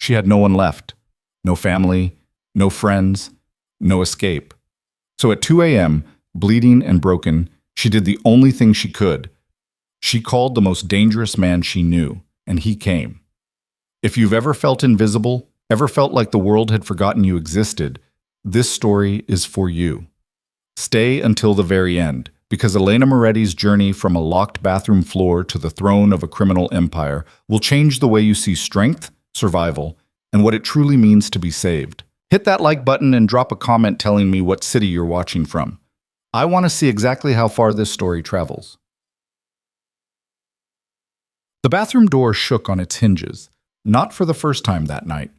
She had no one left. No family, no friends, no escape. So at 2 a.m., bleeding and broken, she did the only thing she could. She called the most dangerous man she knew, and he came. If you've ever felt invisible, ever felt like the world had forgotten you existed, this story is for you. Stay until the very end, because Elena Moretti's journey from a locked bathroom floor to the throne of a criminal empire will change the way you see strength, survival, and what it truly means to be saved. Hit that like button and drop a comment telling me what city you're watching from. I want to see exactly how far this story travels. The bathroom door shook on its hinges, not for the first time that night,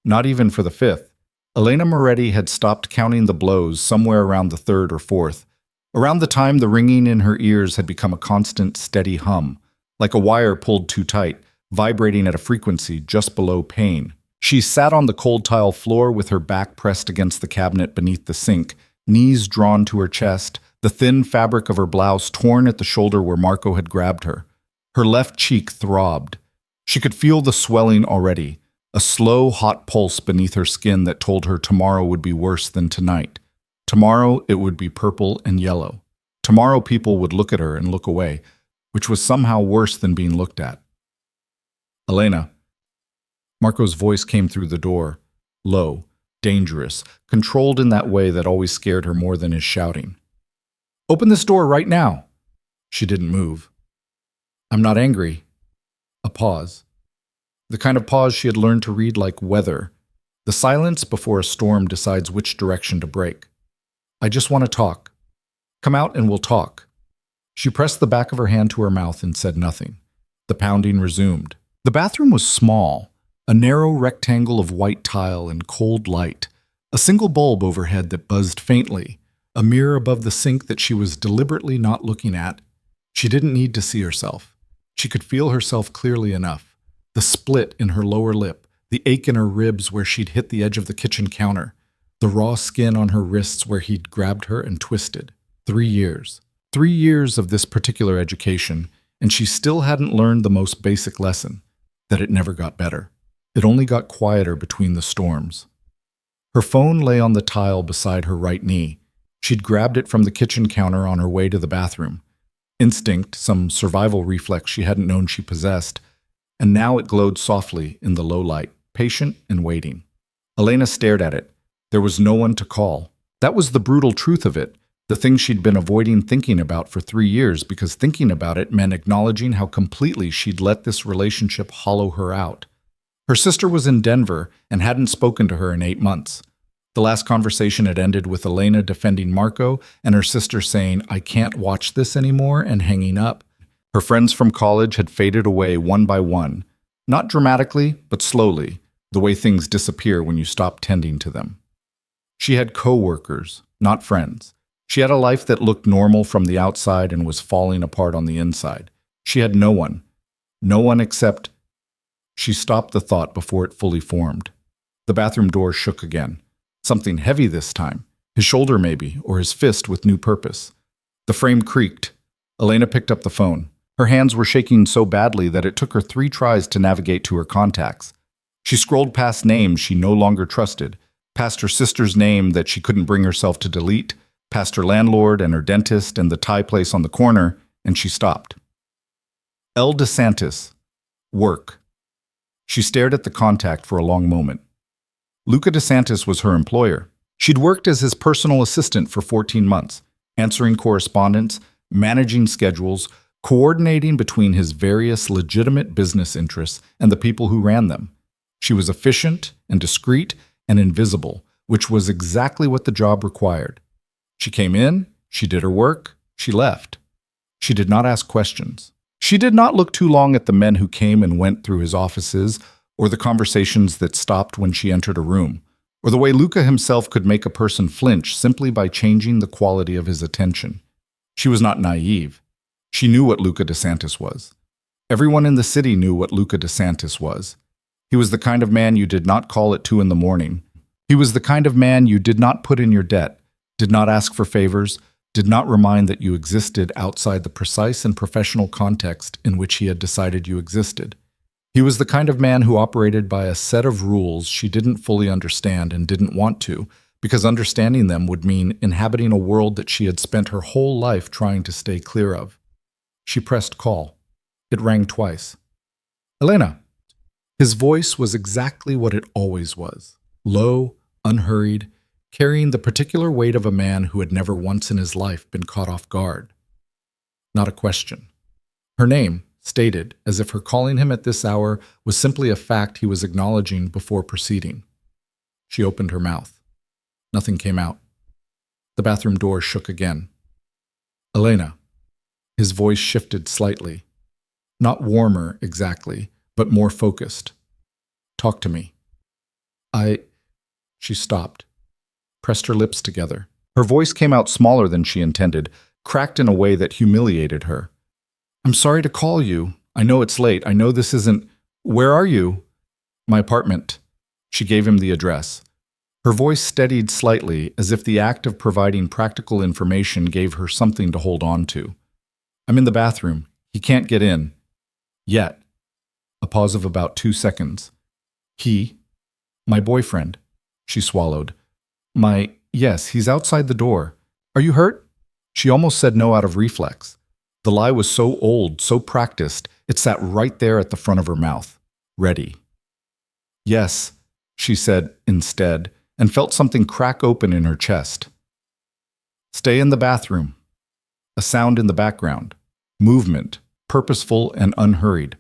not even for the fifth. Elena Moretti had stopped counting the blows somewhere around the third or fourth, around the time the ringing in her ears had become a constant, steady hum, like a wire pulled too tight, vibrating at a frequency just below pain. She sat on the cold tile floor with her back pressed against the cabinet beneath the sink, knees drawn to her chest, the thin fabric of her blouse torn at the shoulder where Marco had grabbed her. Her left cheek throbbed. She could feel the swelling already, a slow, hot pulse beneath her skin that told her tomorrow would be worse than tonight. Tomorrow it would be purple and yellow. Tomorrow people would look at her and look away, which was somehow worse than being looked at. Elena. Marco's voice came through the door, low, dangerous, controlled in that way that always scared her more than his shouting. Open this door right now. She didn't move. I'm not angry. A pause. The kind of pause she had learned to read like weather, the silence before a storm decides which direction to break. I just want to talk. Come out and we'll talk. She pressed the back of her hand to her mouth and said nothing. The pounding resumed. The bathroom was small, a narrow rectangle of white tile and cold light, a single bulb overhead that buzzed faintly, a mirror above the sink that she was deliberately not looking at. She didn't need to see herself. She could feel herself clearly enough. The split in her lower lip, the ache in her ribs where she'd hit the edge of the kitchen counter, the raw skin on her wrists where he'd grabbed her and twisted. 3 years. 3 years of this particular education, and she still hadn't learned the most basic lesson, that it never got better. It only got quieter between the storms. Her phone lay on the tile beside her right knee. She'd grabbed it from the kitchen counter on her way to the bathroom. Instinct, some survival reflex she hadn't known she possessed, and now it glowed softly in the low light, patient and waiting. Elena stared at it. There was no one to call. That was the brutal truth of it, the thing she'd been avoiding thinking about for 3 years because thinking about it meant acknowledging how completely she'd let this relationship hollow her out. Her sister was in Denver and hadn't spoken to her in 8 months. The last conversation had ended with Elena defending Marco and her sister saying, I can't watch this anymore, and hanging up. Her friends from college had faded away one by one, not dramatically, but slowly, the way things disappear when you stop tending to them. She had co-workers, not friends. She had a life that looked normal from the outside and was falling apart on the inside. She had no one except... She stopped the thought before it fully formed. The bathroom door shook again. Something heavy this time. His shoulder maybe, or his fist with new purpose. The frame creaked. Elena picked up the phone. Her hands were shaking so badly that it took her 3 tries to navigate to her contacts. She scrolled past names she no longer trusted, past her sister's name that she couldn't bring herself to delete, past her landlord and her dentist and the Thai place on the corner, and she stopped. L. DeSantis. Work. She stared at the contact for a long moment. Luca DeSantis was her employer. She'd worked as his personal assistant for 14 months, answering correspondence, managing schedules, coordinating between his various legitimate business interests and the people who ran them. She was efficient and discreet and invisible, which was exactly what the job required. She came in, she did her work, she left. She did not ask questions. She did not look too long at the men who came and went through his offices, or the conversations that stopped when she entered a room, or the way Luca himself could make a person flinch simply by changing the quality of his attention. She was not naive. She knew what Luca DeSantis was. Everyone in the city knew what Luca DeSantis was. He was the kind of man you did not call at 2 a.m. He was the kind of man you did not put in your debt, did not ask for favors, did not remind that you existed outside the precise and professional context in which he had decided you existed. He was the kind of man who operated by a set of rules she didn't fully understand and didn't want to, because understanding them would mean inhabiting a world that she had spent her whole life trying to stay clear of. She pressed call. It rang twice. Elena. His voice was exactly what it always was, low, unhurried, carrying the particular weight of a man who had never once in his life been caught off guard. Not a question. Her name, stated as if her calling him at this hour was simply a fact he was acknowledging before proceeding. She opened her mouth. Nothing came out. The bathroom door shook again. Elena. His voice shifted slightly. Not warmer, exactly, but more focused. Talk to me. She stopped, pressed her lips together. Her voice came out smaller than she intended, cracked in a way that humiliated her. I'm sorry to call you. I know it's late. I know this isn't... Where are you? My apartment. She gave him the address. Her voice steadied slightly, as if the act of providing practical information gave her something to hold on to. I'm in the bathroom. He can't get in. Yet. A pause of about 2 seconds. He? My boyfriend. She swallowed. Yes, he's outside the door. Are you hurt? She almost said no out of reflex. The lie was so old, so practiced, it sat right there at the front of her mouth. Ready. Yes, she said instead, and felt something crack open in her chest. Stay in the bathroom. A sound in the background. Movement, purposeful and unhurried.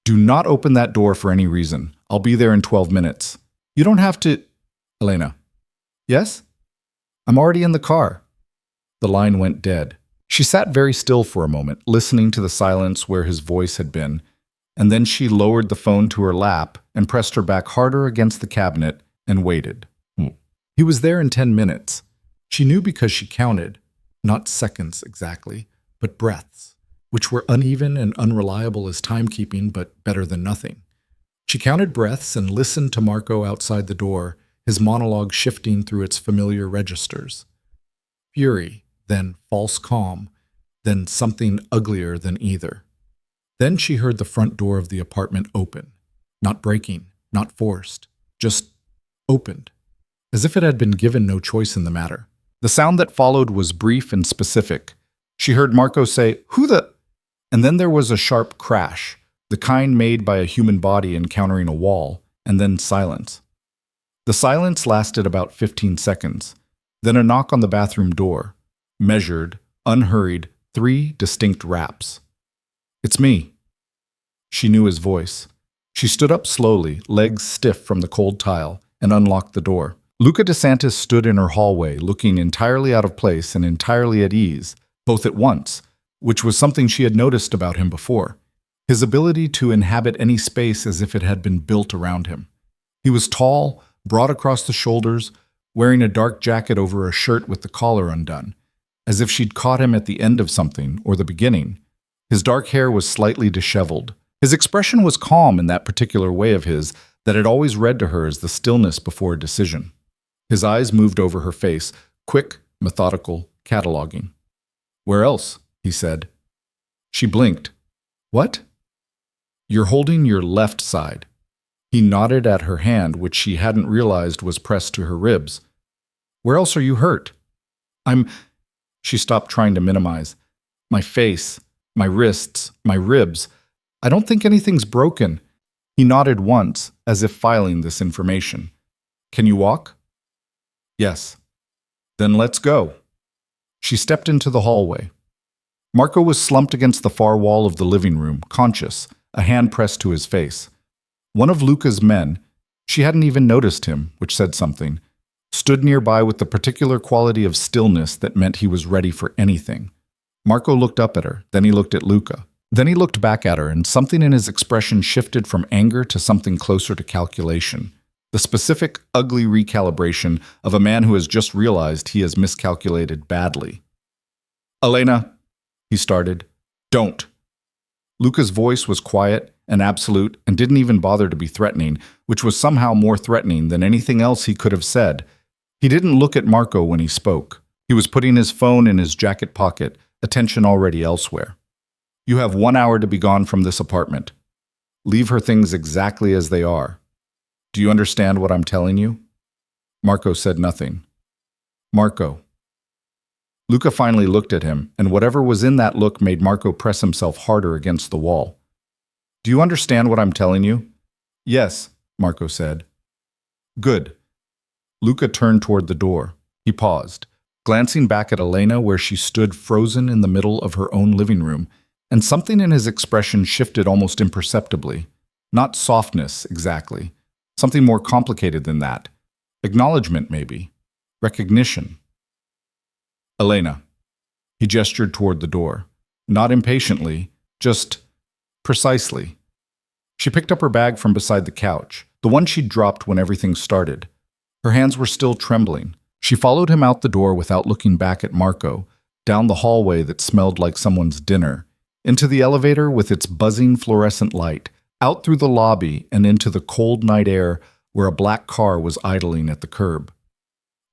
Do not open that door for any reason. I'll be there in 12 minutes. You don't have to... Elena. Yes? I'm already in the car. The line went dead. She sat very still for a moment, listening to the silence where his voice had been, and then she lowered the phone to her lap and pressed her back harder against the cabinet and waited. He was there in 10 minutes. She knew because she counted, not seconds exactly, but breaths, which were uneven and unreliable as timekeeping, but better than nothing. She counted breaths and listened to Marco outside the door, his monologue shifting through its familiar registers. Fury, then false calm, then something uglier than either. Then she heard the front door of the apartment open, not breaking, not forced, just opened, as if it had been given no choice in the matter. The sound that followed was brief and specific. She heard Marco say, "Who the..." And then there was a sharp crash, the kind made by a human body encountering a wall, and then silence. The silence lasted about 15 seconds, then a knock on the bathroom door. Measured, unhurried, 3 distinct raps. It's me. She knew his voice. She stood up slowly, legs stiff from the cold tile, and unlocked the door. Luca DeSantis stood in her hallway, looking entirely out of place and entirely at ease, both at once, which was something she had noticed about him before. His ability to inhabit any space as if it had been built around him. He was tall, broad across the shoulders, wearing a dark jacket over a shirt with the collar undone, as if she'd caught him at the end of something or the beginning. His dark hair was slightly disheveled. His expression was calm in that particular way of his that had always read to her as the stillness before a decision. His eyes moved over her face, quick, methodical, cataloging. "Where else?" he said. She blinked. "What?" "You're holding your left side." He nodded at her hand, which she hadn't realized was pressed to her ribs. "Where else are you hurt?" She stopped trying to minimize. "My face, my wrists, my ribs. I don't think anything's broken." He nodded once, as if filing this information. "Can you walk?" "Yes." "Then let's go." She stepped into the hallway. Marco was slumped against the far wall of the living room, conscious, a hand pressed to his face. One of Luca's men, she hadn't even noticed him, which said something, stood nearby with the particular quality of stillness that meant he was ready for anything. Marco looked up at her, then he looked at Luca. Then he looked back at her, and something in his expression shifted from anger to something closer to calculation. The specific, ugly recalibration of a man who has just realized he has miscalculated badly. "Elena," he started. "Don't." Luca's voice was quiet and absolute and didn't even bother to be threatening, which was somehow more threatening than anything else he could have said. He didn't look at Marco when he spoke. He was putting his phone in his jacket pocket, attention already elsewhere. "You have 1 hour to be gone from this apartment." Leave her things exactly as they are. Do you understand what I'm telling you? Marco said nothing. Marco. Luca finally looked at him, and whatever was in that look made Marco press himself harder against the wall. Do you understand what I'm telling you? Yes, Marco said. Good. Luca turned toward the door. He paused, glancing back at Elena where she stood frozen in the middle of her own living room, and something in his expression shifted almost imperceptibly. Not softness, exactly. Something more complicated than that. Acknowledgement, maybe. Recognition. Elena. He gestured toward the door. Not impatiently, just precisely. She picked up her bag from beside the couch, the one she'd dropped when everything started. Her hands were still trembling. She followed him out the door without looking back at Marco, down the hallway that smelled like someone's dinner, into the elevator with its buzzing fluorescent light, out through the lobby and into the cold night air where a black car was idling at the curb.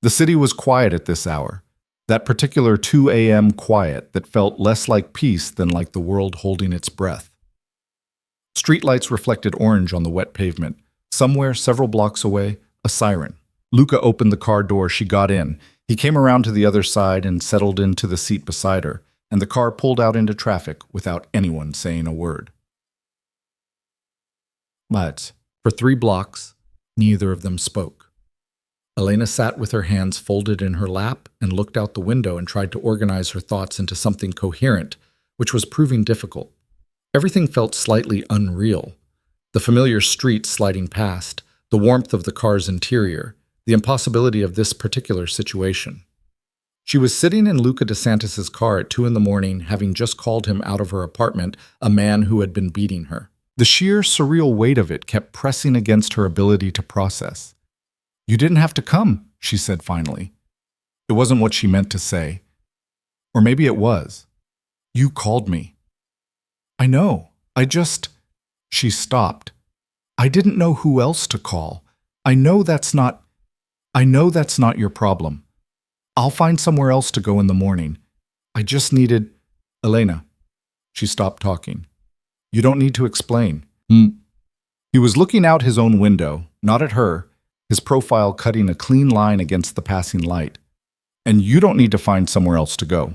The city was quiet at this hour, that particular 2 a.m. quiet that felt less like peace than like the world holding its breath. Streetlights reflected orange on the wet pavement. Somewhere, several blocks away, a siren. Luca opened the car door. She got in. He came around to the other side and settled into the seat beside her, and the car pulled out into traffic without anyone saying a word. But for 3 blocks, neither of them spoke. Elena sat with her hands folded in her lap and looked out the window and tried to organize her thoughts into something coherent, which was proving difficult. Everything felt slightly unreal. The familiar streets sliding past, the warmth of the car's interior, the impossibility of this particular situation. She was sitting in Luca DeSantis's car at 2 a.m, having just called him out of her apartment, a man who had been beating her. The sheer surreal weight of it kept pressing against her ability to process. You didn't have to come, she said finally. It wasn't what she meant to say. Or maybe it was. You called me. I know. She stopped. I didn't know who else to call. I know that's not your problem. I'll find somewhere else to go in the morning. I just needed... Elena. She stopped talking. You don't need to explain. He was looking out his own window, not at her, his profile cutting a clean line against the passing light. And you don't need to find somewhere else to go.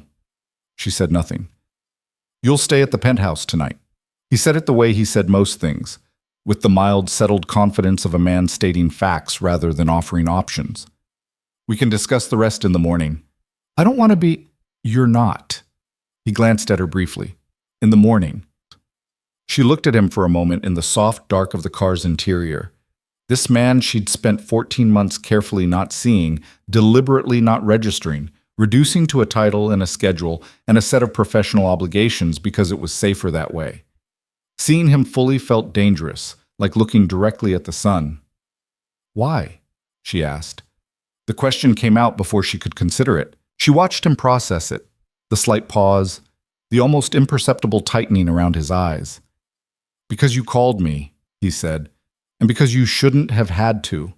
She said nothing. You'll stay at the penthouse tonight. He said it the way he said most things, with the mild, settled confidence of a man stating facts rather than offering options. We can discuss the rest in the morning. I don't want to be... You're not. He glanced at her briefly. In the morning. She looked at him for a moment in the soft dark of the car's interior. This man she'd spent 14 months carefully not seeing, deliberately not registering, reducing to a title and a schedule and a set of professional obligations because it was safer that way. Seeing him fully felt dangerous, like looking directly at the sun. Why? She asked. The question came out before she could consider it. She watched him process it, the slight pause, the almost imperceptible tightening around his eyes. Because you called me, he said, and because you shouldn't have had to.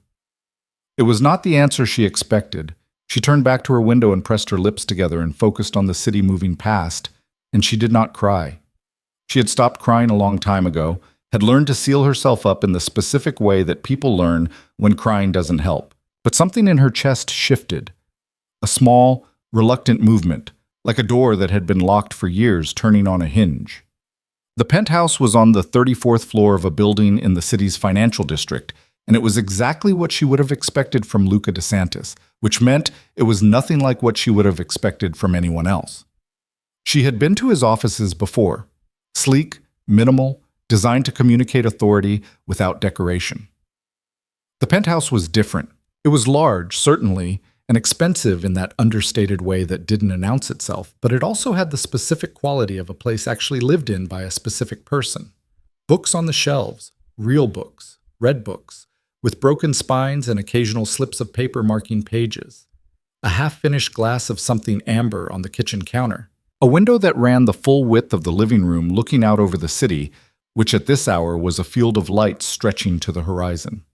It was not the answer she expected. She turned back to her window and pressed her lips together and focused on the city moving past, and she did not cry. She had stopped crying a long time ago, had learned to seal herself up in the specific way that people learn when crying doesn't help. But something in her chest shifted. A small, reluctant movement, like a door that had been locked for years turning on a hinge. The penthouse was on the 34th floor of a building in the city's financial district, and it was exactly what she would have expected from Luca DeSantis, which meant it was nothing like what she would have expected from anyone else. She had been to his offices before, sleek, minimal, designed to communicate authority without decoration. The penthouse was different. It was large, certainly, and expensive in that understated way that didn't announce itself, but it also had the specific quality of a place actually lived in by a specific person. Books on the shelves, real books, red books, with broken spines and occasional slips of paper marking pages. A half-finished glass of something amber on the kitchen counter. A window that ran the full width of the living room looking out over the city, which at this hour was a field of light stretching to the horizon.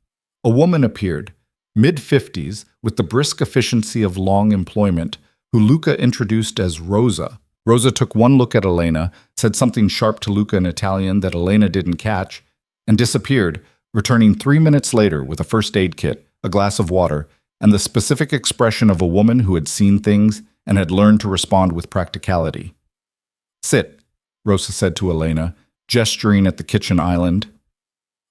A woman appeared, mid-50s, with the brisk efficiency of long employment, who Luca introduced as Rosa. Rosa took one look at Elena, said something sharp to Luca in Italian that Elena didn't catch, and disappeared, returning 3 minutes later with a first aid kit, a glass of water, and the specific expression of a woman who had seen things and had learned to respond with practicality. "Sit," Rosa said to Elena, gesturing at the kitchen island.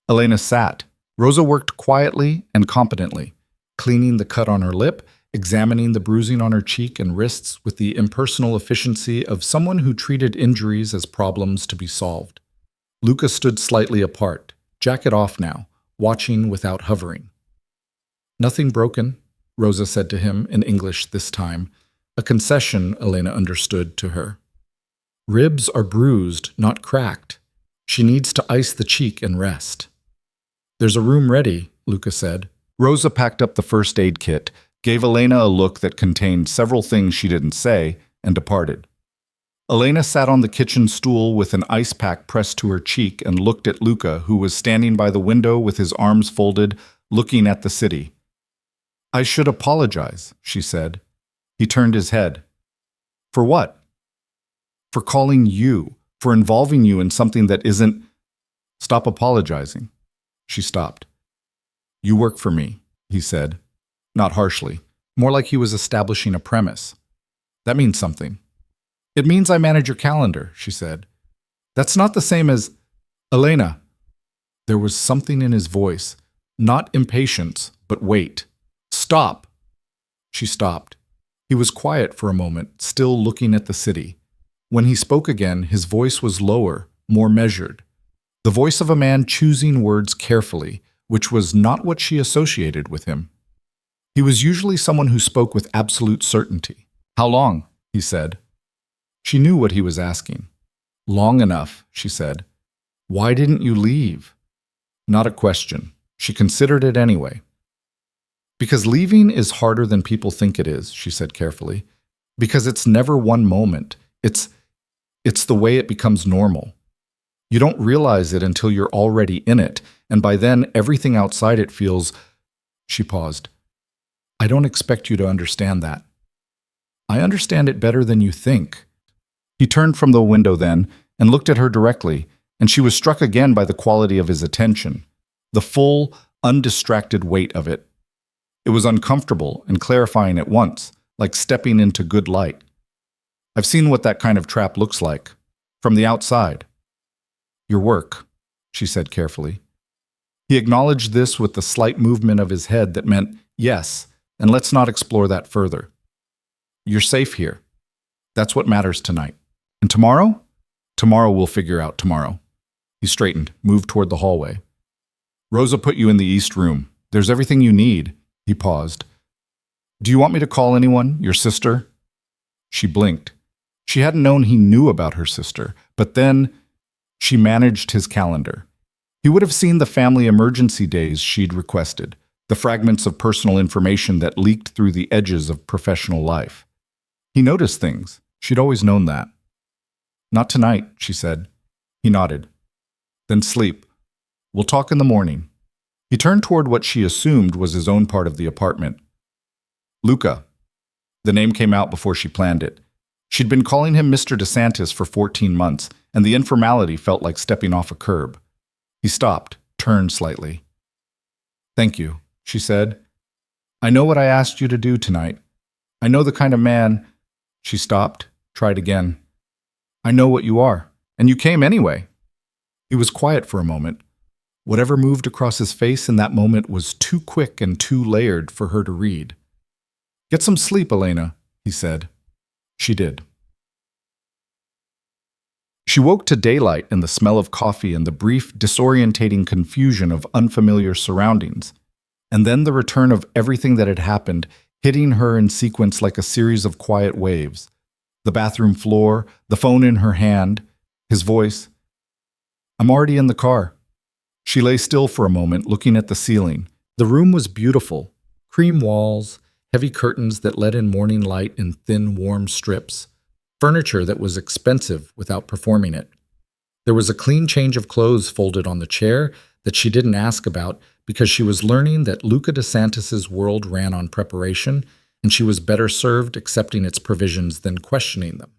Elena sat. Rosa worked quietly and competently, cleaning the cut on her lip, examining the bruising on her cheek and wrists with the impersonal efficiency of someone who treated injuries as problems to be solved. Luca stood slightly apart, jacket off now, watching without hovering. "Nothing broken," Rosa said to him in English this time, a concession Elena understood to her. "Ribs are bruised, not cracked. She needs to ice the cheek and rest." "There's a room ready," Luca said. Rosa packed up the first aid kit, gave Elena a look that contained several things she didn't say, and departed. Elena sat on the kitchen stool with an ice pack pressed to her cheek and looked at Luca, who was standing by the window with his arms folded, looking at the city. "I should apologize," she said. He turned his head. "For what?" "For calling you, for involving you in something that isn't—" "Stop apologizing." She stopped. "You work for me," he said, not harshly, more like he was establishing a premise. "That means something." "It means I manage your calendar," she said. "That's not the same as—" "Elena." There was something in his voice, not impatience, but weight. "Stop!" She stopped. He was quiet for a moment, still looking at the city. When he spoke again, his voice was lower, more measured. The voice of a man choosing words carefully, which was not what she associated with him. He was usually someone who spoke with absolute certainty. "How long?" he said. She knew what he was asking. "Long enough," she said. "Why didn't you leave?" Not a question. She considered it anyway. "Because leaving is harder than people think it is," she said carefully. "Because it's never one moment. It's the way it becomes normal. You don't realize it until you're already in it, and by then everything outside it feels—" She paused. "I don't expect you to understand that." "I understand it better than you think." He turned from the window then and looked at her directly, and she was struck again by the quality of his attention, the full, undistracted weight of it. It was uncomfortable and clarifying at once, like stepping into good light. "I've seen what that kind of trap looks like, from the outside." "Your work," she said carefully. He acknowledged this with the slight movement of his head that meant, "Yes, and let's not explore that further. You're safe here. That's what matters tonight. And tomorrow? Tomorrow we'll figure out tomorrow." He straightened, moved toward the hallway. "Rosa put you in the East Room. There's everything you need." He paused. "Do you want me to call anyone? Your sister?" She blinked. She hadn't known he knew about her sister, but then she managed his calendar. He would have seen the family emergency days she'd requested, the fragments of personal information that leaked through the edges of professional life. He noticed things. She'd always known that. "Not tonight," she said. He nodded. "Then sleep. We'll talk in the morning." He turned toward what she assumed was his own part of the apartment. "Luca." The name came out before she planned it. She'd been calling him Mr. DeSantis for 14 months, and the informality felt like stepping off a curb. He stopped, turned slightly. "Thank you," she said. "I know what I asked you to do tonight. I know the kind of man—" She stopped, tried again. "I know what you are, and you came anyway." He was quiet for a moment. Whatever moved across his face in that moment was too quick and too layered for her to read. "Get some sleep, Elena," he said. She did. She woke to daylight and the smell of coffee and the brief, disorientating confusion of unfamiliar surroundings, and then the return of everything that had happened, hitting her in sequence like a series of quiet waves. The bathroom floor, the phone in her hand, his voice. "I'm already in the car." She lay still for a moment, looking at the ceiling. The room was beautiful. Cream walls, heavy curtains that let in morning light in thin, warm strips. Furniture that was expensive without performing it. There was a clean change of clothes folded on the chair that she didn't ask about because she was learning that Luca DeSantis's world ran on preparation, and she was better served accepting its provisions than questioning them.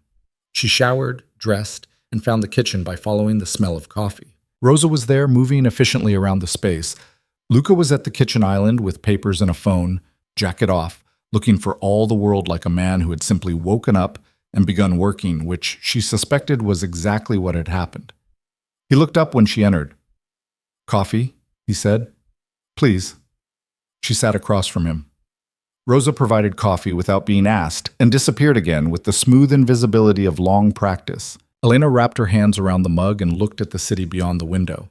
She showered, dressed, and found the kitchen by following the smell of coffee. Rosa was there, moving efficiently around the space. Luca was at the kitchen island with papers and a phone, jacket off, looking for all the world like a man who had simply woken up and begun working, which she suspected was exactly what had happened. He looked up when she entered. "Coffee?" he said. "Please." She sat across from him. Rosa provided coffee without being asked and disappeared again with the smooth invisibility of long practice. Elena wrapped her hands around the mug and looked at the city beyond the window.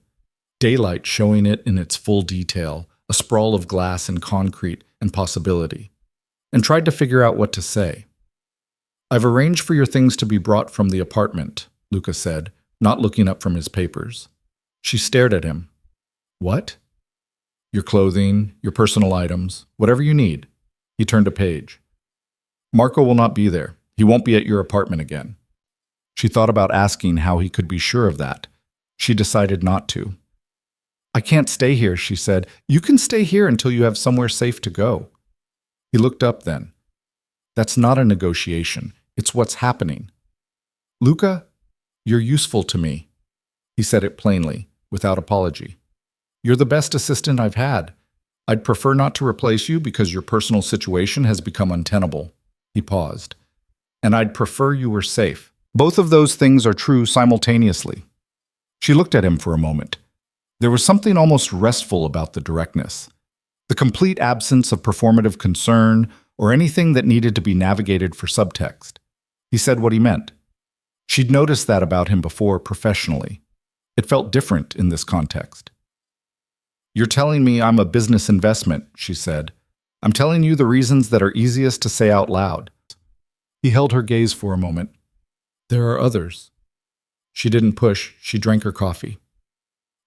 Daylight showing it in its full detail, a sprawl of glass and concrete and possibility, and tried to figure out what to say. "I've arranged for your things to be brought from the apartment," Luca said, not looking up from his papers. She stared at him. "What?" "Your clothing, your personal items, whatever you need." He turned a page. "Marco will not be there. He won't be at your apartment again." She thought about asking how he could be sure of that. She decided not to. "I can't stay here," she said. "You can stay here until you have somewhere safe to go." He looked up then. "That's not a negotiation. It's what's happening." "Luca, you're useful to me." He said it plainly, without apology. "You're the best assistant I've had. I'd prefer not to replace you because your personal situation has become untenable." He paused. "And I'd prefer you were safe. Both of those things are true simultaneously." She looked at him for a moment. There was something almost restful about the directness, the complete absence of performative concern or anything that needed to be navigated for subtext. He said what he meant. She'd noticed that about him before professionally. It felt different in this context. "You're telling me I'm a business investment," she said. "I'm telling you the reasons that are easiest to say out loud." He held her gaze for a moment. "There are others." She didn't push. She drank her coffee.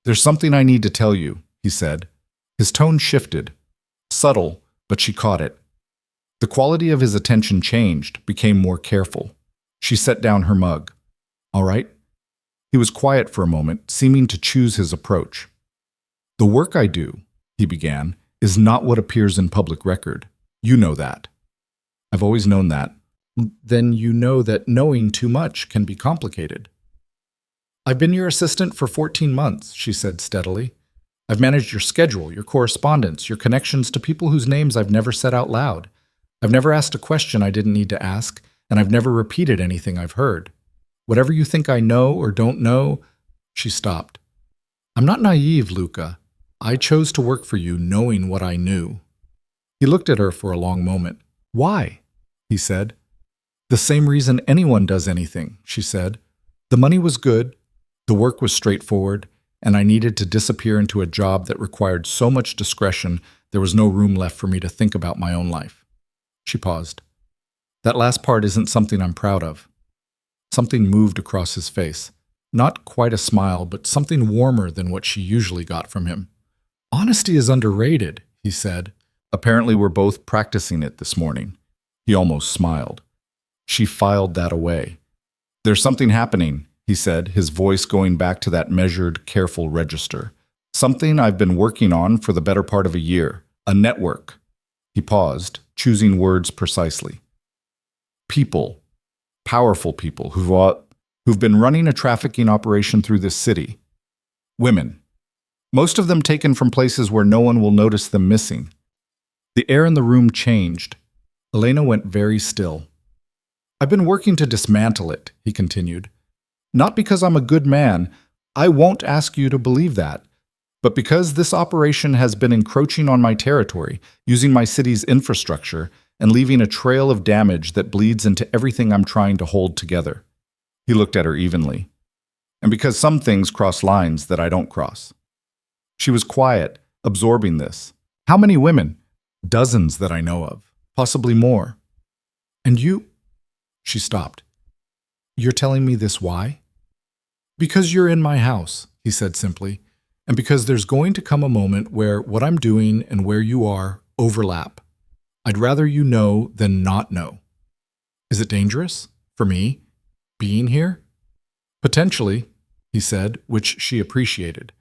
"There's something I need to tell you," he said. His tone shifted. Subtle, but she caught it. The quality of his attention changed, became more careful. She set down her mug. "All right?" He was quiet for a moment, seeming to choose his approach. "The work I do," he began, "is not what appears in public record. You know that." "I've always known that." "Then you know that knowing too much can be complicated." "I've been your assistant for 14 months, she said steadily. "I've managed your schedule, your correspondence, your connections to people whose names I've never said out loud. I've never asked a question I didn't need to ask, and I've never repeated anything I've heard. Whatever you think I know or don't know..." She stopped. "I'm not naive, Luca. I chose to work for you knowing what I knew." He looked at her for a long moment. "Why?" he said. "The same reason anyone does anything," she said. "The money was good, the work was straightforward, and I needed to disappear into a job that required so much discretion there was no room left for me to think about my own life." She paused. "That last part isn't something I'm proud of." Something moved across his face. Not quite a smile, but something warmer than what she usually got from him. "Honesty is underrated," he said. "Apparently we're both practicing it this morning." He almost smiled. She filed that away. "There's something happening," he said, his voice going back to that measured, careful register. "Something I've been working on for the better part of a year. A network." He paused, choosing words precisely. "People. Powerful people who've been running a trafficking operation through this city. Women. Most of them taken from places where no one will notice them missing." The air in the room changed. Elena went very still. "I've been working to dismantle it," he continued. "Not because I'm a good man. I won't ask you to believe that. But because this operation has been encroaching on my territory, using my city's infrastructure, and leaving a trail of damage that bleeds into everything I'm trying to hold together." He looked at her evenly. "And because some things cross lines that I don't cross." She was quiet, absorbing this. "How many women?" "Dozens that I know of, possibly more." "And you..." She stopped. "You're telling me this why?" "Because you're in my house," he said simply, "and because there's going to come a moment where what I'm doing and where you are overlap. I'd rather you know than not know." "Is it dangerous? For me? Being here?" "Potentially," he said, which she appreciated.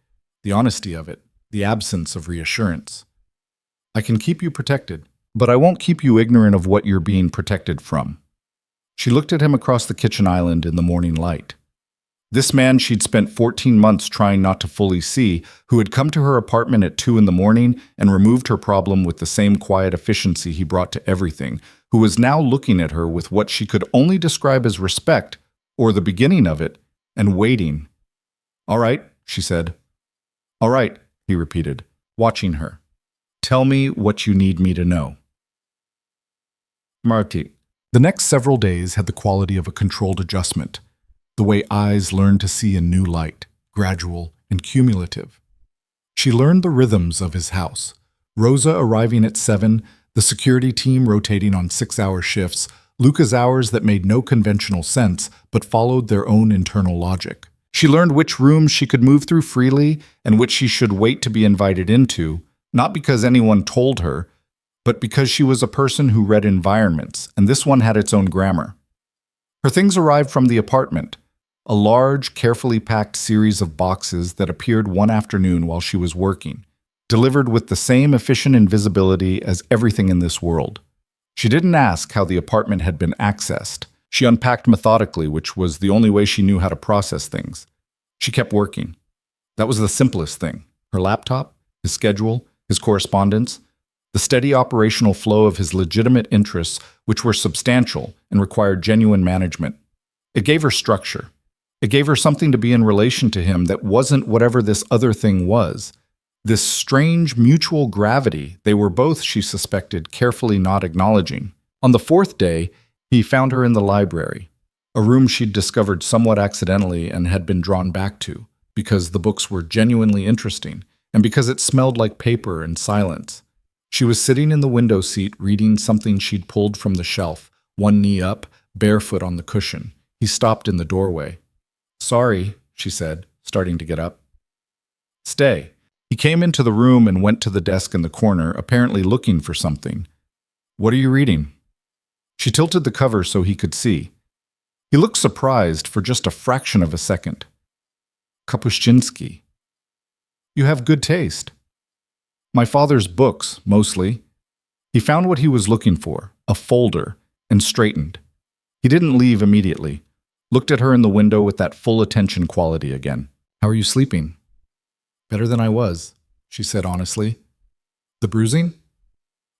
The honesty of it, the absence of reassurance. "I can keep you protected, but I won't keep you ignorant of what you're being protected from." She looked at him across the kitchen island in the morning light. This man she'd spent 14 months trying not to fully see, who had come to her apartment at 2 in the morning and removed her problem with the same quiet efficiency he brought to everything, who was now looking at her with what she could only describe as respect, or the beginning of it, and waiting. "All right," she said. "All right," he repeated, watching her. "Tell me what you need me to know." Marti. The next several days had the quality of a controlled adjustment, the way eyes learn to see in new light, gradual and cumulative. She learned the rhythms of his house. Rosa arriving at 7, the security team rotating on 6-hour shifts, Luca's hours that made no conventional sense but followed their own internal logic. She learned which rooms she could move through freely and which she should wait to be invited into, not because anyone told her, but because she was a person who read environments, and this one had its own grammar. Her things arrived from the apartment, a large, carefully packed series of boxes that appeared one afternoon while she was working, delivered with the same efficient invisibility as everything in this world. She didn't ask how the apartment had been accessed. She unpacked methodically, which was the only way she knew how to process things. She kept working. That was the simplest thing. Her laptop, his schedule, his correspondence, the steady operational flow of his legitimate interests, which were substantial and required genuine management. It gave her structure. It gave her something to be in relation to him that wasn't whatever this other thing was. This strange mutual gravity they were both, she suspected, carefully not acknowledging. On the 4th day, he found her in the library, a room she'd discovered somewhat accidentally and had been drawn back to, because the books were genuinely interesting, and because it smelled like paper and silence. She was sitting in the window seat reading something she'd pulled from the shelf, one knee up, barefoot on the cushion. He stopped in the doorway. "Sorry," she said, starting to get up. "Stay." He came into the room and went to the desk in the corner, apparently looking for something. "What are you reading?" She tilted the cover so he could see. He looked surprised for just a fraction of a second. "Kapuscinski. You have good taste." "My father's books, mostly." He found what he was looking for, a folder, and straightened. He didn't leave immediately. Looked at her in the window with that full attention quality again. "How are you sleeping?" "Better than I was," she said honestly. "The bruising?"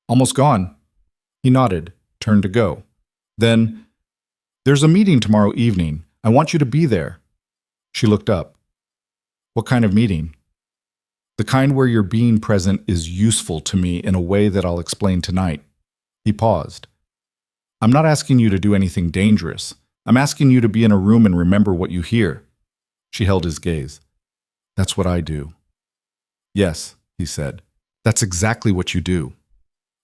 "Almost gone." He nodded, turned to go. Then, "There's a meeting tomorrow evening. I want you to be there." She looked up. "What kind of meeting?" "The kind where your being present is useful to me in a way that I'll explain tonight." He paused. "I'm not asking you to do anything dangerous. I'm asking you to be in a room and remember what you hear." She held his gaze. "That's what I do." "Yes," he said. "That's exactly what you do."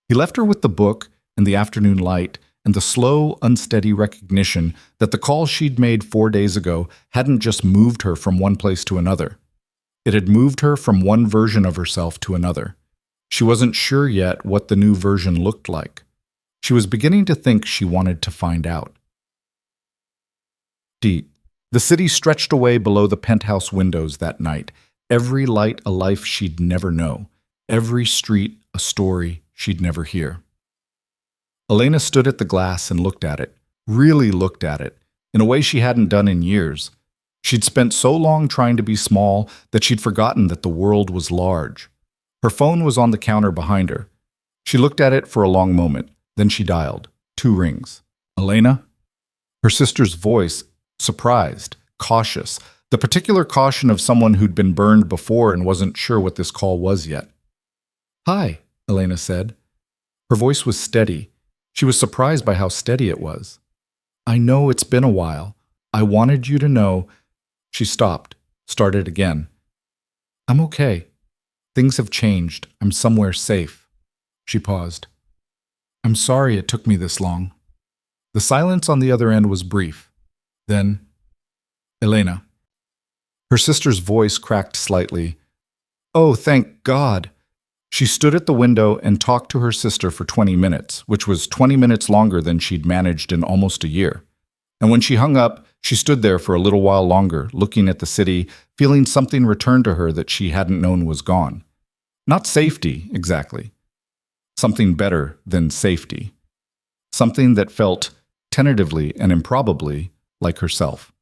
He left her with the book and the afternoon light and the slow, unsteady recognition that the call she'd made 4 days ago hadn't just moved her from one place to another. It had moved her from one version of herself to another. She wasn't sure yet what the new version looked like. She was beginning to think she wanted to find out. The city stretched away below the penthouse windows that night, every light a life she'd never know, every street a story she'd never hear. Elena stood at the glass and looked at it, really looked at it, in a way she hadn't done in years. She'd spent so long trying to be small that she'd forgotten that the world was large. Her phone was on the counter behind her. She looked at it for a long moment, then she dialed. 2 rings. "Elena?" Her sister's voice, surprised, cautious, the particular caution of someone who'd been burned before and wasn't sure what this call was yet. "Hi," Elena said. Her voice was steady. She was surprised by how steady it was. "I know it's been a while. I wanted you to know." She stopped, started again. "I'm okay. Things have changed. I'm somewhere safe." She paused. "I'm sorry it took me this long." The silence on the other end was brief. Then, "Elena." Her sister's voice cracked slightly. "Oh, thank God." She stood at the window and talked to her sister for 20 minutes, which was 20 minutes longer than she'd managed in almost a year. And when she hung up, she stood there for a little while longer, looking at the city, feeling something return to her that she hadn't known was gone. Not safety, exactly. Something better than safety. Something that felt, tentatively and improbably, like herself.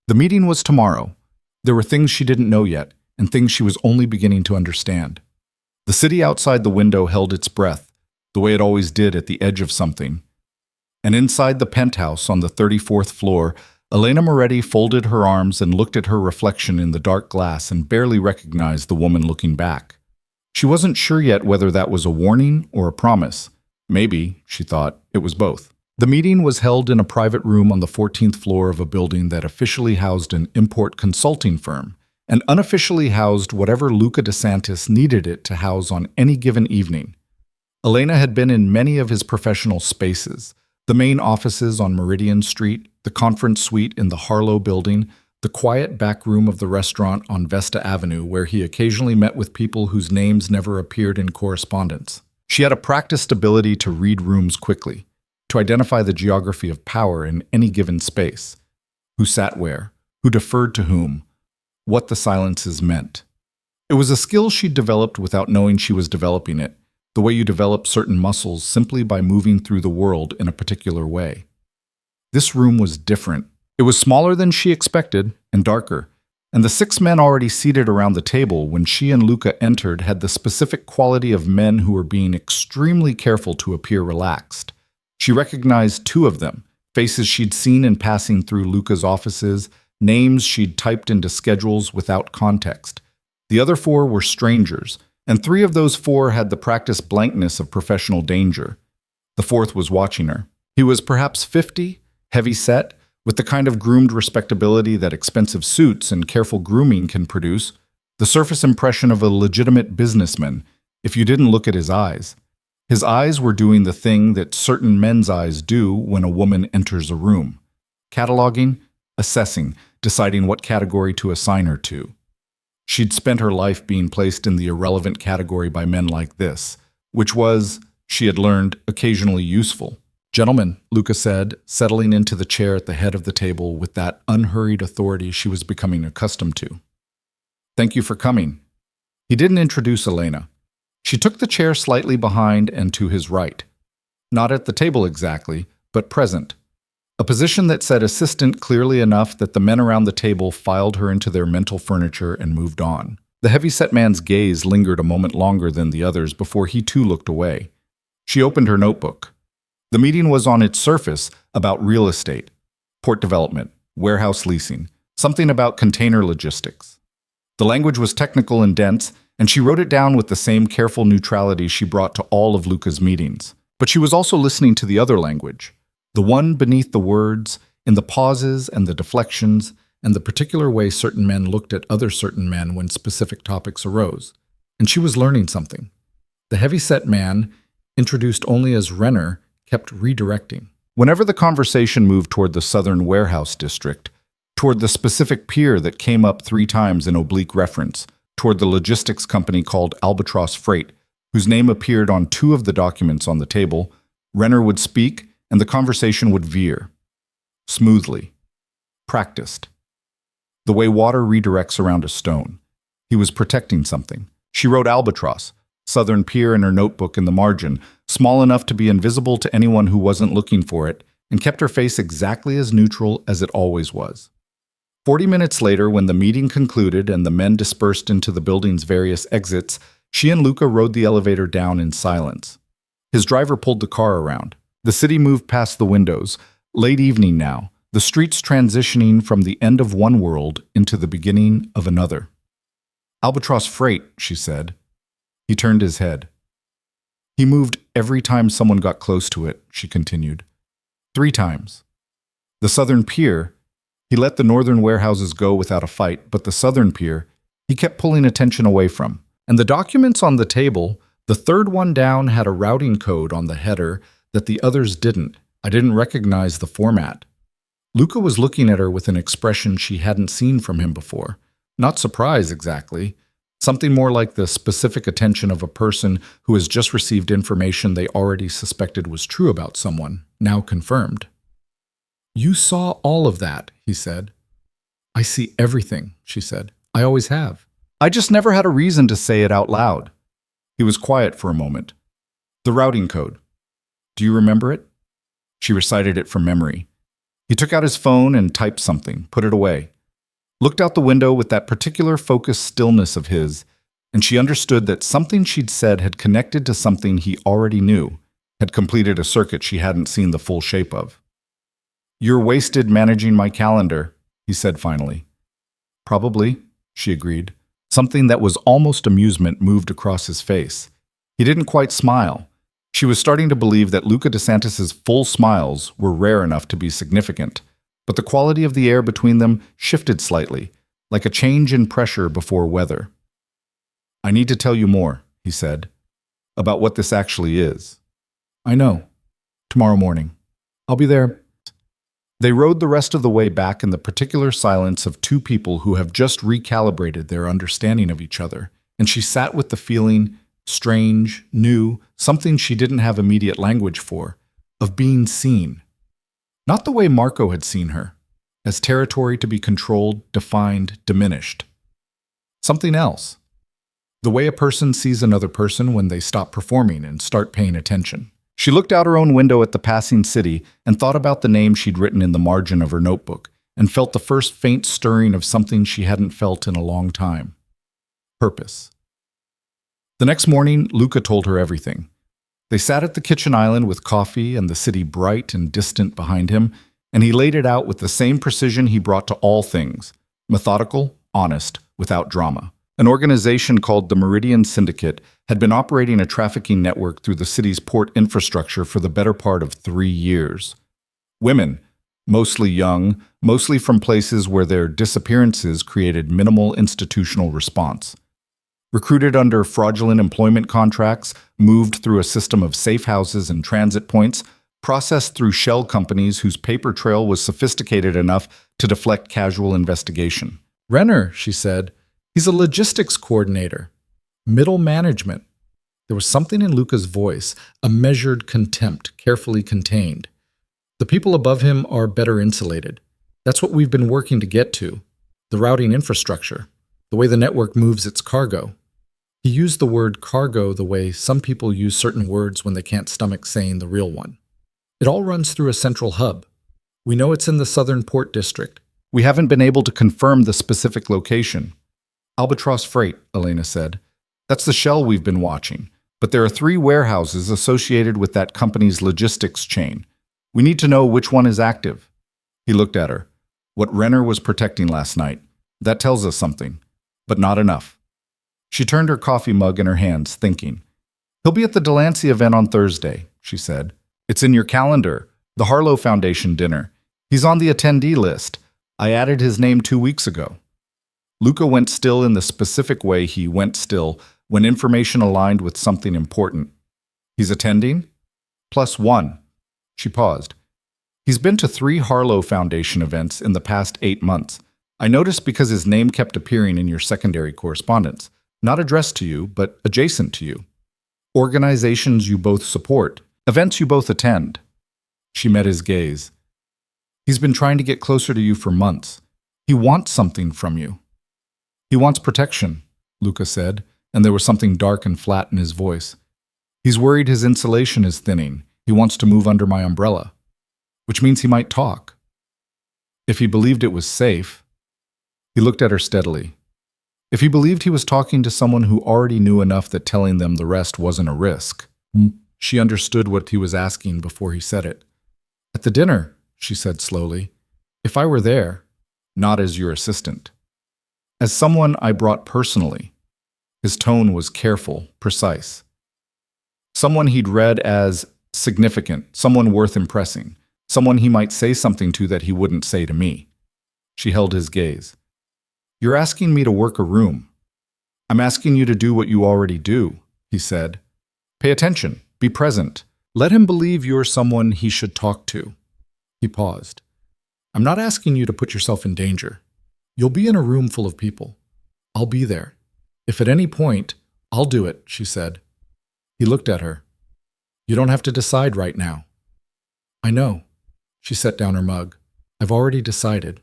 The meeting was tomorrow. There were things she didn't know yet, and things she was only beginning to understand. The city outside the window held its breath, the way it always did at the edge of something. And inside the penthouse on the 34th floor, Elena Moretti folded her arms and looked at her reflection in the dark glass and barely recognized the woman looking back. She wasn't sure yet whether that was a warning or a promise. Maybe, she thought, it was both. The meeting was held in a private room on the 14th floor of a building that officially housed an import consulting firm and unofficially housed whatever Luca DeSantis needed it to house on any given evening. Elena had been in many of his professional spaces, the main offices on Meridian Street, the conference suite in the Harlow building, the quiet back room of the restaurant on Vesta Avenue where he occasionally met with people whose names never appeared in correspondence. She had a practiced ability to read rooms quickly, to identify the geography of power in any given space, who sat where, who deferred to whom, what the silences meant. It was a skill she'd developed without knowing she was developing it, the way you develop certain muscles simply by moving through the world in a particular way. This room was different. It was smaller than she expected and darker, and the 6 men already seated around the table when she and Luca entered had the specific quality of men who were being extremely careful to appear relaxed. She recognized 2 of them, faces she'd seen in passing through Luca's offices, names she'd typed into schedules without context. The other 4 were strangers, and 3 of those 4 had the practiced blankness of professional danger. The 4th was watching her. He was perhaps 50, heavy-set, with the kind of groomed respectability that expensive suits and careful grooming can produce, the surface impression of a legitimate businessman, if you didn't look at his eyes. His eyes were doing the thing that certain men's eyes do when a woman enters a room: cataloging, assessing, deciding what category to assign her to. She'd spent her life being placed in the irrelevant category by men like this, which was, she had learned, occasionally useful. "Gentlemen," Luca said, settling into the chair at the head of the table with that unhurried authority she was becoming accustomed to. "Thank you for coming." He didn't introduce Elena. She took the chair slightly behind and to his right. Not at the table exactly, but present. A position that said assistant clearly enough that the men around the table filed her into their mental furniture and moved on. The heavy-set man's gaze lingered a moment longer than the others before he too looked away. She opened her notebook. The meeting was on its surface about real estate, port development, warehouse leasing, something about container logistics. The language was technical and dense, and she wrote it down with the same careful neutrality she brought to all of Luca's meetings. But she was also listening to the other language, the one beneath the words, in the pauses and the deflections, and the particular way certain men looked at other certain men when specific topics arose. And she was learning something. The heavy-set man, introduced only as Renner, kept redirecting. Whenever the conversation moved toward the southern warehouse district, toward the specific pier that came up 3 times in oblique reference, toward the logistics company called Albatross Freight, whose name appeared on 2 of the documents on the table, Renner would speak and the conversation would veer. Smoothly. Practiced. The way water redirects around a stone. He was protecting something. She wrote Albatross, Southern Pier in her notebook in the margin, small enough to be invisible to anyone who wasn't looking for it, and kept her face exactly as neutral as it always was. 40 minutes later, when the meeting concluded and the men dispersed into the building's various exits, she and Luca rode the elevator down in silence. His driver pulled the car around. The city moved past the windows. Late evening now, the streets transitioning from the end of one world into the beginning of another. "Albatross Freight," she said. He turned his head. "He moved every time someone got close to it," she continued. 3 times. The Southern Pier, he let the northern warehouses go without a fight, but the Southern Pier, he kept pulling attention away from. And the documents on the table, the 3rd one down had a routing code on the header that the others didn't. I didn't recognize the format. Luca was looking at her with an expression she hadn't seen from him before. Not surprise exactly. Something more like the specific attention of a person who has just received information they already suspected was true about someone, now confirmed. "You saw all of that," he said. "I see everything," she said. "I always have. I just never had a reason to say it out loud." He was quiet for a moment. "The routing code. Do you remember it?" She recited it from memory. He took out his phone and typed something, put it away. looked out the window with that particular focused stillness of his, and she understood that something she'd said had connected to something he already knew, had completed a circuit she hadn't seen the full shape of. "You're wasted managing my calendar," he said finally. "Probably," she agreed. Something that was almost amusement moved across his face. He didn't quite smile. She was starting to believe that Luca DeSantis's full smiles were rare enough to be significant, but the quality of the air between them shifted slightly, like a change in pressure before weather. "I need to tell you more," he said, "about what this actually is." "I know. Tomorrow morning. I'll be there." They rode the rest of the way back in the particular silence of two people who have just recalibrated their understanding of each other, and she sat with the feeling, strange, new, something she didn't have immediate language for, of being seen. Not the way Marco had seen her, as territory to be controlled, defined, diminished. Something else. The way a person sees another person when they stop performing and start paying attention. She looked out her own window at the passing city and thought about the name she'd written in the margin of her notebook and felt the first faint stirring of something she hadn't felt in a long time. Purpose. The next morning, Luca told her everything. They sat at the kitchen island with coffee and the city bright and distant behind him, and he laid it out with the same precision he brought to all things, methodical, honest, without drama. An organization called the Meridian Syndicate had been operating a trafficking network through the city's port infrastructure for the better part of 3 years. Women, mostly young, mostly from places where their disappearances created minimal institutional response. Recruited under fraudulent employment contracts, moved through a system of safe houses and transit points, processed through shell companies whose paper trail was sophisticated enough to deflect casual investigation. "Renner," she said. "He's a logistics coordinator. Middle management." There was something in Luca's voice, a measured contempt, carefully contained. "The people above him are better insulated. That's what we've been working to get to. The routing infrastructure, the way the network moves its cargo." He used the word cargo the way some people use certain words when they can't stomach saying the real one. "It all runs through a central hub. We know it's in the southern port district. We haven't been able to confirm the specific location." "Albatross Freight," Elena said. "That's the shell we've been watching. But there are 3 warehouses associated with that company's logistics chain. We need to know which one is active." He looked at her. "What Renner was protecting last night. That tells us something. But not enough." She turned her coffee mug in her hands, thinking. "He'll be at the Delancey event on Thursday," she said. "It's in your calendar. The Harlow Foundation dinner. He's on the attendee list. I added his name 2 weeks ago." Luca went still in the specific way he went still when information aligned with something important. "He's attending?" +1. She paused. "He's been to 3 Harlow Foundation events in the past 8 months. I noticed because his name kept appearing in your secondary correspondence. Not addressed to you, but adjacent to you. Organizations you both support. Events you both attend." She met his gaze. "He's been trying to get closer to you for months. He wants something from you." "He wants protection," Luca said, and there was something dark and flat in his voice. "He's worried his insulation is thinning. He wants to move under my umbrella. Which means he might talk. If he believed it was safe." He looked at her steadily. "If he believed he was talking to someone who already knew enough that telling them the rest wasn't a risk." She understood what he was asking before he said it. "At the dinner," she said slowly. "If I were there, not as your assistant. As someone I brought personally." His tone was careful, precise. "Someone he'd read as significant, someone worth impressing, someone he might say something to that he wouldn't say to me." She held his gaze. "You're asking me to work a room." "I'm asking you to do what you already do," he said. "Pay attention. Be present. Let him believe you're someone he should talk to." He paused. "I'm not asking you to put yourself in danger. You'll be in a room full of people. I'll be there. If at any point, I'll do it," she said. He looked at her. "You don't have to decide right now." "I know." She set down her mug. "I've already decided."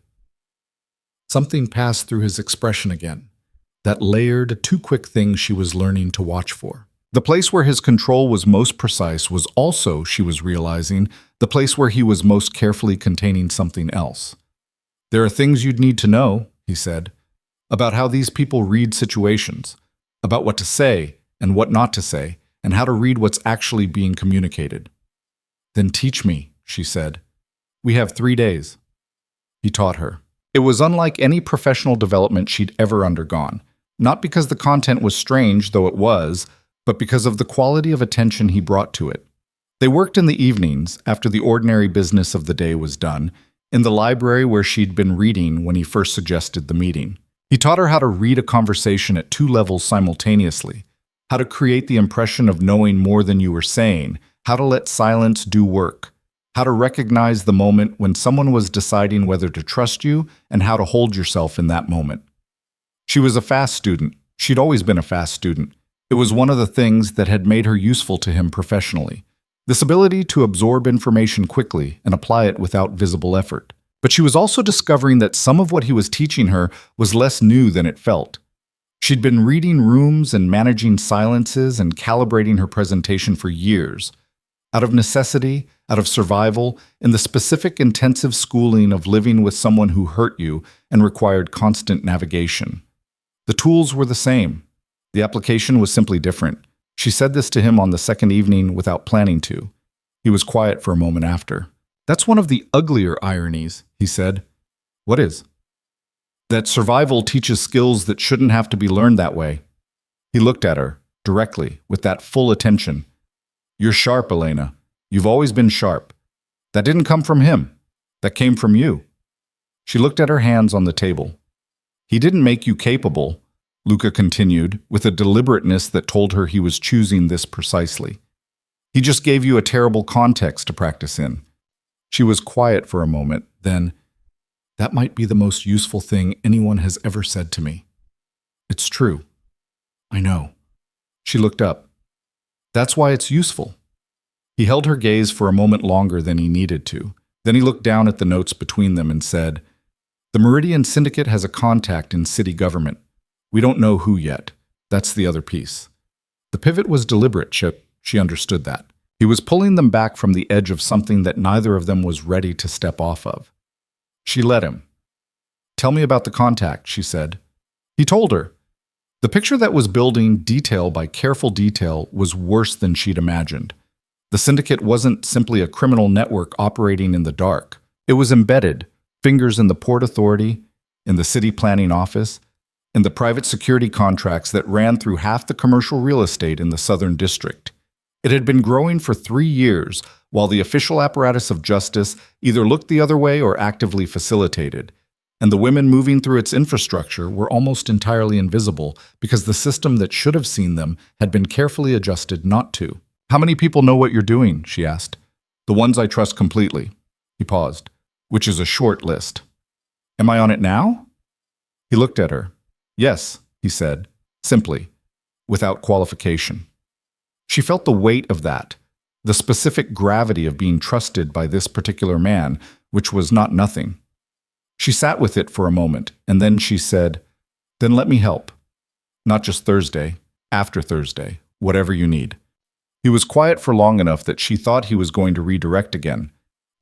Something passed through his expression again. That layered, too quick thing she was learning to watch for. The place where his control was most precise was also, she was realizing, the place where he was most carefully containing something else. "There are things you'd need to know," he said, about how these people read situations, about what to say and what not to say, and how to read what's actually being communicated. Then teach me, she said. We have 3 days. He taught her. It was unlike any professional development she'd ever undergone, not because the content was strange, though it was, but because of the quality of attention he brought to it. They worked in the evenings, after the ordinary business of the day was done, in the library where she'd been reading when he first suggested the meeting. He taught her how to read a conversation at 2 levels simultaneously, how to create the impression of knowing more than you were saying, how to let silence do work, how to recognize the moment when someone was deciding whether to trust you, and how to hold yourself in that moment. She was a fast student. She'd always been a fast student. It was one of the things that had made her useful to him professionally. This ability to absorb information quickly and apply it without visible effort. But she was also discovering that some of what he was teaching her was less new than it felt. She'd been reading rooms and managing silences and calibrating her presentation for years. Out of necessity, out of survival, in the specific intensive schooling of living with someone who hurt you and required constant navigation. The tools were the same. The application was simply different. She said this to him on the second evening without planning to. He was quiet for a moment after. That's one of the uglier ironies, he said. What is? That survival teaches skills that shouldn't have to be learned that way. He looked at her, directly, with that full attention. You're sharp, Elena. You've always been sharp. That didn't come from him. That came from you. She looked at her hands on the table. He didn't make you capable, Luca continued, with a deliberateness that told her he was choosing this precisely. He just gave you a terrible context to practice in. She was quiet for a moment, then, that might be the most useful thing anyone has ever said to me. It's true. I know. She looked up. That's why it's useful. He held her gaze for a moment longer than he needed to. Then he looked down at the notes between them and said, The Meridian Syndicate has a contact in city government. We don't know who yet. That's the other piece. The pivot was deliberate, Chip. She understood that. He was pulling them back from the edge of something that neither of them was ready to step off of. She let him. Tell me about the contact, she said. He told her. The picture that was building, detail by careful detail, was worse than she'd imagined. The syndicate wasn't simply a criminal network operating in the dark. It was embedded, fingers in the Port Authority, in the city planning office, in the private security contracts that ran through half the commercial real estate in the Southern District. It had been growing for 3 years, while the official apparatus of justice either looked the other way or actively facilitated, and the women moving through its infrastructure were almost entirely invisible because the system that should have seen them had been carefully adjusted not to. How many people know what you're doing? She asked. The ones I trust completely. He paused, which is a short list. Am I on it now? He looked at her. Yes, he said, simply, without qualification. She felt the weight of that, the specific gravity of being trusted by this particular man, which was not nothing. She sat with it for a moment, and then she said, Then let me help. Not just Thursday, after Thursday, whatever you need. He was quiet for long enough that she thought he was going to redirect again.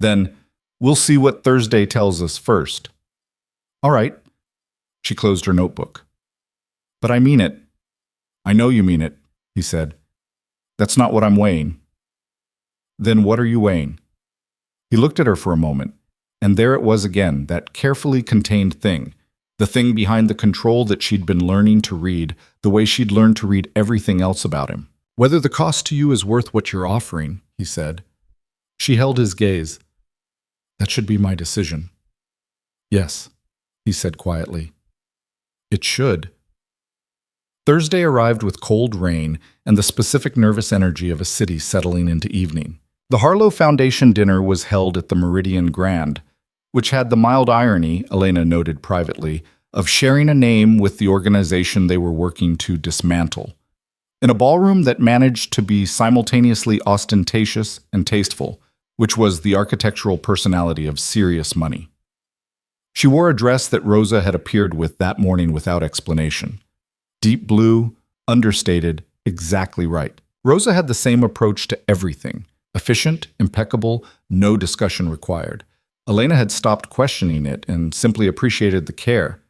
Then, we'll see what Thursday tells us first. All right. She closed her notebook. But I mean it. I know you mean it, he said. That's not what I'm weighing. Then what are you weighing? He looked at her for a moment, and there it was again, that carefully contained thing, the thing behind the control that she'd been learning to read, the way she'd learned to read everything else about him. Whether the cost to you is worth what you're offering, he said. She held his gaze. That should be my decision. Yes, he said quietly. It should. Thursday arrived with cold rain and the specific nervous energy of a city settling into evening. The Harlow Foundation dinner was held at the Meridian Grand, which had the mild irony, Elena noted privately, of sharing a name with the organization they were working to dismantle. In a ballroom that managed to be simultaneously ostentatious and tasteful, which was the architectural personality of serious money. She wore a dress that Rosa had appeared with that morning without explanation. Deep blue, understated, exactly right. Rosa had the same approach to everything. Efficient, impeccable, no discussion required. Elena had stopped questioning it and simply appreciated the care.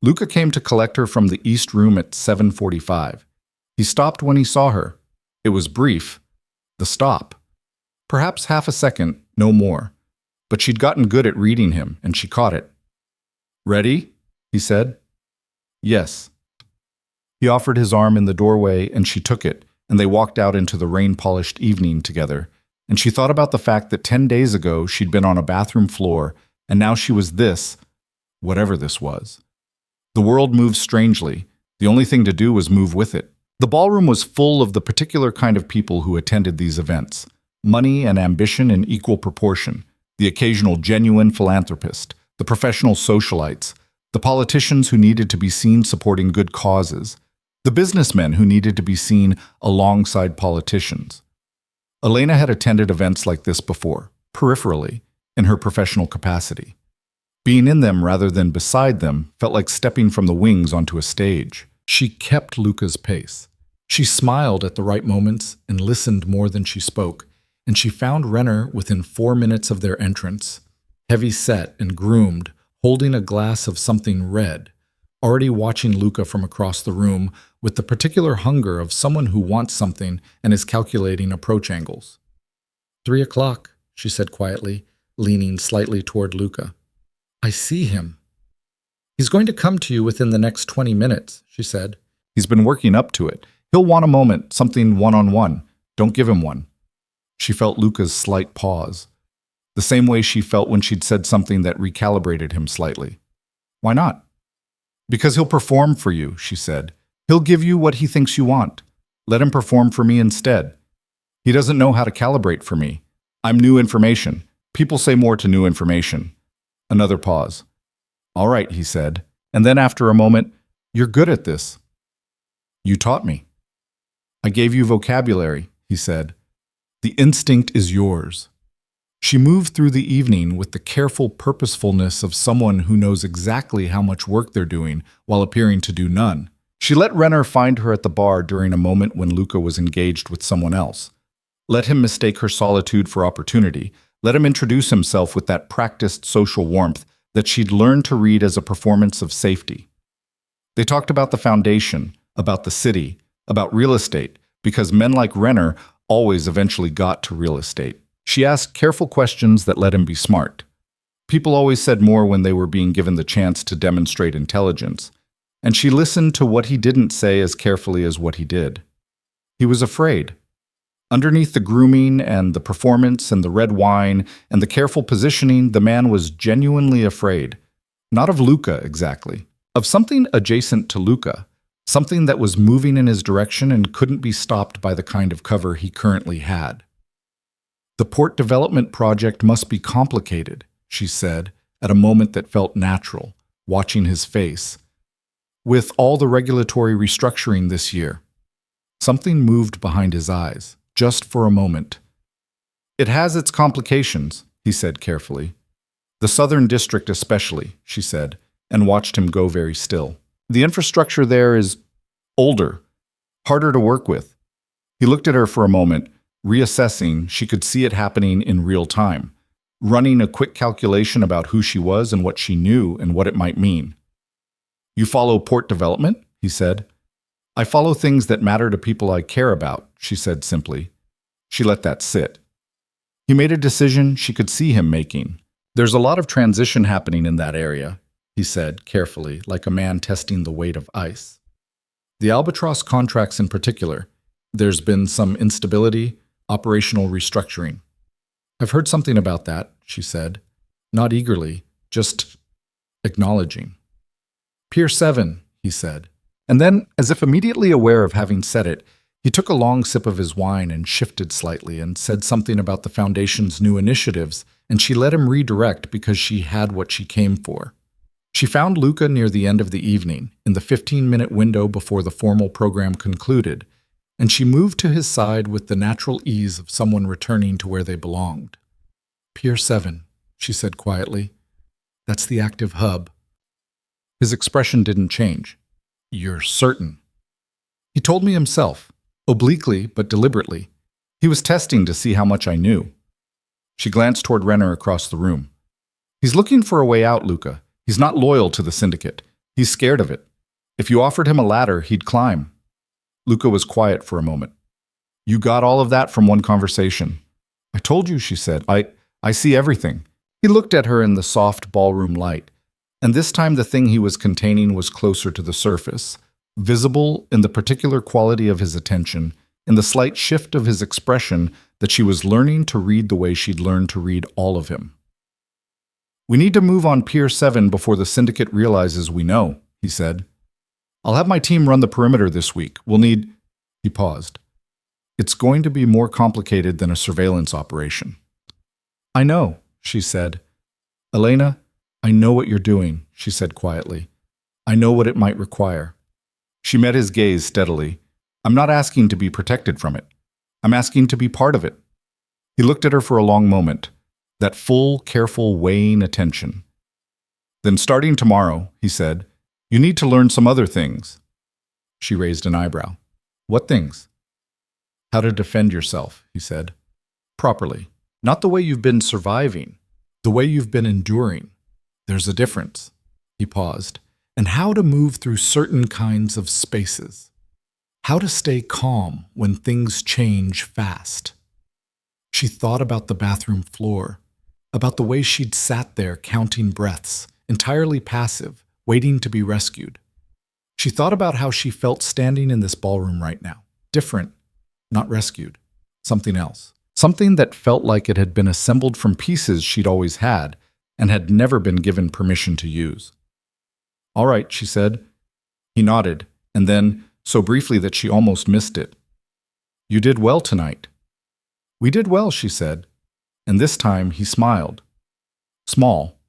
Luca came to collect her from the East Room at 7:45. He stopped when he saw her. It was brief. The stop. Perhaps half a second, no more. But she'd gotten good at reading him, and she caught it. "Ready?" he said. "Yes." He offered his arm in the doorway, and she took it, and they walked out into the rain-polished evening together. And she thought about the fact that 10 days ago she'd been on a bathroom floor, and now she was this, whatever this was. The world moved strangely. The only thing to do was move with it. The ballroom was full of the particular kind of people who attended these events. Money and ambition in equal proportion. The occasional genuine philanthropist, the professional socialites, the politicians who needed to be seen supporting good causes, the businessmen who needed to be seen alongside politicians. Elena had attended events like this before, peripherally, in her professional capacity. Being in them rather than beside them felt like stepping from the wings onto a stage. She kept Luca's pace. She smiled at the right moments and listened more than she spoke, and she found Renner within 4 minutes of their entrance, heavy set and groomed, holding a glass of something red, already watching Luca from across the room with the particular hunger of someone who wants something and is calculating approach angles. 3:00, she said quietly, leaning slightly toward Luca. "I see him." "He's going to come to you within the next 20 minutes, she said. "He's been working up to it. He'll want a moment, something one-on-one. Don't give him one." She felt Luca's slight pause, the same way she felt when she'd said something that recalibrated him slightly. "Why not?" "Because he'll perform for you," she said. "He'll give you what he thinks you want. Let him perform for me instead. He doesn't know how to calibrate for me. I'm new information. People say more to new information." Another pause. "All right," he said. And then after a moment, "You're good at this." "You taught me." "I gave you vocabulary," he said. "The instinct is yours." She moved through the evening with the careful purposefulness of someone who knows exactly how much work they're doing while appearing to do none. She let Renner find her at the bar during a moment when Luca was engaged with someone else. Let him mistake her solitude for opportunity. Let him introduce himself with that practiced social warmth that she'd learned to read as a performance of safety. They talked about the foundation, about the city, about real estate, because men like Renner always eventually got to real estate. She asked careful questions that let him be smart. People always said more when they were being given the chance to demonstrate intelligence, and she listened to what he didn't say as carefully as what he did. He was afraid. Underneath the grooming and the performance and the red wine and the careful positioning, the man was genuinely afraid. Not of Luca exactly, of something adjacent to Luca, something that was moving in his direction and couldn't be stopped by the kind of cover he currently had. "The port development project must be complicated," she said, at a moment that felt natural, watching his face. "With all the regulatory restructuring this year." Something moved behind his eyes, just for a moment. "It has its complications," he said carefully. "The Southern District especially," she said, and watched him go very still. "The infrastructure there is older, harder to work with." He looked at her for a moment, reassessing. She could see it happening in real time, running a quick calculation about who she was and what she knew and what it might mean. "You follow port development?" he said. "I follow things that matter to people I care about," she said simply. She let that sit. He made a decision she could see him making. "There's a lot of transition happening in that area," he said carefully, like a man testing the weight of ice. "The Albatross contracts in particular. There's been some instability, operational restructuring." "I've heard something about that," she said, not eagerly, just acknowledging. "Pier 7, he said. And then, as if immediately aware of having said it, he took a long sip of his wine and shifted slightly and said something about the Foundation's new initiatives, and she let him redirect because she had what she came for. She found Luca near the end of the evening, in the 15-minute window before the formal program concluded, and she moved to his side with the natural ease of someone returning to where they belonged. "Pier 7, she said quietly. "That's the active hub." His expression didn't change. "You're certain?" "He told me himself, obliquely but deliberately. He was testing to see how much I knew." She glanced toward Renner across the room. "He's looking for a way out, Luca. He's not loyal to the syndicate. He's scared of it. If you offered him a ladder, he'd climb. Luca was quiet for a moment. You got all of that from one conversation. I told you, she said. I see everything. He looked at her in the soft ballroom light, and this time the thing he was containing was closer to the surface, visible in the particular quality of his attention, in the slight shift of his expression that she was learning to read the way she'd learned to read all of him. We need to move on Pier 7 before the syndicate realizes we know, he said. I'll have my team run the perimeter this week. We'll need... He paused. It's going to be more complicated than a surveillance operation. I know, she said. Elena, I know what you're doing, she said quietly. I know what it might require. She met his gaze steadily. I'm not asking to be protected from it. I'm asking to be part of it. He looked at her for a long moment, that full, careful, weighing attention. Then starting tomorrow, he said, you need to learn some other things. She raised an eyebrow. What things? How to defend yourself, he said. Properly. Not the way you've been surviving, the way you've been enduring. There's a difference. He paused. And how to move through certain kinds of spaces. How to stay calm when things change fast. She thought about the bathroom floor, about the way she'd sat there counting breaths, entirely passive, waiting to be rescued. She thought about how she felt standing in this ballroom right now. Different, not rescued. Something else. Something that felt like it had been assembled from pieces she'd always had and had never been given permission to use. All right, she said. He nodded, and then, so briefly that she almost missed it. You did well tonight. We did well, she said, and this time he smiled. Small,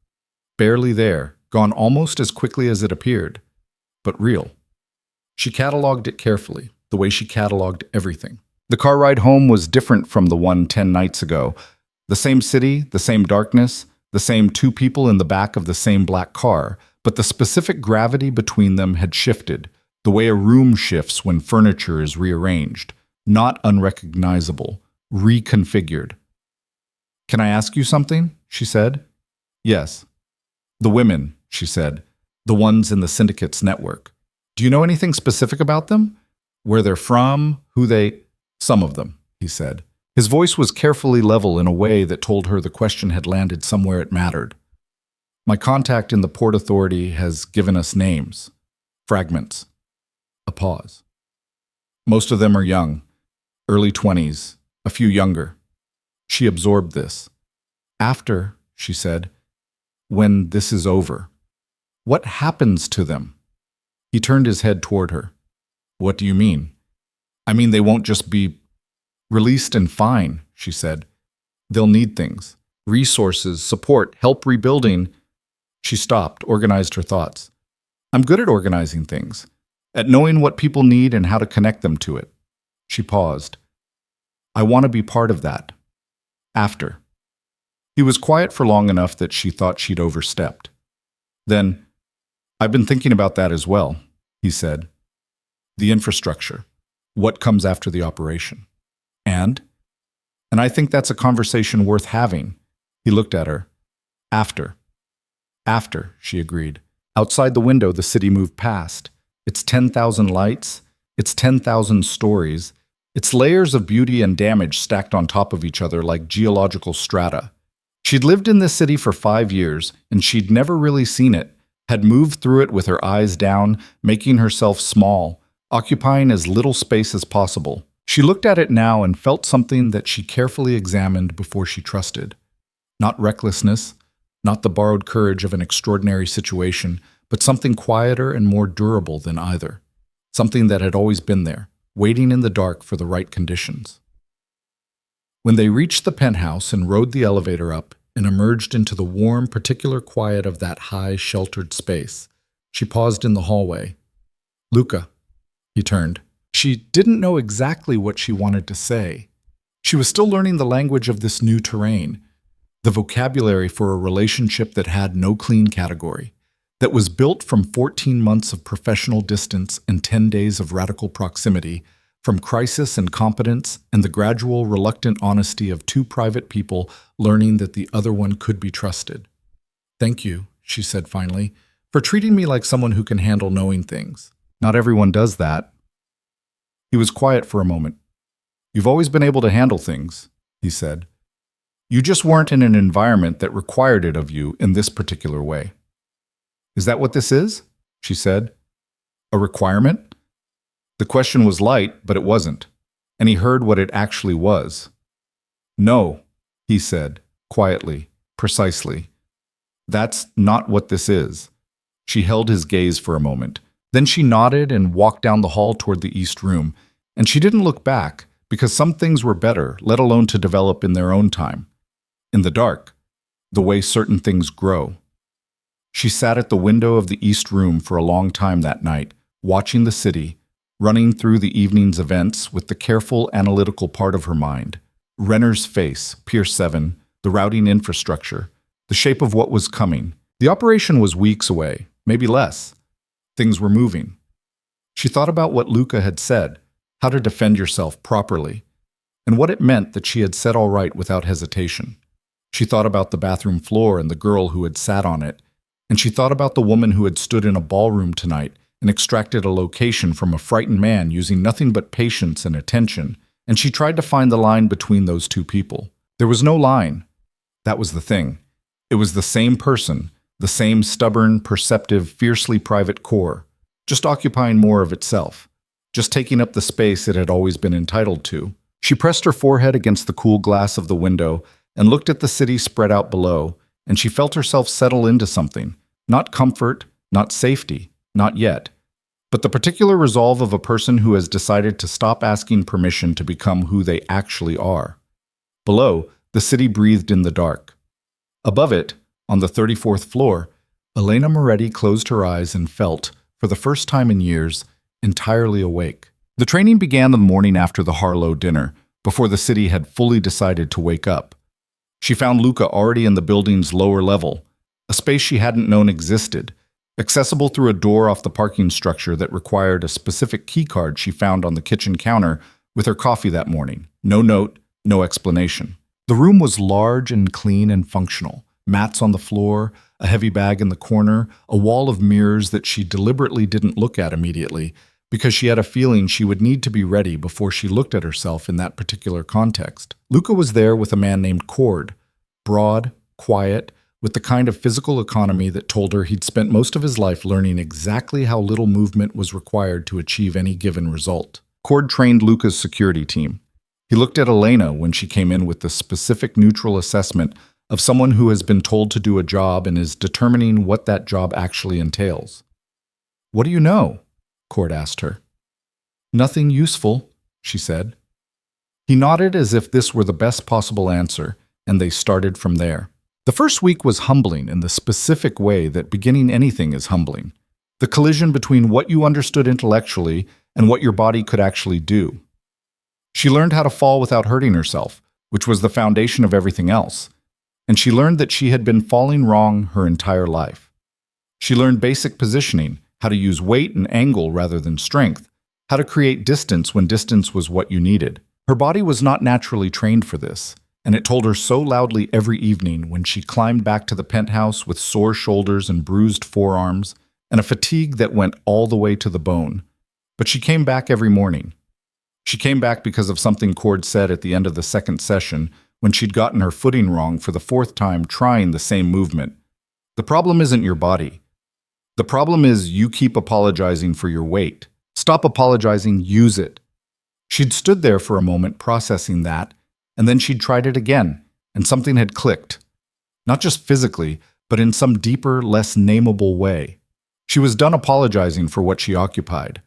barely there, gone almost as quickly as it appeared, but real. She catalogued it carefully, the way she catalogued everything. The car ride home was different from the one 10 nights ago. The same city, the same darkness, the same two people in the back of the same black car, but the specific gravity between them had shifted, the way a room shifts when furniture is rearranged, not unrecognizable, reconfigured. Can I ask you something? She said. Yes. The women, she said, the ones in the syndicate's network. Do you know anything specific about them? Where they're from, who they... Some of them, he said. His voice was carefully level in a way that told her the question had landed somewhere it mattered. My contact in the Port Authority has given us names. Fragments. A pause. Most of them are young, early 20s, a few younger. She absorbed this. After, she said, when this is over, what happens to them? He turned his head toward her. What do you mean? I mean, they won't just be released and fine, she said. They'll need things. Resources, support, help rebuilding. She stopped, organized her thoughts. I'm good at organizing things, at knowing what people need and how to connect them to it. She paused. I want to be part of that. After. He was quiet for long enough that she thought she'd overstepped. Then, I've been thinking about that as well, he said. The infrastructure. What comes after the operation? And I think that's a conversation worth having. He looked at her. After, she agreed. Outside the window, the city moved past. Its 10,000 lights, its 10,000 stories, its layers of beauty and damage stacked on top of each other like geological strata. She'd lived in this city for 5 years, and she'd never really seen it, had moved through it with her eyes down, making herself small, occupying as little space as possible. She looked at it now and felt something that she carefully examined before she trusted. Not recklessness, not the borrowed courage of an extraordinary situation, but something quieter and more durable than either. Something that had always been there, waiting in the dark for the right conditions. When they reached the penthouse and rode the elevator up and emerged into the warm, particular quiet of that high, sheltered space, she paused in the hallway. Luca. He turned. She didn't know exactly what she wanted to say. She was still learning the language of this new terrain, the vocabulary for a relationship that had no clean category, that was built from 14 months of professional distance and 10 days of radical proximity, from crisis and competence and the gradual, reluctant honesty of two private people learning that the other one could be trusted. Thank you, she said finally, For treating me like someone who can handle knowing things. Not everyone does that. He was quiet for a moment. You've always been able to handle things, he said. You just weren't in an environment that required it of you in this particular way. Is that what this is? She said. A requirement? The question was light, but it wasn't, and he heard what it actually was. No, he said, quietly, precisely. That's not what this is. She held his gaze for a moment. Then she nodded and walked down the hall toward the east room, and she didn't look back because some things were better, let alone to develop in their own time. In the dark, the way certain things grow. She sat at the window of the east room for a long time that night, watching the city, running through the evening's events with the careful, analytical part of her mind. Renner's face, Pier 7, the routing infrastructure, the shape of what was coming. The operation was weeks away, maybe less. Things were moving. She thought about what Luca had said, how to defend yourself properly, and what it meant that she had said all right without hesitation. She thought about the bathroom floor and the girl who had sat on it, and she thought about the woman who had stood in a ballroom tonight and extracted a location from a frightened man using nothing but patience and attention, and she tried to find the line between those two people. There was no line. That was the thing. It was the same person, the same stubborn, perceptive, fiercely private core, just occupying more of itself, just taking up the space it had always been entitled to. She pressed her forehead against the cool glass of the window and looked at the city spread out below, and she felt herself settle into something. Not comfort, not safety, not yet, but the particular resolve of a person who has decided to stop asking permission to become who they actually are. Below, the city breathed in the dark. Above it, on the 34th floor, Elena Moretti closed her eyes and felt, for the first time in years, entirely awake. The training began the morning after the Harlow dinner, before the city had fully decided to wake up. She found Luca already in the building's lower level, a space she hadn't known existed, accessible through a door off the parking structure that required a specific keycard she found on the kitchen counter with her coffee that morning. No note, no explanation. The room was large and clean and functional. Mats on the floor, a heavy bag in the corner, a wall of mirrors that she deliberately didn't look at immediately because she had a feeling she would need to be ready before she looked at herself in that particular context. Luca was there with a man named Cord, broad, quiet, with the kind of physical economy that told her he'd spent most of his life learning exactly how little movement was required to achieve any given result. Cord trained Luca's security team. He looked at Elena when she came in with the specific neutral assessment of someone who has been told to do a job and is determining what that job actually entails. "What do you know?" Cord asked her. "Nothing useful," she said. He nodded as if this were the best possible answer, and they started from there. The first week was humbling in the specific way that beginning anything is humbling. The collision between what you understood intellectually and what your body could actually do. She learned how to fall without hurting herself, which was the foundation of everything else. And she learned that she had been falling wrong her entire life. She learned basic positioning, how to use weight and angle rather than strength, how to create distance when distance was what you needed. Her body was not naturally trained for this, and it told her so loudly every evening when she climbed back to the penthouse with sore shoulders and bruised forearms and a fatigue that went all the way to the bone. But she came back every morning. She came back because of something Cord said at the end of the second session when she'd gotten her footing wrong for the fourth time trying the same movement. The problem isn't your body. The problem is you keep apologizing for your weight. Stop apologizing, use it. She'd stood there for a moment processing that, and then she'd tried it again, and something had clicked. Not just physically, but in some deeper, less nameable way. She was done apologizing for what she occupied.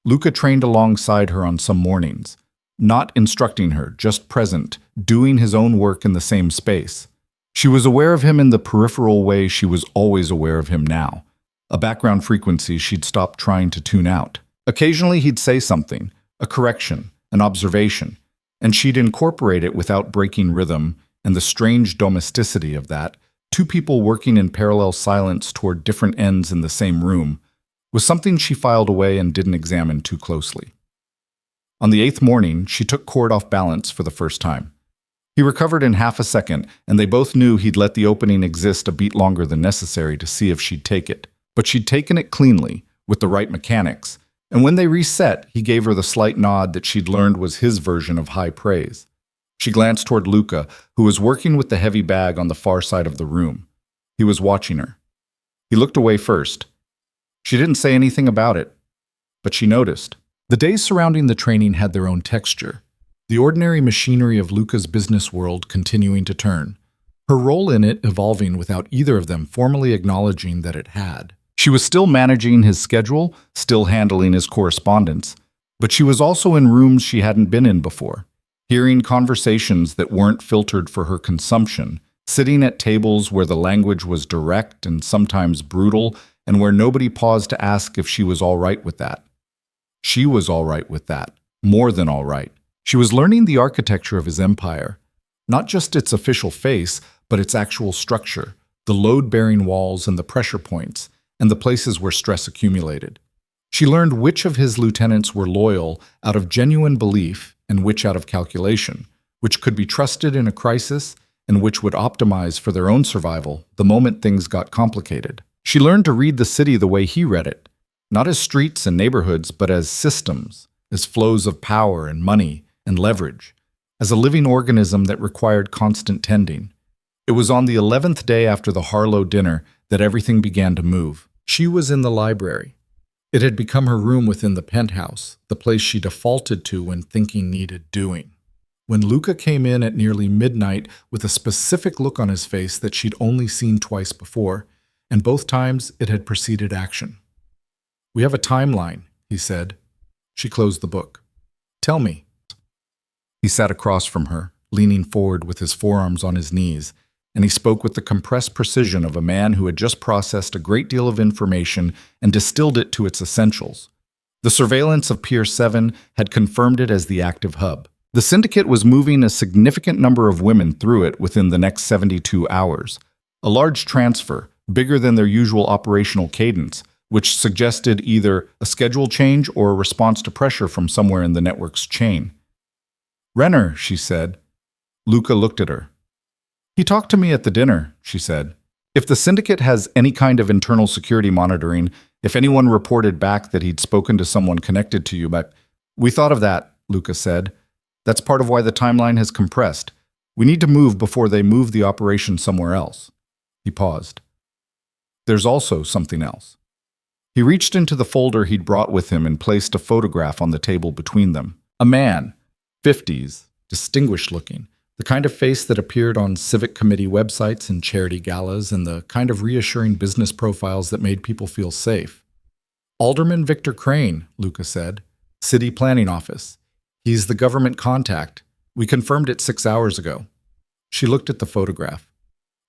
Luca trained alongside her on some mornings, not instructing her, just present, doing his own work in the same space. She was aware of him in the peripheral way she was always aware of him now, a background frequency she'd stopped trying to tune out. Occasionally he'd say something, a correction, an observation, and she'd incorporate it without breaking rhythm and the strange domesticity of that, two people working in parallel silence toward different ends in the same room, was something she filed away and didn't examine too closely. On the 8th morning, she took Cord off balance for the first time. He recovered in half a second, and they both knew he'd let the opening exist a beat longer than necessary to see if she'd take it. But she'd taken it cleanly, with the right mechanics, and when they reset, he gave her the slight nod that she'd learned was his version of high praise. She glanced toward Luca, who was working with the heavy bag on the far side of the room. He was watching her. He looked away first. She didn't say anything about it, but she noticed. The days surrounding the training had their own texture, the ordinary machinery of Luca's business world continuing to turn, her role in it evolving without either of them formally acknowledging that it had. She was still managing his schedule, still handling his correspondence, but she was also in rooms she hadn't been in before, hearing conversations that weren't filtered for her consumption, sitting at tables where the language was direct and sometimes brutal, and where nobody paused to ask if she was all right with that. She was all right with that, more than all right. She was learning the architecture of his empire, not just its official face, but its actual structure, the load-bearing walls and the pressure points, and the places where stress accumulated. She learned which of his lieutenants were loyal out of genuine belief and which out of calculation, which could be trusted in a crisis and which would optimize for their own survival the moment things got complicated. She learned to read the city the way he read it, not as streets and neighborhoods, but as systems, as flows of power and money and leverage, as a living organism that required constant tending. It was on the 11th day after the Harlow dinner that everything began to move. She was in the library. It had become her room within the penthouse, the place she defaulted to when thinking needed doing. When Luca came in at nearly midnight with a specific look on his face that she'd only seen twice before, and both times it had preceded action. "We have a timeline," he said. She closed the book. "Tell me." He sat across from her, leaning forward with his forearms on his knees, and he spoke with the compressed precision of a man who had just processed a great deal of information and distilled it to its essentials. The surveillance of Pier 7 had confirmed it as the active hub. The syndicate was moving a significant number of women through it within the next 72 hours. A large transfer, bigger than their usual operational cadence, which suggested either a schedule change or a response to pressure from somewhere in the network's chain. "Renner," she said. Luca looked at her. "He talked to me at the dinner," she said. "If the syndicate has any kind of internal security monitoring, if anyone reported back that he'd spoken to someone connected to you, but we thought of that," Luca said. "That's part of why the timeline has compressed. We need to move before they move the operation somewhere else." He paused. "There's also something else." He reached into the folder he'd brought with him and placed a photograph on the table between them. A man, 50s, distinguished looking, the kind of face that appeared on civic committee websites and charity galas, and the kind of reassuring business profiles that made people feel safe. "Alderman Victor Crane," Luca said. "City Planning Office. He's the government contact. We confirmed it 6 hours ago." She looked at the photograph.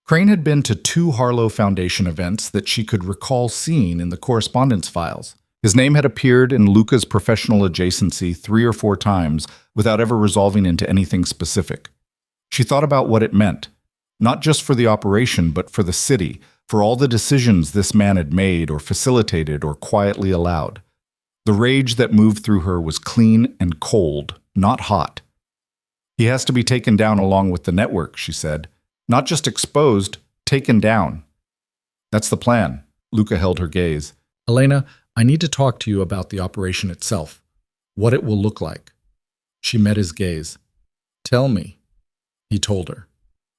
Crane had been to 2 Harlow Foundation events that she could recall seeing in the correspondence files. His name had appeared in Luca's professional adjacency 3 or 4 times without ever resolving into anything specific. She thought about what it meant, not just for the operation, but for the city, for all the decisions this man had made or facilitated or quietly allowed. The rage that moved through her was clean and cold, not hot. "He has to be taken down along with the network," she said. "Not just exposed, taken down." "That's the plan." Luca held her gaze. "Elena, I need to talk to you about the operation itself, what it will look like." She met his gaze. "Tell me," he told her.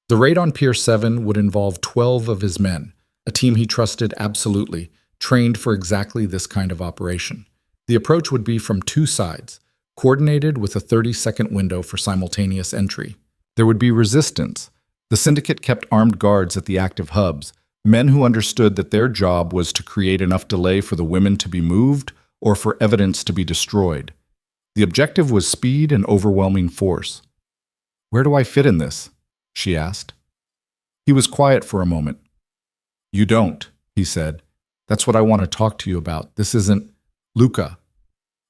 The raid on Pier 7 would involve 12 of his men, a team he trusted absolutely, trained for exactly this kind of operation. The approach would be from 2 sides, coordinated with a 30-second window for simultaneous entry. There would be resistance. The syndicate kept armed guards at the active hubs, men who understood that their job was to create enough delay for the women to be moved or for evidence to be destroyed. The objective was speed and overwhelming force. "Where do I fit in this?" she asked. He was quiet for a moment. "You don't," he said. "That's what I want to talk to you about. This isn't Luca.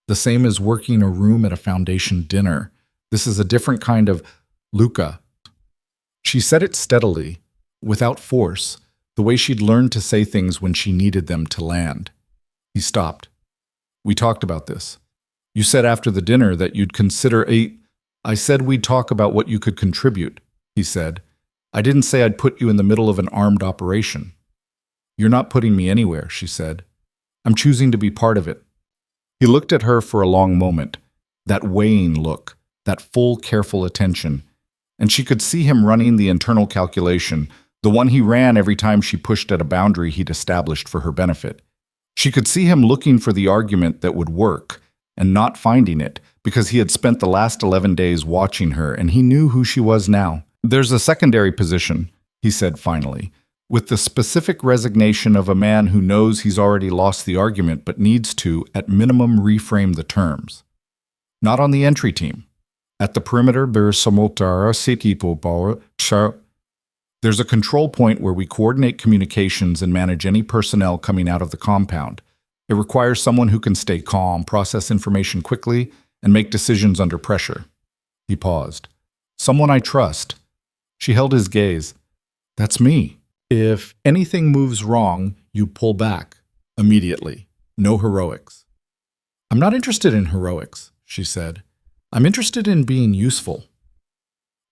The same as working a room at a Foundation dinner. This is a different kind of Luca." She said it steadily, without force, the way she'd learned to say things when she needed them to land. He stopped. "We talked about this. You said after the dinner that you'd consider I said we'd talk about what you could contribute," he said. "I didn't say I'd put you in the middle of an armed operation." You're not putting me anywhere, she said. I'm choosing to be part of it. He looked at her for a long moment, that weighing look, that full, careful attention, and she could see him running the internal calculation, the one he ran every time she pushed at a boundary he'd established for her benefit. She could see him looking for the argument that would work, and not finding it, because he had spent the last 11 days watching her, and he knew who she was now. There's a secondary position, he said finally, with the specific resignation of a man who knows he's already lost the argument but needs to, at minimum, reframe the terms. Not on the entry team. At the perimeter, there's a control point where we coordinate communications and manage any personnel coming out of the compound. It requires someone who can stay calm, process information quickly, and make decisions under pressure. He paused. Someone I trust. She held his gaze. That's me. If anything moves wrong, you pull back. Immediately. No heroics. I'm not interested in heroics, she said. I'm interested in being useful.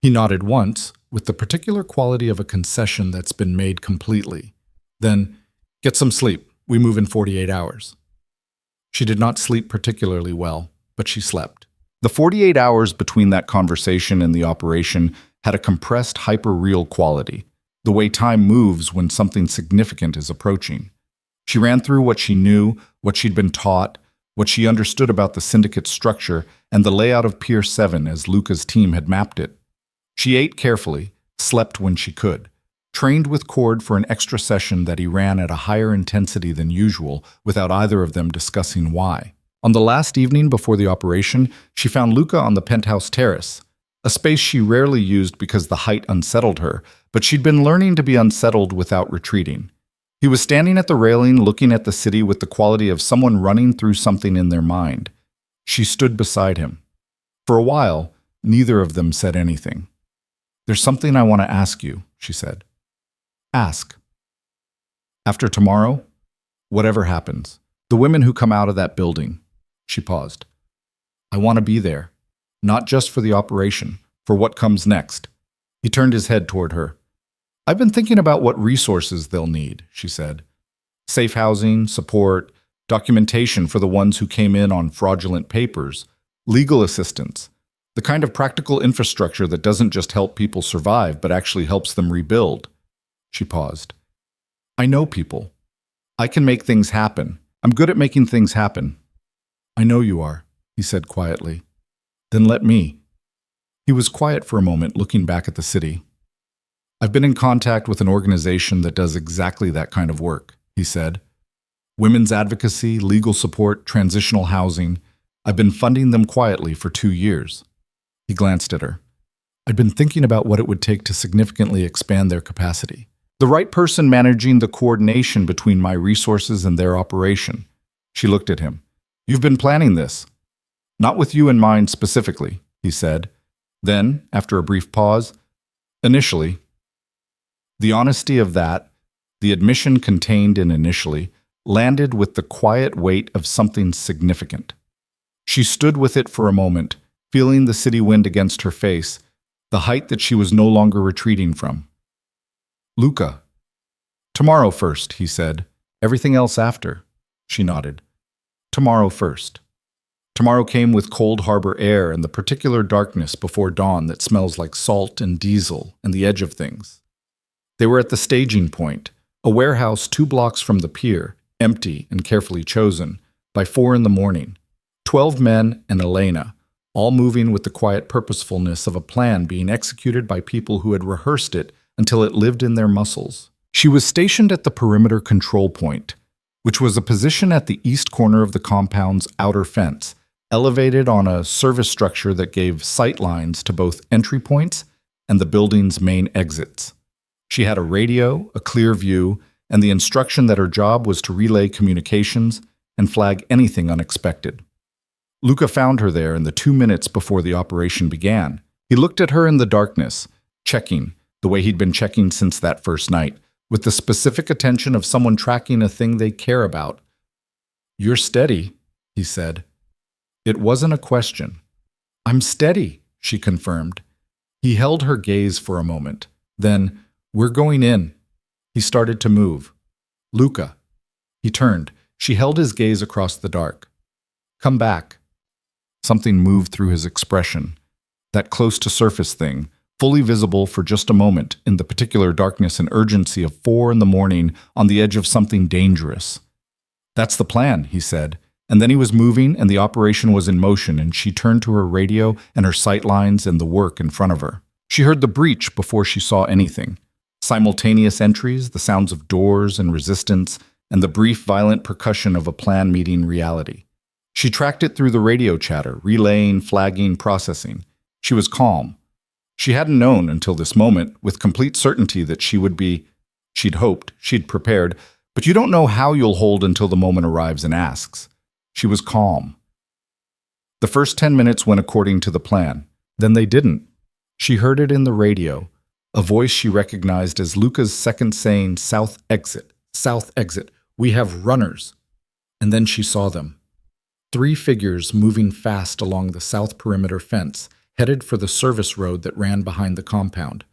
He nodded once, with the particular quality of a concession that's been made completely. Then, get some sleep. We move in 48 hours. She did not sleep particularly well, but she slept. The 48 hours between that conversation and the operation had a compressed, hyper-real quality, the way time moves when something significant is approaching. She ran through what she knew, what she'd been taught, what she understood about the syndicate structure, and the layout of Pier 7 as Luca's team had mapped it. She ate carefully, slept when she could, trained with Cord for an extra session that he ran at a higher intensity than usual without either of them discussing why. On the last evening before the operation, she found Luca on the penthouse terrace, a space she rarely used because the height unsettled her, but she'd been learning to be unsettled without retreating. He was standing at the railing looking at the city with the quality of someone running through something in their mind. She stood beside him. For a while, neither of them said anything. There's something I want to ask you, she said. Ask. After tomorrow, whatever happens, the women who come out of that building, she paused. I want to be there, not just for the operation, for what comes next. He turned his head toward her. I've been thinking about what resources they'll need, she said. Safe housing, support, documentation for the ones who came in on fraudulent papers, legal assistance, the kind of practical infrastructure that doesn't just help people survive but actually helps them rebuild. She paused. I know people. I can make things happen. I'm good at making things happen. I know you are, he said quietly. Then let me. He was quiet for a moment, looking back at the city. I've been in contact with an organization that does exactly that kind of work, he said. Women's advocacy, legal support, transitional housing. I've been funding them quietly for 2 years. He glanced at her. I'd been thinking about what it would take to significantly expand their capacity. The right person managing the coordination between my resources and their operation. She looked at him. You've been planning this. Not with you in mind specifically, he said. Then, after a brief pause, initially. The honesty of that, the admission contained in initially, landed with the quiet weight of something significant. She stood with it for a moment, feeling the city wind against her face, the height that she was no longer retreating from. Luca. Tomorrow first, he said. Everything else after. She nodded. Tomorrow first. Tomorrow came with cold harbor air and the particular darkness before dawn that smells like salt and diesel and the edge of things. They were at the staging point, a warehouse 2 blocks from the pier, empty and carefully chosen, by 4 in the morning. 12 men and Elena, all moving with the quiet purposefulness of a plan being executed by people who had rehearsed it until it lived in their muscles. She was stationed at the perimeter control point, which was a position at the east corner of the compound's outer fence, elevated on a service structure that gave sight lines to both entry points and the building's main exits. She had a radio, a clear view, and the instruction that her job was to relay communications and flag anything unexpected. Luca found her there in the 2 minutes before the operation began. He looked at her in the darkness, checking, the way he'd been checking since that first night, with the specific attention of someone tracking a thing they care about. You're steady, he said. It wasn't a question. I'm steady, she confirmed. He held her gaze for a moment. Then, we're going in. He started to move. Luca. He turned. She held his gaze across the dark. Come back. Something moved through his expression. That close-to-surface thing, fully visible for just a moment in the particular darkness and urgency of 4 in the morning on the edge of something dangerous. That's the plan, he said. And then he was moving and the operation was in motion, and she turned to her radio and her sight lines and the work in front of her. She heard the breach before she saw anything. Simultaneous entries, the sounds of doors and resistance, and the brief, violent percussion of a plan meeting reality. She tracked it through the radio chatter, relaying, flagging, processing. She was calm. She hadn't known until this moment, with complete certainty, that she would be. She'd hoped, she'd prepared, but you don't know how you'll hold until the moment arrives and asks. She was calm. The first 10 minutes went according to the plan. Then they didn't. She heard it in the radio, a voice she recognized as Luca's second saying, South exit, we have runners. And then she saw them. 3 figures moving fast along the south perimeter fence, headed for the service road that ran behind the compound.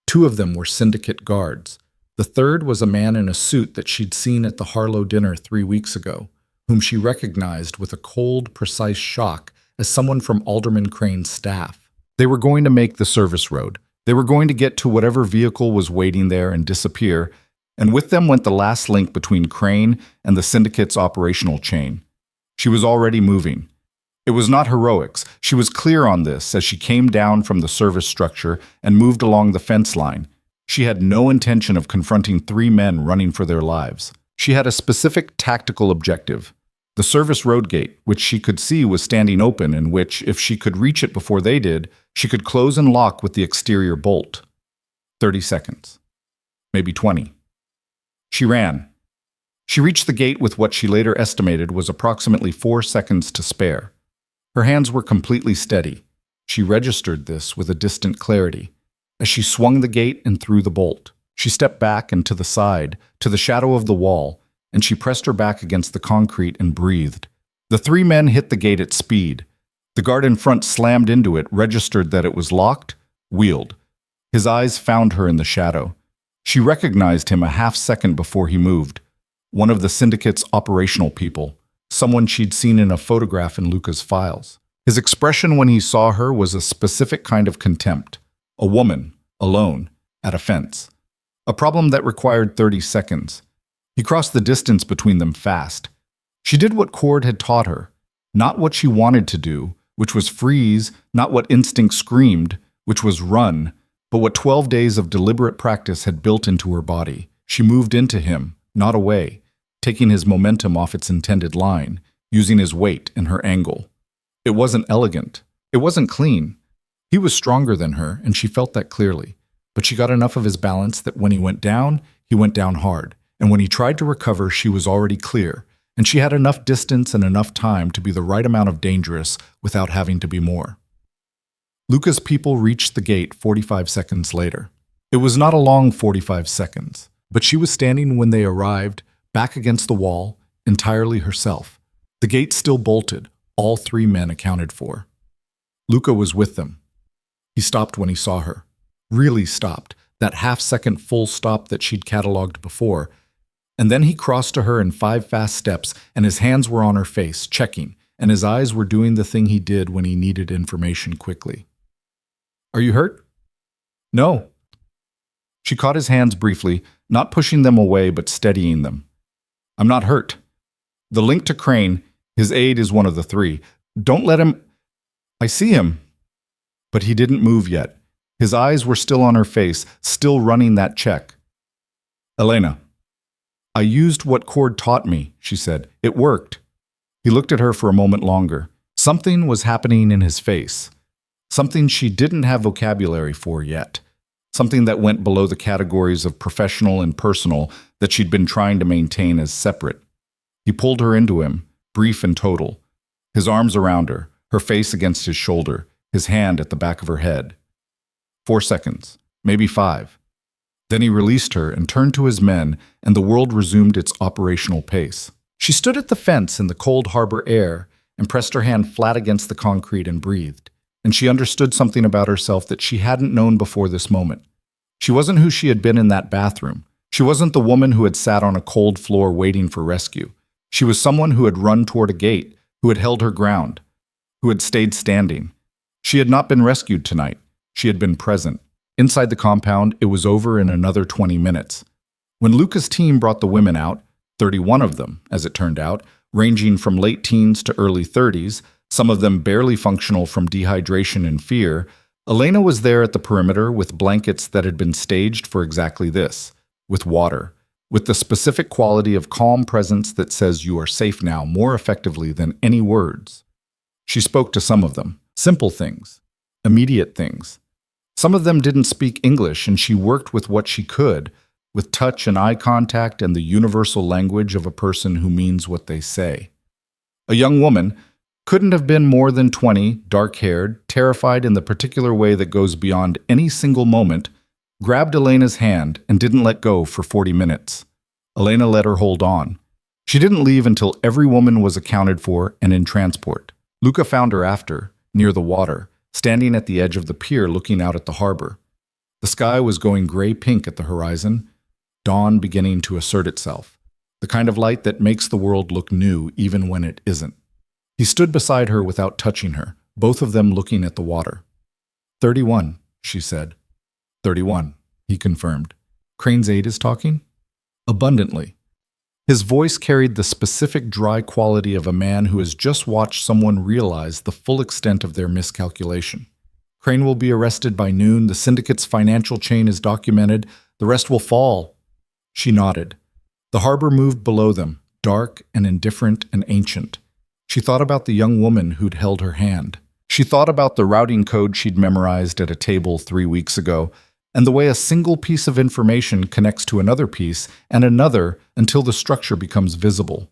2 of them were syndicate guards. The third was a man in a suit that she'd seen at the Harlow dinner 3 weeks ago, whom she recognized with a cold, precise shock as someone from Alderman Crane's staff. They were going to make the service road. They were going to get to whatever vehicle was waiting there and disappear, and with them went the last link between Crane and the syndicate's operational chain. She was already moving. It was not heroics. She was clear on this as she came down from the service structure and moved along the fence line. She had no intention of confronting 3 men running for their lives. She had a specific tactical objective. The service road gate, which she could see was standing open and which, if she could reach it before they did, she could close and lock with the exterior bolt. 30 seconds. Maybe 20. She ran. She reached the gate with what she later estimated was approximately 4 seconds to spare. Her hands were completely steady. She registered this with a distant clarity. As she swung the gate and threw the bolt, she stepped back and to the side, to the shadow of the wall, and she pressed her back against the concrete and breathed. The 3 men hit the gate at speed. The guard in front slammed into it, registered that it was locked, wheeled. His eyes found her in the shadow. She recognized him a half-second before he moved. One of the syndicate's operational people, someone she'd seen in a photograph in Luca's files. His expression when he saw her was a specific kind of contempt. A woman, alone, at a fence. A problem that required 30 seconds. He crossed the distance between them fast. She did what Cord had taught her, not what she wanted to do, which was freeze, not what instinct screamed, which was run, but what 12 days of deliberate practice had built into her body. She moved into him, not away, taking his momentum off its intended line, using his weight and her angle. It wasn't elegant. It wasn't clean. He was stronger than her, and she felt that clearly. But she got enough of his balance that when he went down hard. And when he tried to recover, she was already clear, and she had enough distance and enough time to be the right amount of dangerous without having to be more. Luca's people reached the gate 45 seconds later. It was not a long 45 seconds, but she was standing when they arrived, back against the wall, entirely herself. The gate still bolted, all 3 men accounted for. Luca was with them. He stopped when he saw her. Really stopped, that half-second full stop that she'd cataloged before. And then he crossed to her in 5 fast steps, and his hands were on her face, checking, and his eyes were doing the thing he did when he needed information quickly. Are you hurt? No. She caught his hands briefly, not pushing them away but steadying them. I'm not hurt. The link to Crane, his aide is one of the 3. Don't let him. I see him. But he didn't move yet. His eyes were still on her face, still running that check. Elena. I used what Cord taught me, she said. It worked. He looked at her for a moment longer. Something was happening in his face. Something she didn't have vocabulary for yet. Something that went below the categories of professional and personal that she'd been trying to maintain as separate. He pulled her into him, brief and total. His arms around her, her face against his shoulder, his hand at the back of her head. 4 seconds, maybe 5. Then he released her and turned to his men, and the world resumed its operational pace. She stood at the fence in the cold harbor air and pressed her hand flat against the concrete and breathed. And she understood something about herself that she hadn't known before this moment. She wasn't who she had been in that bathroom. She wasn't the woman who had sat on a cold floor waiting for rescue. She was someone who had run toward a gate, who had held her ground, who had stayed standing. She had not been rescued tonight. She had been present. Inside the compound, it was over in another 20 minutes. When Luca's team brought the women out, 31 of them, as it turned out, ranging from late teens to early 30s, some of them barely functional from dehydration and fear, Elena was there at the perimeter with blankets that had been staged for exactly this, with water, with the specific quality of calm presence that says you are safe now more effectively than any words. She spoke to some of them, simple things, immediate things. Some of them didn't speak English, and she worked with what she could, with touch and eye contact and the universal language of a person who means what they say. A young woman, couldn't have been more than 20, dark-haired, terrified in the particular way that goes beyond any single moment, grabbed Elena's hand and didn't let go for 40 minutes. Elena let her hold on. She didn't leave until every woman was accounted for and in transport. Luca found her after, near the water, standing at the edge of the pier looking out at the harbor. The sky was going gray-pink at the horizon, dawn beginning to assert itself, the kind of light that makes the world look new even when it isn't. He stood beside her without touching her, both of them looking at the water. 31, she said. 31, he confirmed. Crane's aide is talking? Abundantly. His voice carried the specific dry quality of a man who has just watched someone realize the full extent of their miscalculation. Crane will be arrested by noon, the syndicate's financial chain is documented, the rest will fall. She nodded. The harbor moved below them, dark and indifferent and ancient. She thought about the young woman who'd held her hand. She thought about the routing code she'd memorized at a table 3 weeks ago, and the way a single piece of information connects to another piece and another until the structure becomes visible.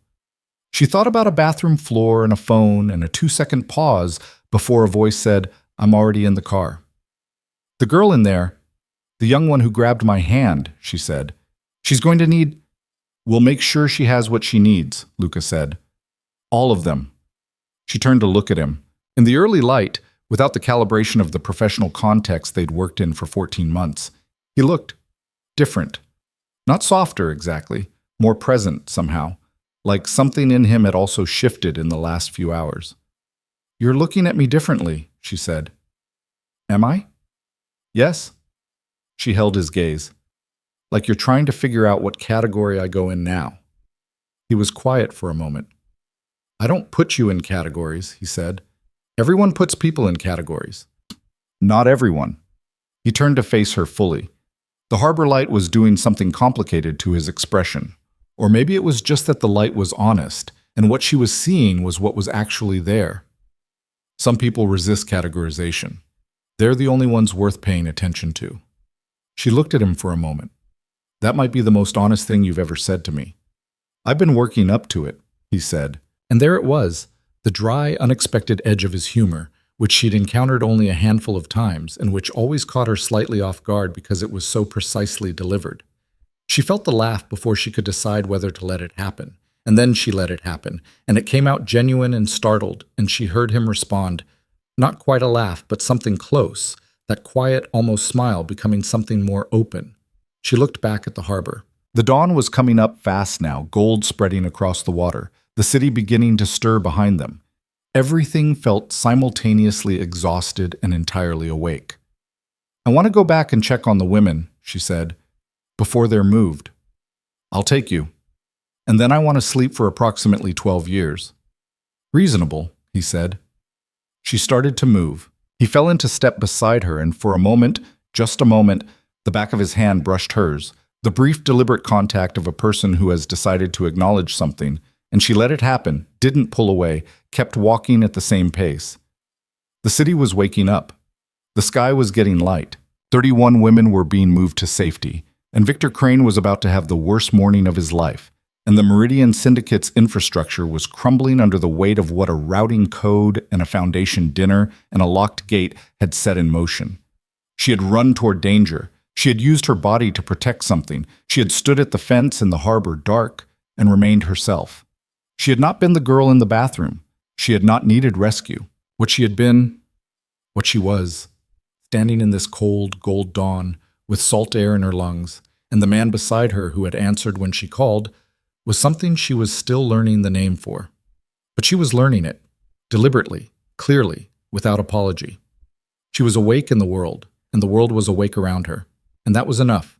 She thought about a bathroom floor and a phone and a 2-second pause before a voice said, "I'm already in the car." "The girl in there, the young one who grabbed my hand," she said. "She's going to need—" "We'll make sure she has what she needs," Luca said. "All of them." She turned to look at him. In the early light, without the calibration of the professional context they'd worked in for 14 months, he looked different. Not softer, exactly, more present somehow, like something in him had also shifted in the last few hours. "You're looking at me differently," she said. "Am I?" "Yes." She held his gaze. "Like you're trying to figure out what category I go in now." He was quiet for a moment. "I don't put you in categories," he said. "Everyone puts people in categories." "Not everyone." He turned to face her fully. The harbor light was doing something complicated to his expression. Or maybe it was just that the light was honest, and what she was seeing was what was actually there. Some people resist categorization. They're the only ones worth paying attention to. She looked at him for a moment. "That might be the most honest thing you've ever said to me." "I've been working up to it," he said. And there it was, the dry, unexpected edge of his humor, which she'd encountered only a handful of times and which always caught her slightly off guard because it was so precisely delivered. She felt the laugh before she could decide whether to let it happen, and then she let it happen, and it came out genuine and startled, and she heard him respond, not quite a laugh, but something close, that quiet, almost smile becoming something more open. She looked back at the harbor. The dawn was coming up fast now, gold spreading across the water, the city beginning to stir behind them. Everything felt simultaneously exhausted and entirely awake. "I want to go back and check on the women," she said, "before they're moved. I'll take you. And then I want to sleep for approximately 12 years. "Reasonable," he said. She started to move. He fell into step beside her, and for a moment, just a moment, the back of his hand brushed hers, the brief, deliberate contact of a person who has decided to acknowledge something, and she let it happen, didn't pull away, kept walking at the same pace. The city was waking up. The sky was getting light. 31 women were being moved to safety, and Victor Crane was about to have the worst morning of his life, and the Meridian Syndicate's infrastructure was crumbling under the weight of what a routing code and a foundation dinner and a locked gate had set in motion. She had run toward danger. She had used her body to protect something. She had stood at the fence in the harbor dark and remained herself. She had not been the girl in the bathroom. She had not needed rescue. What she had been, what she was, standing in this cold, gold dawn, with salt air in her lungs, and the man beside her who had answered when she called was something she was still learning the name for. But she was learning it, deliberately, clearly, without apology. She was awake in the world, and the world was awake around her, and that was enough.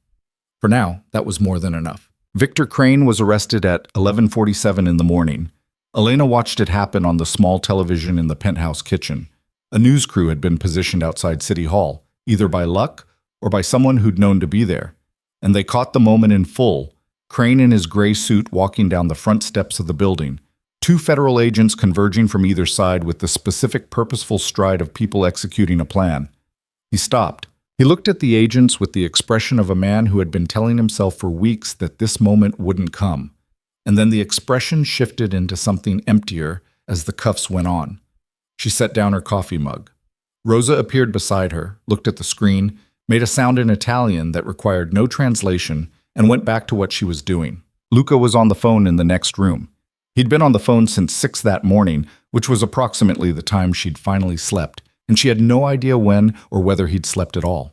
For now, that was more than enough. Victor Crane was arrested at 11:47 in the morning. Elena watched it happen on the small television in the penthouse kitchen. A news crew had been positioned outside City Hall, either by luck or by someone who'd known to be there, and they caught the moment in full, Crane in his gray suit walking down the front steps of the building, two federal agents converging from either side with the specific purposeful stride of people executing a plan. He stopped. He looked at the agents with the expression of a man who had been telling himself for weeks that this moment wouldn't come. And then the expression shifted into something emptier as the cuffs went on. She set down her coffee mug. Rosa appeared beside her, looked at the screen, made a sound in Italian that required no translation, and went back to what she was doing. Luca was on the phone in the next room. He'd been on the phone since 6 that morning, which was approximately the time she'd finally slept, and she had no idea when or whether he'd slept at all.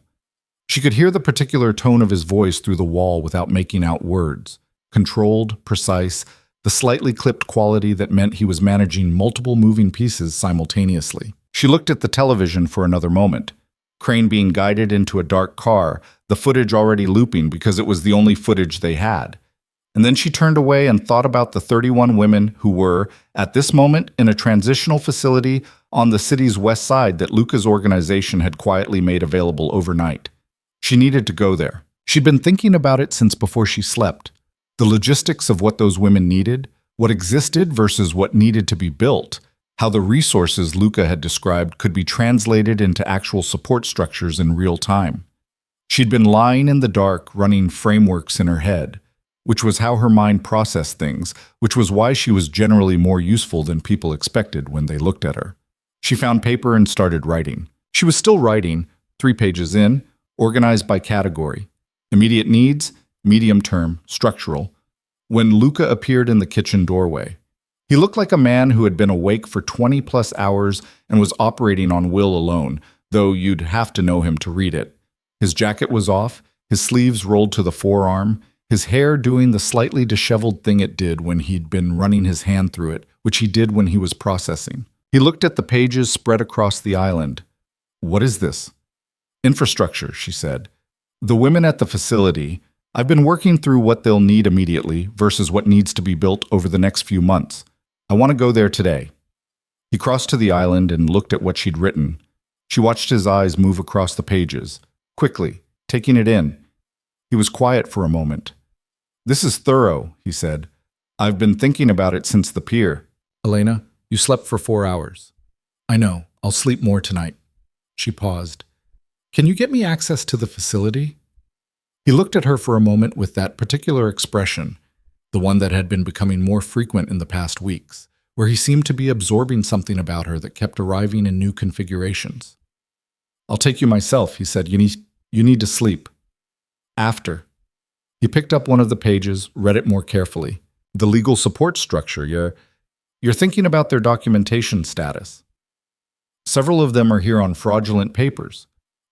She could hear the particular tone of his voice through the wall without making out words. Controlled, precise, the slightly clipped quality that meant he was managing multiple moving pieces simultaneously. She looked at the television for another moment. Crane being guided into a dark car, the footage already looping because it was the only footage they had. And then she turned away and thought about the 31 women who were, at this moment, in a transitional facility on the city's west side that Luca's organization had quietly made available overnight. She needed to go there. She'd been thinking about it since before she slept. The logistics of what those women needed, what existed versus what needed to be built, how the resources Luca had described could be translated into actual support structures in real time. She'd been lying in the dark, running frameworks in her head, which was how her mind processed things, which was why she was generally more useful than people expected when they looked at her. She found paper and started writing. She was still writing, 3 pages in, organized by category. Immediate needs, medium-term, structural, when Luca appeared in the kitchen doorway. He looked like a man who had been awake for 20-plus hours and was operating on will alone, though you'd have to know him to read it. His jacket was off, his sleeves rolled to the forearm, his hair doing the slightly disheveled thing it did when he'd been running his hand through it, which he did when he was processing. He looked at the pages spread across the island. "What is this?" "Infrastructure," she said. "The women at the facility, I've been working through what they'll need immediately versus what needs to be built over the next few months. I want to go there today." He crossed to the island and looked at what she'd written. She watched his eyes move across the pages, quickly, taking it in. He was quiet for a moment. "This is thorough," he said. "I've been thinking about it since the pier." "Elena, you slept for 4 hours." "I know. I'll sleep more tonight." She paused. "Can you get me access to the facility?" He looked at her for a moment with that particular expression, the one that had been becoming more frequent in the past weeks, where he seemed to be absorbing something about her that kept arriving in new configurations. "I'll take you myself," he said. You need to sleep." "After." He picked up one of the pages, read it more carefully. "The legal support structure, you're thinking about their documentation status. Several of them are here on fraudulent papers.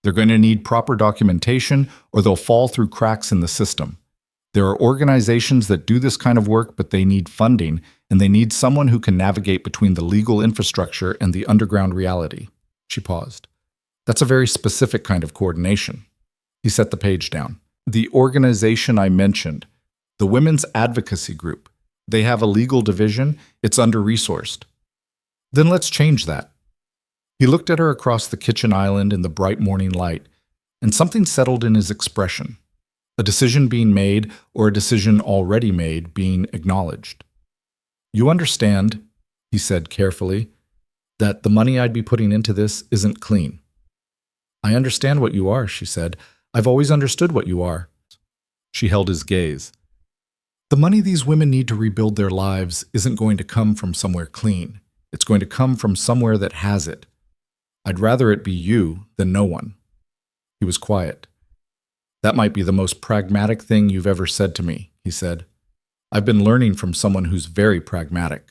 They're going to need proper documentation or they'll fall through cracks in the system. There are organizations that do this kind of work, but they need funding, and they need someone who can navigate between the legal infrastructure and the underground reality." She paused. "That's a very specific kind of coordination." He set the page down. "The organization I mentioned, the Women's Advocacy Group, they have a legal division. It's under-resourced." "Then let's change that." He looked at her across the kitchen island in the bright morning light, and something settled in his expression. A decision being made, or a decision already made, being acknowledged. "You understand," he said carefully, "that the money I'd be putting into this isn't clean." "I understand what you are," she said. "I've always understood what you are." She held his gaze. "The money these women need to rebuild their lives isn't going to come from somewhere clean. It's going to come from somewhere that has it. I'd rather it be you than no one." He was quiet. "That might be the most pragmatic thing you've ever said to me," he said. "I've been learning from someone who's very pragmatic."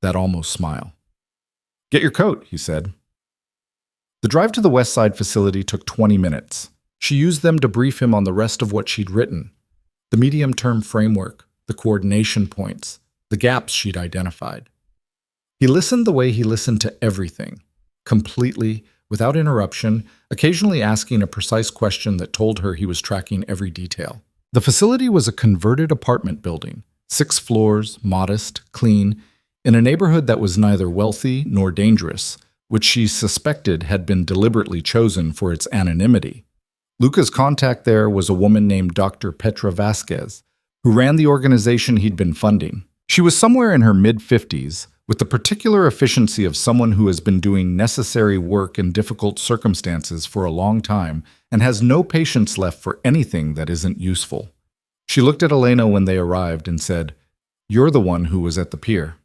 That almost smile. "Get your coat," he said. The drive to the West Side facility took 20 minutes. She used them to brief him on the rest of what she'd written, the medium-term framework, the coordination points, the gaps she'd identified. He listened the way he listened to everything, completely, without interruption, occasionally asking a precise question that told her he was tracking every detail. The facility was a converted apartment building, 6 floors, modest, clean, in a neighborhood that was neither wealthy nor dangerous, which she suspected had been deliberately chosen for its anonymity. Luca's contact there was a woman named Dr. Petra Vasquez, who ran the organization he'd been funding. She was somewhere in her mid-50s, with the particular efficiency of someone who has been doing necessary work in difficult circumstances for a long time and has no patience left for anything that isn't useful. She looked at Elena when they arrived and said, "You're the one who was at the pier."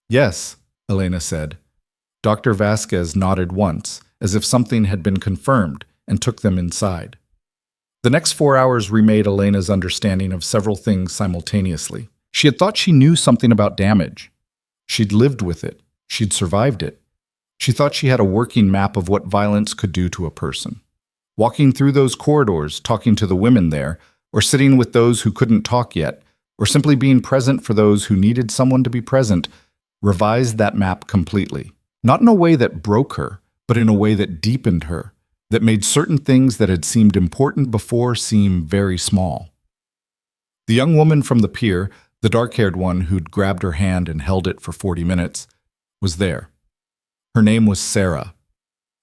"Yes," Elena said. Dr. Vasquez nodded once, as if something had been confirmed, and took them inside. The next 4 hours remade Elena's understanding of several things simultaneously. She had thought she knew something about damage. She'd lived with it. She'd survived it. She thought she had a working map of what violence could do to a person. Walking through those corridors, talking to the women there, or sitting with those who couldn't talk yet, or simply being present for those who needed someone to be present, revised that map completely. Not in a way that broke her, but in a way that deepened her, that made certain things that had seemed important before seem very small. The young woman from the pier, the dark-haired one who'd grabbed her hand and held it for 40 minutes, was there. Her name was Sarah.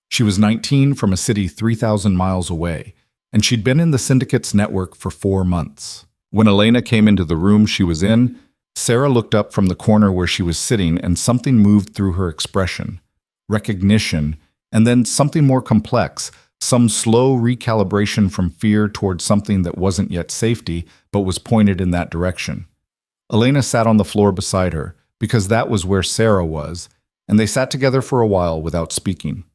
She was 19 from a city 3,000 miles away, and she'd been in the syndicate's network for 4 months. When Elena came into the room she was in, Sarah looked up from the corner where she was sitting and something moved through her expression. Recognition, and then something more complex, some slow recalibration from fear towards something that wasn't yet safety, but was pointed in that direction. Elena sat on the floor beside her, because that was where Sarah was, and they sat together for a while without speaking.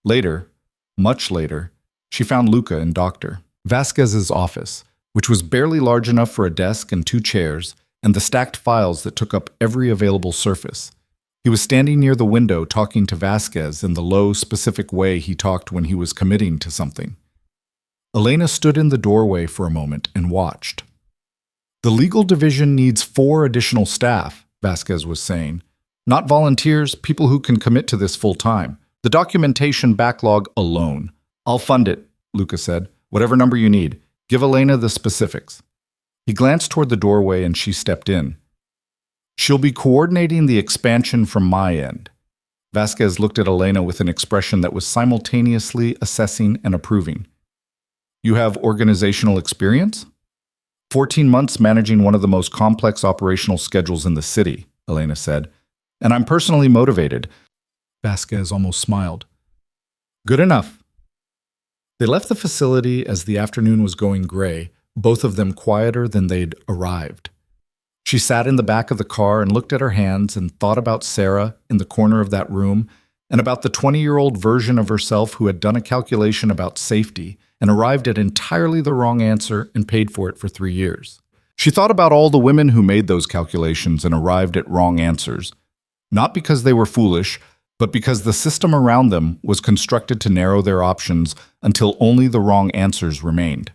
Later, much later, she found Luca in Dr. Vasquez's office, which was barely large enough for a desk and 2 chairs, and the stacked files that took up every available surface. He was standing near the window talking to Vasquez in the low, specific way he talked when he was committing to something. Elena stood in the doorway for a moment and watched. "The legal division needs 4 additional staff," Vasquez was saying. "Not volunteers, people who can commit to this full-time. The documentation backlog alone. I'll fund it," Luca said. "Whatever number you need. Give Elena the specifics." He glanced toward the doorway and she stepped in. "She'll be coordinating the expansion from my end." Vasquez looked at Elena with an expression that was simultaneously assessing and approving. "You have organizational experience?" 14 months managing one of the most complex operational schedules in the city, Elena said. "And I'm personally motivated." Vasquez almost smiled. "Good enough." They left the facility as the afternoon was going gray, both of them quieter than they'd arrived. She sat in the back of the car and looked at her hands and thought about Sarah in the corner of that room and about the 20-year-old version of herself who had done a calculation about safety and arrived at entirely the wrong answer and paid for it for 3 years. She thought about all the women who made those calculations and arrived at wrong answers, not because they were foolish, but because the system around them was constructed to narrow their options until only the wrong answers remained.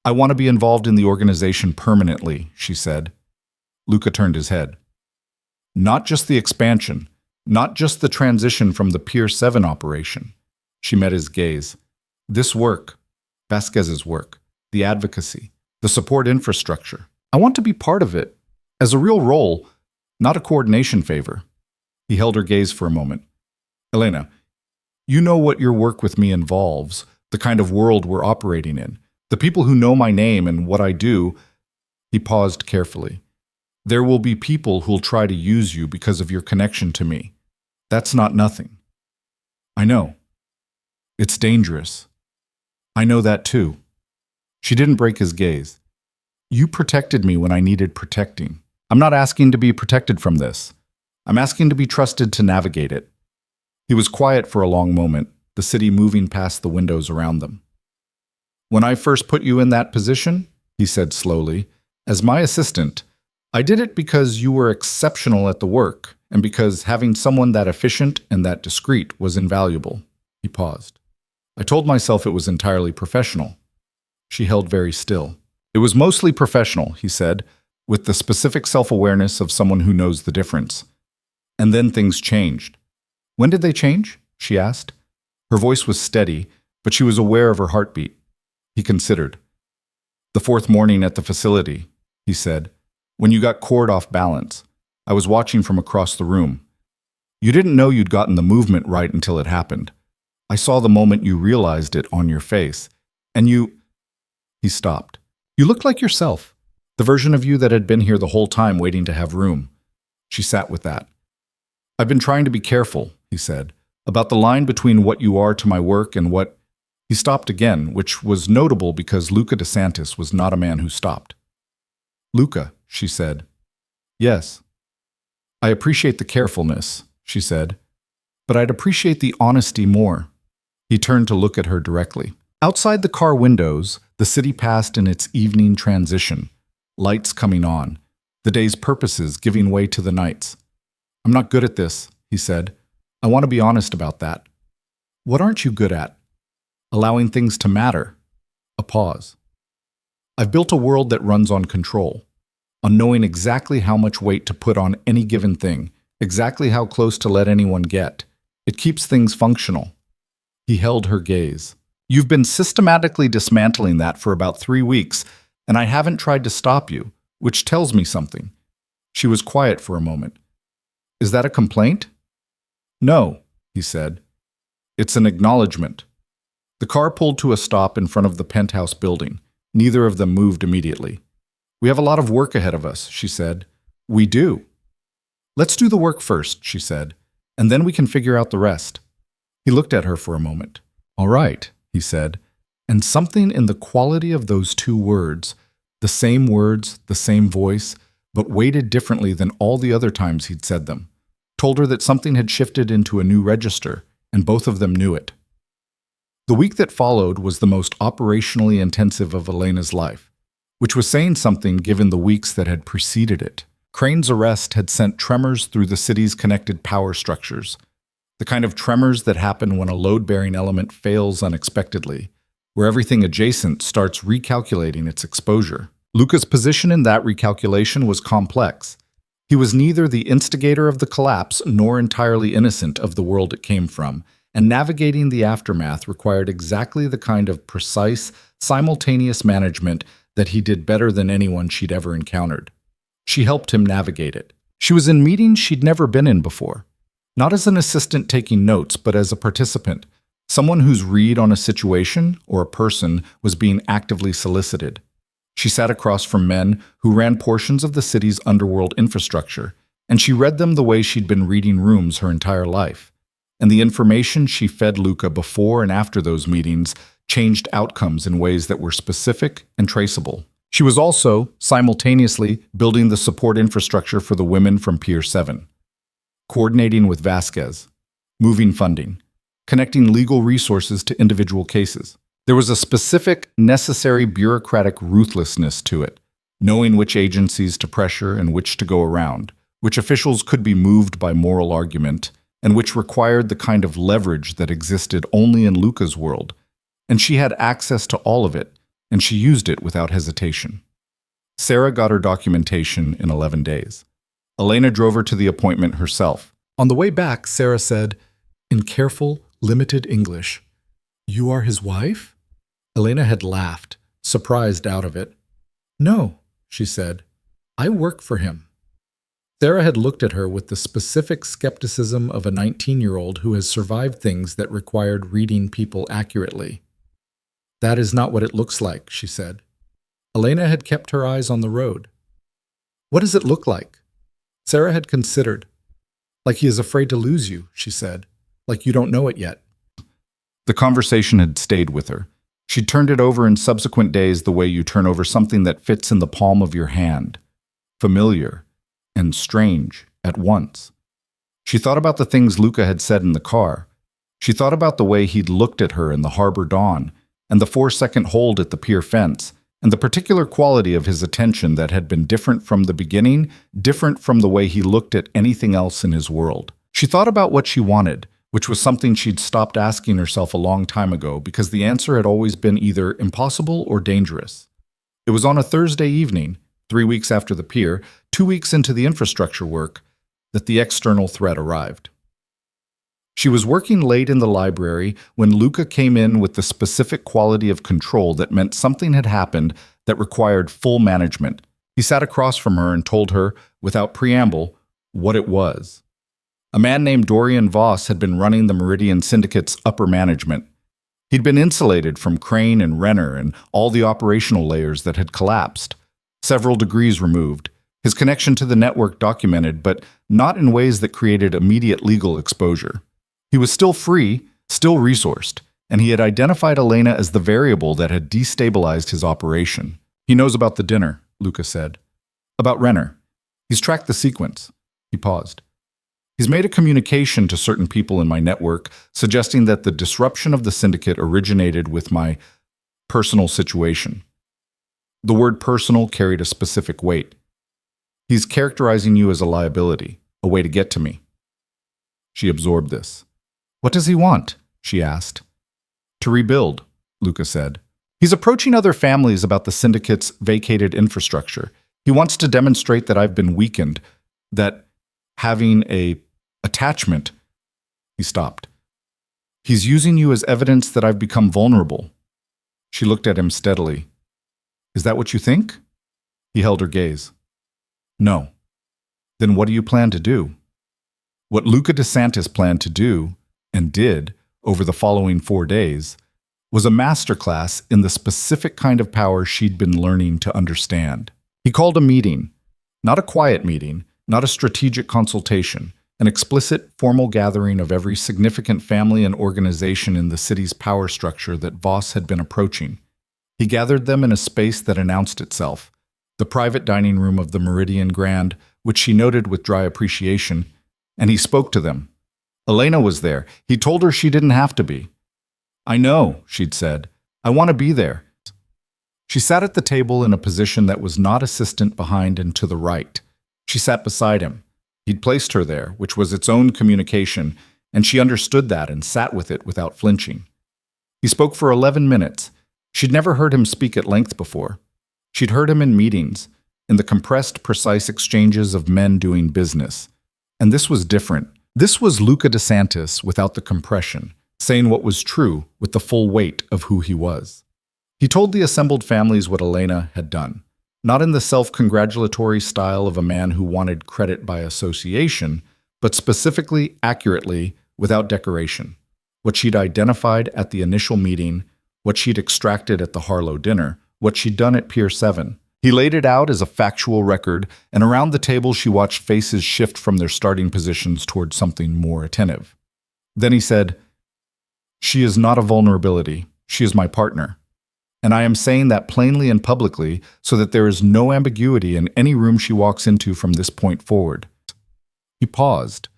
"I want to be involved in the organization permanently," she said. Luca turned his head. "Not just the expansion, not just the transition from the Pier 7 operation." She met his gaze. "This work, Vasquez's work, the advocacy, the support infrastructure. I want to be part of it, as a real role, not a coordination favor." He held her gaze for a moment. "Elena, you know what your work with me involves, the kind of world we're operating in. The people who know my name and what I do." He paused carefully. "There will be people who'll try to use you because of your connection to me. That's not nothing." "I know. It's dangerous." "I know that too." She didn't break his gaze. "You protected me when I needed protecting. I'm not asking to be protected from this. I'm asking to be trusted to navigate it." He was quiet for a long moment, the city moving past the windows around them. "When I first put you in that position," he said slowly, "as my assistant, I did it because you were exceptional at the work, and because having someone that efficient and that discreet was invaluable." He paused. I told myself it was entirely professional. She held very still. It was mostly professional, he said, with the specific self-awareness of someone who knows the difference. And then things changed. When did they change? She asked. Her voice was steady, but she was aware of her heartbeat. He considered. The fourth morning at the facility, he said, when you got cored off balance. I was watching from across the room. You didn't know you'd gotten the movement right until it happened. I saw the moment you realized it on your face. And you... He stopped. You looked like yourself. The version of you that had been here the whole time waiting to have room. She sat with that. I've been trying to be careful, he said, about the line between what you are to my work and what... He stopped again, which was notable because Luca DeSantis was not a man who stopped. Luca, she said. Yes. I appreciate the carefulness, she said, but I'd appreciate the honesty more. He turned to look at her directly. Outside the car windows, the city passed in its evening transition, lights coming on, the day's purposes giving way to the night's. I'm not good at this, he said. I want to be honest about that. What aren't you good at? Allowing things to matter. A pause. I've built a world that runs on control, on knowing exactly how much weight to put on any given thing, exactly how close to let anyone get. It keeps things functional. He held her gaze. You've been systematically dismantling that for about 3 weeks, and I haven't tried to stop you, which tells me something. She was quiet for a moment. Is that a complaint? No, he said. It's an acknowledgement. The car pulled to a stop in front of the penthouse building. Neither of them moved immediately. We have a lot of work ahead of us, she said. We do. Let's do the work first, she said, and then we can figure out the rest. He looked at her for a moment. All right, he said, and something in the quality of those 2 words, the same voice, but weighted differently than all the other times he'd said them, told her that something had shifted into a new register, and both of them knew it. The week that followed was the most operationally intensive of Elena's life, which was saying something given the weeks that had preceded it. Crane's arrest had sent tremors through the city's connected power structures, the kind of tremors that happen when a load-bearing element fails unexpectedly, where everything adjacent starts recalculating its exposure. Luca's position in that recalculation was complex. He was neither the instigator of the collapse nor entirely innocent of the world it came from, and navigating the aftermath required exactly the kind of precise, simultaneous management that he did better than anyone she'd ever encountered. She helped him navigate it. She was in meetings she'd never been in before. Not as an assistant taking notes, but as a participant, someone whose read on a situation or a person was being actively solicited. She sat across from men who ran portions of the city's underworld infrastructure, and she read them the way she'd been reading rooms her entire life. And the information she fed Luca before and after those meetings changed outcomes in ways that were specific and traceable. She was also, simultaneously, building the support infrastructure for the women from Pier 7, coordinating with Vasquez, moving funding, connecting legal resources to individual cases. There was a specific, necessary bureaucratic ruthlessness to it, knowing which agencies to pressure and which to go around, which officials could be moved by moral argument, and which required the kind of leverage that existed only in Luca's world. And she had access to all of it, and she used it without hesitation. Sarah got her documentation in 11 days. Elena drove her to the appointment herself. On the way back, Sarah said, in careful, limited English, "You are his wife?" Elena had laughed, surprised out of it. "No," she said. "I work for him." Sarah had looked at her with the specific skepticism of a 19-year-old who has survived things that required reading people accurately. "That is not what it looks like," she said. Elena had kept her eyes on the road. "What does it look like?" Sarah had considered. "Like he is afraid to lose you," she said. "Like you don't know it yet." The conversation had stayed with her. She'd turned it over in subsequent days the way you turn over something that fits in the palm of your hand. Familiar and strange at once. She thought about the things Luca had said in the car. She thought about the way he'd looked at her in the harbor dawn, and the 4-second hold at the pier fence, and the particular quality of his attention that had been different from the beginning, different from the way he looked at anything else in his world. She thought about what she wanted, which was something she'd stopped asking herself a long time ago because the answer had always been either impossible or dangerous. It was on a Thursday evening, 3 weeks after the pier, 2 weeks into the infrastructure work, that the external threat arrived. She was working late in the library when Luca came in with the specific quality of control that meant something had happened that required full management. He sat across from her and told her, without preamble, what it was. A man named Dorian Voss had been running the Meridian Syndicate's upper management. He'd been insulated from Crane and Renner and all the operational layers that had collapsed. Several degrees removed, his connection to the network documented, but not in ways that created immediate legal exposure. He was still free, still resourced, and he had identified Elena as the variable that had destabilized his operation. He knows about the dinner, Luca said. About Renner. He's tracked the sequence. He paused. He's made a communication to certain people in my network suggesting that the disruption of the syndicate originated with my personal situation. The word personal carried a specific weight. He's characterizing you as a liability, a way to get to me. She absorbed this. What does he want? She asked. To rebuild, Luca said. He's approaching other families about the syndicate's vacated infrastructure. He wants to demonstrate that I've been weakened, that having a attachment. He stopped. He's using you as evidence that I've become vulnerable. She looked at him steadily. Is that what you think? He held her gaze. No. Then what do you plan to do? What Luca DeSantis planned to do, and did, over the following 4 days, was a masterclass in the specific kind of power she'd been learning to understand. He called a meeting, not a quiet meeting, not a strategic consultation, an explicit, formal gathering of every significant family and organization in the city's power structure that Voss had been approaching. He gathered them in a space that announced itself, the private dining room of the Meridian Grand, which she noted with dry appreciation, and he spoke to them. Elena was there. He told her she didn't have to be. I know, she'd said. I want to be there. She sat at the table in a position that was not assistant behind and to the right. She sat beside him. He'd placed her there, which was its own communication, and she understood that and sat with it without flinching. He spoke for 11 minutes. She'd never heard him speak at length before. She'd heard him in meetings, in the compressed, precise exchanges of men doing business. And this was different. This was Luca DeSantis without the compression, saying what was true with the full weight of who he was. He told the assembled families what Elena had done, not in the self-congratulatory style of a man who wanted credit by association, but specifically, accurately, without decoration. What she'd identified at the initial meeting, what she'd extracted at the Harlow dinner, what she'd done at Pier 7. He laid it out as a factual record, and around the table she watched faces shift from their starting positions toward something more attentive. Then he said, "She is not a vulnerability. She is my partner. And I am saying that plainly and publicly so that there is no ambiguity in any room she walks into from this point forward." He paused,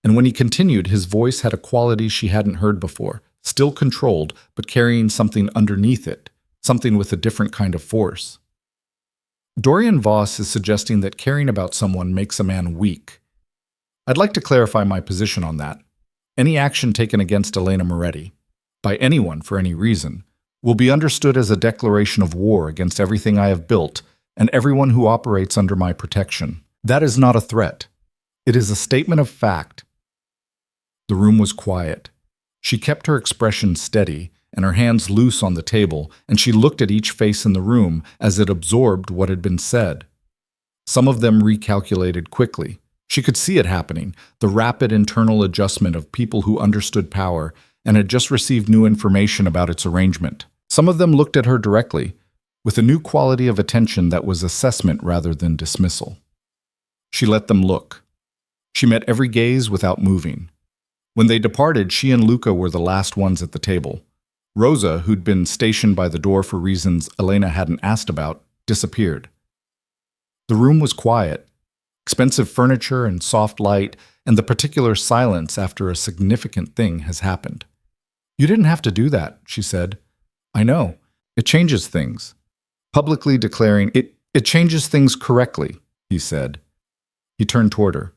and when he continued, his voice had a quality she hadn't heard before, still controlled, but carrying something underneath it, something with a different kind of force. Dorian Voss is suggesting that caring about someone makes a man weak. I'd like to clarify my position on that. Any action taken against Elena Moretti, by anyone for any reason, will be understood as a declaration of war against everything I have built and everyone who operates under my protection. That is not a threat. It is a statement of fact. The room was quiet. She kept her expression steady and her hands loose on the table, and she looked at each face in the room as it absorbed what had been said. Some of them recalculated quickly. She could see it happening, the rapid internal adjustment of people who understood power and had just received new information about its arrangement. Some of them looked at her directly, with a new quality of attention that was assessment rather than dismissal. She let them look. She met every gaze without moving. When they departed, she and Luca were the last ones at the table. Rosa, who'd been stationed by the door for reasons Elena hadn't asked about, disappeared. The room was quiet. Expensive furniture and soft light, and the particular silence after a significant thing has happened. "You didn't have to do that," she said. "I know. It changes things." Publicly declaring, it changes things correctly," he said. He turned toward her.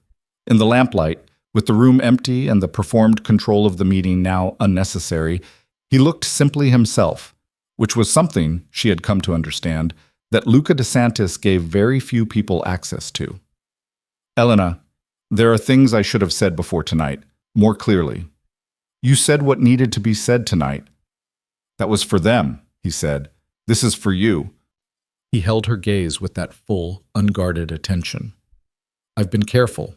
In the lamplight, With the room empty and the performed control of the meeting now unnecessary, he looked simply himself, which was something, she had come to understand, that Luca DeSantis gave very few people access to. Elena, there are things I should have said before tonight, more clearly. You said what needed to be said tonight. That was for them, he said. This is for you. He held her gaze with that full, unguarded attention. I've been careful,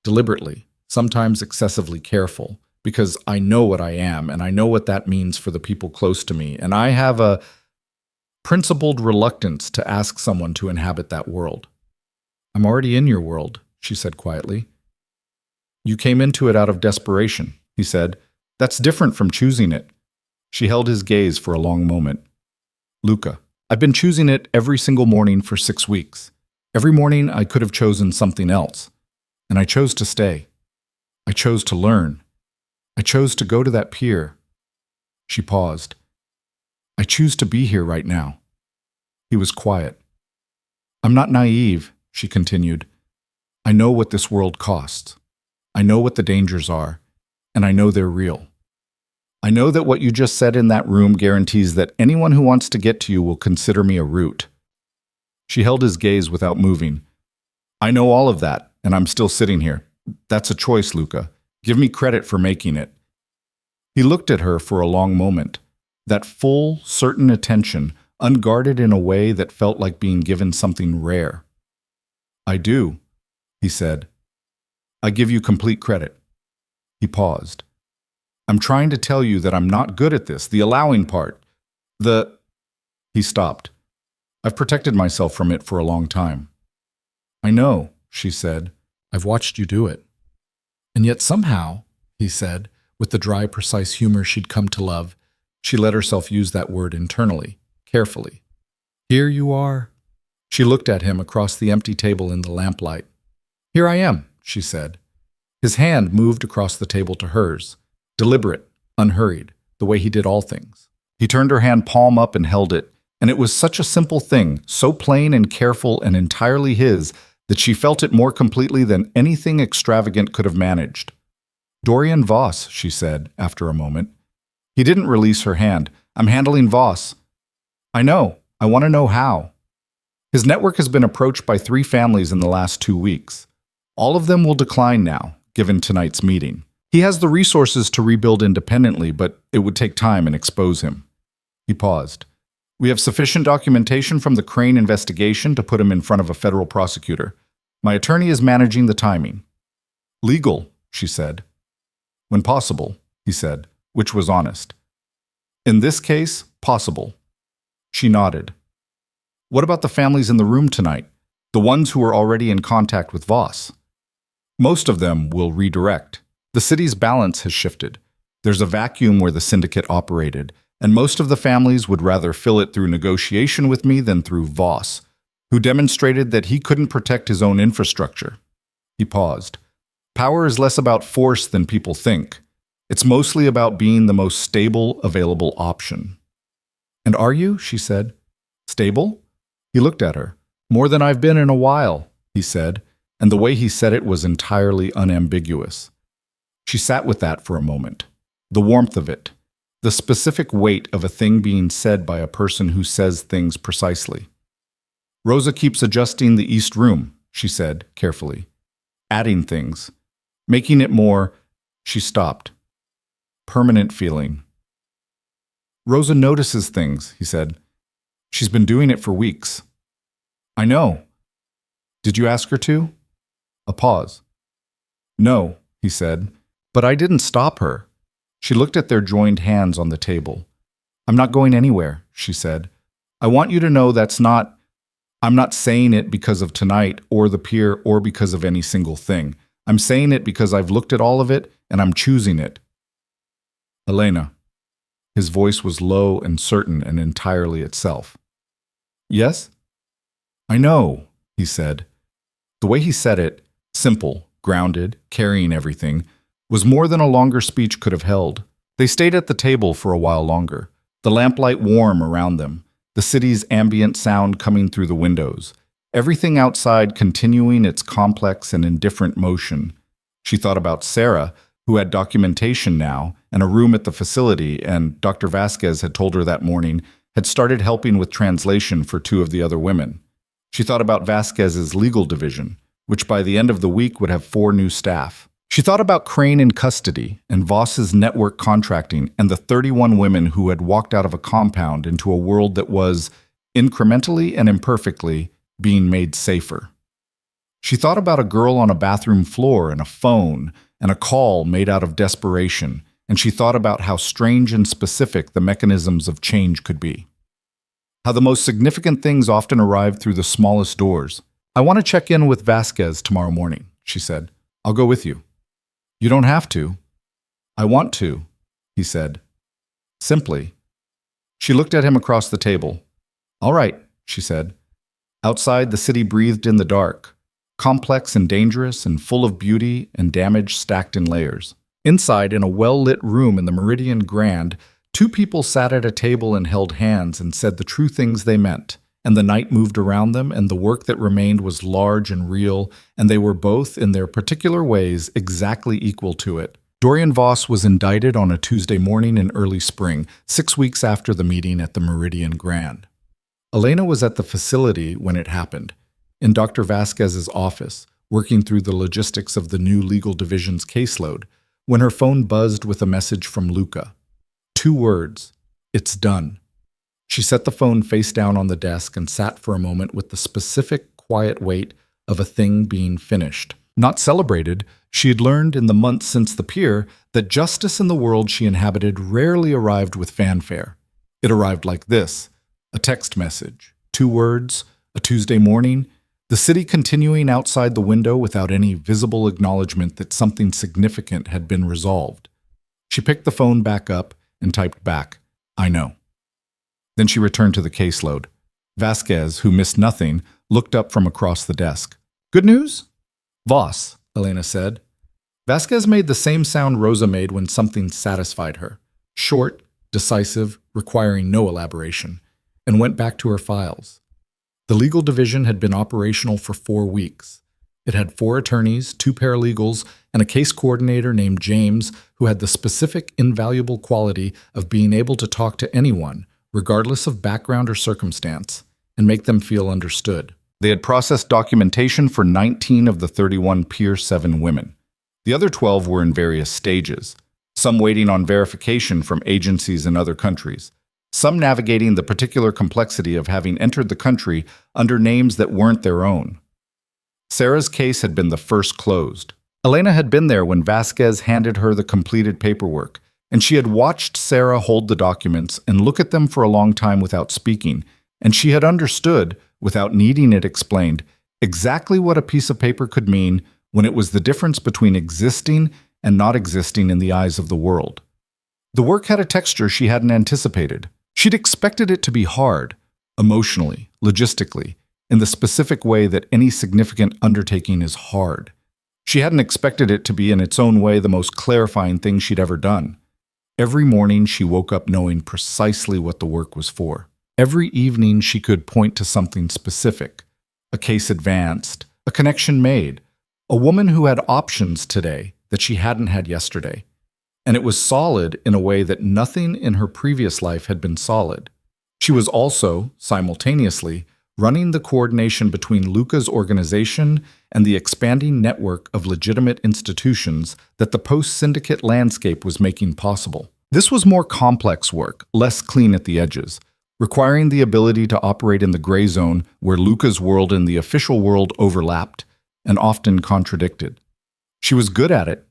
deliberately, sometimes excessively careful, because I know what I am, and I know what that means for the people close to me, and I have a principled reluctance to ask someone to inhabit that world. I'm already in your world, she said quietly. You came into it out of desperation, he said. That's different from choosing it. She held his gaze for a long moment. Luca, I've been choosing it every single morning for 6 weeks. Every morning I could have chosen something else, and I chose to stay. I chose to learn. I chose to go to that pier. She paused. I choose to be here right now. He was quiet. I'm not naive, she continued. I know what this world costs. I know what the dangers are, and I know they're real. I know that what you just said in that room guarantees that anyone who wants to get to you will consider me a root. She held his gaze without moving. I know all of that, and I'm still sitting here. That's a choice, Luca. Give me credit for making it. He looked at her for a long moment, that full, certain attention, unguarded in a way that felt like being given something rare. I do, he said. I give you complete credit. He paused. I'm trying to tell you that I'm not good at this, the allowing part. He stopped. I've protected myself from it for a long time. I know, she said. I've watched you do it. And yet somehow, he said, with the dry, precise humor she'd come to love, she let herself use that word internally, carefully. Here you are. She looked at him across the empty table in the lamplight. Here I am, she said. His hand moved across the table to hers, deliberate, unhurried, the way he did all things. He turned her hand palm up and held it, and it was such a simple thing, so plain and careful and entirely his, that she felt it more completely than anything extravagant could have managed. Dorian Voss, she said, after a moment. He didn't release her hand. I'm handling Voss. I know. I want to know how. His network has been approached by 3 families in the last 2 weeks. All of them will decline now, given tonight's meeting. He has the resources to rebuild independently, but it would take time and expose him. He paused. We have sufficient documentation from the Crane investigation to put him in front of a federal prosecutor. My attorney is managing the timing. Legal, she said. When possible, he said, which was honest. In this case, possible. She nodded. What about the families in the room tonight? The ones who are already in contact with Voss? Most of them will redirect. The city's balance has shifted. There's a vacuum where the syndicate operated, and most of the families would rather fill it through negotiation with me than through Voss, who demonstrated that he couldn't protect his own infrastructure. He paused. Power is less about force than people think. It's mostly about being the most stable available option. And are you? She said. Stable? He looked at her. More than I've been in a while, he said, and the way he said it was entirely unambiguous. She sat with that for a moment. The warmth of it. The specific weight of a thing being said by a person who says things precisely. Rosa keeps adjusting the east room, she said carefully. Adding things. Making it more, she stopped. Permanent feeling. Rosa notices things, he said. She's been doing it for weeks. I know. Did you ask her to? A pause. No, he said, but I didn't stop her. She looked at their joined hands on the table. I'm not going anywhere, she said. I want you to know I'm not saying it because of tonight or the pier or because of any single thing. I'm saying it because I've looked at all of it and I'm choosing it. Elena. His voice was low and certain and entirely itself. Yes? I know, he said. The way he said it, simple, grounded, carrying everything, was more than a longer speech could have held. They stayed at the table for a while longer, the lamplight warm around them, the city's ambient sound coming through the windows, everything outside continuing its complex and indifferent motion. She thought about Sarah, who had documentation now and a room at the facility, and Dr. Vasquez had told her that morning had started helping with translation for two of the other women. She thought about Vasquez's legal division, which by the end of the week would have 4 new staff. She thought about Crane in custody and Voss's network contracting and the 31 women who had walked out of a compound into a world that was, incrementally and imperfectly, being made safer. She thought about a girl on a bathroom floor and a phone and a call made out of desperation, and she thought about how strange and specific the mechanisms of change could be. How the most significant things often arrive through the smallest doors. "I want to check in with Vasquez tomorrow morning," she said. "I'll go with you." "You don't have to." "I want to," he said. Simply. She looked at him across the table. "All right," she said. Outside, the city breathed in the dark, complex and dangerous and full of beauty and damage stacked in layers. Inside, in a well-lit room in the Meridian Grand, 2 people sat at a table and held hands and said the true things they meant, and the night moved around them, and the work that remained was large and real, and they were both, in their particular ways, exactly equal to it. Dorian Voss was indicted on a Tuesday morning in early spring, 6 weeks after the meeting at the Meridian Grand. Elena was at the facility when it happened, in Dr. Vasquez's office, working through the logistics of the new legal division's caseload, when her phone buzzed with a message from Luca. 2 words: "It's done." She set the phone face down on the desk and sat for a moment with the specific, quiet weight of a thing being finished. Not celebrated, she had learned in the months since the Pier that justice in the world she inhabited rarely arrived with fanfare. It arrived like this: a text message, 2 words, a Tuesday morning, the city continuing outside the window without any visible acknowledgement that something significant had been resolved. She picked the phone back up and typed back, "I know." Then she returned to the caseload. Vasquez, who missed nothing, looked up from across the desk. "Good news?" "Voss," Elena said. Vasquez made the same sound Rosa made when something satisfied her. Short, decisive, requiring no elaboration, and went back to her files. The legal division had been operational for 4 weeks. It had 4 attorneys, 2 paralegals, and a case coordinator named James, who had the specific, invaluable quality of being able to talk to anyone, regardless of background or circumstance, and make them feel understood. They had processed documentation for 19 of the 31 Pier 7 women. The other 12 were in various stages, some waiting on verification from agencies in other countries, some navigating the particular complexity of having entered the country under names that weren't their own. Sarah's case had been the first closed. Elena had been there when Vasquez handed her the completed paperwork, and she had watched Sarah hold the documents and look at them for a long time without speaking, and she had understood, without needing it explained, exactly what a piece of paper could mean when it was the difference between existing and not existing in the eyes of the world. The work had a texture she hadn't anticipated. She'd expected it to be hard, emotionally, logistically, in the specific way that any significant undertaking is hard. She hadn't expected it to be in its own way the most clarifying thing she'd ever done. Every morning she woke up knowing precisely what the work was for. Every evening she could point to something specific, a case advanced, a connection made, a woman who had options today that she hadn't had yesterday. And it was solid in a way that nothing in her previous life had been solid. She was also, simultaneously, running the coordination between Luca's organization and the expanding network of legitimate institutions that the post-syndicate landscape was making possible. This was more complex work, less clean at the edges, requiring the ability to operate in the gray zone where Luca's world and the official world overlapped and often contradicted. She was good at it.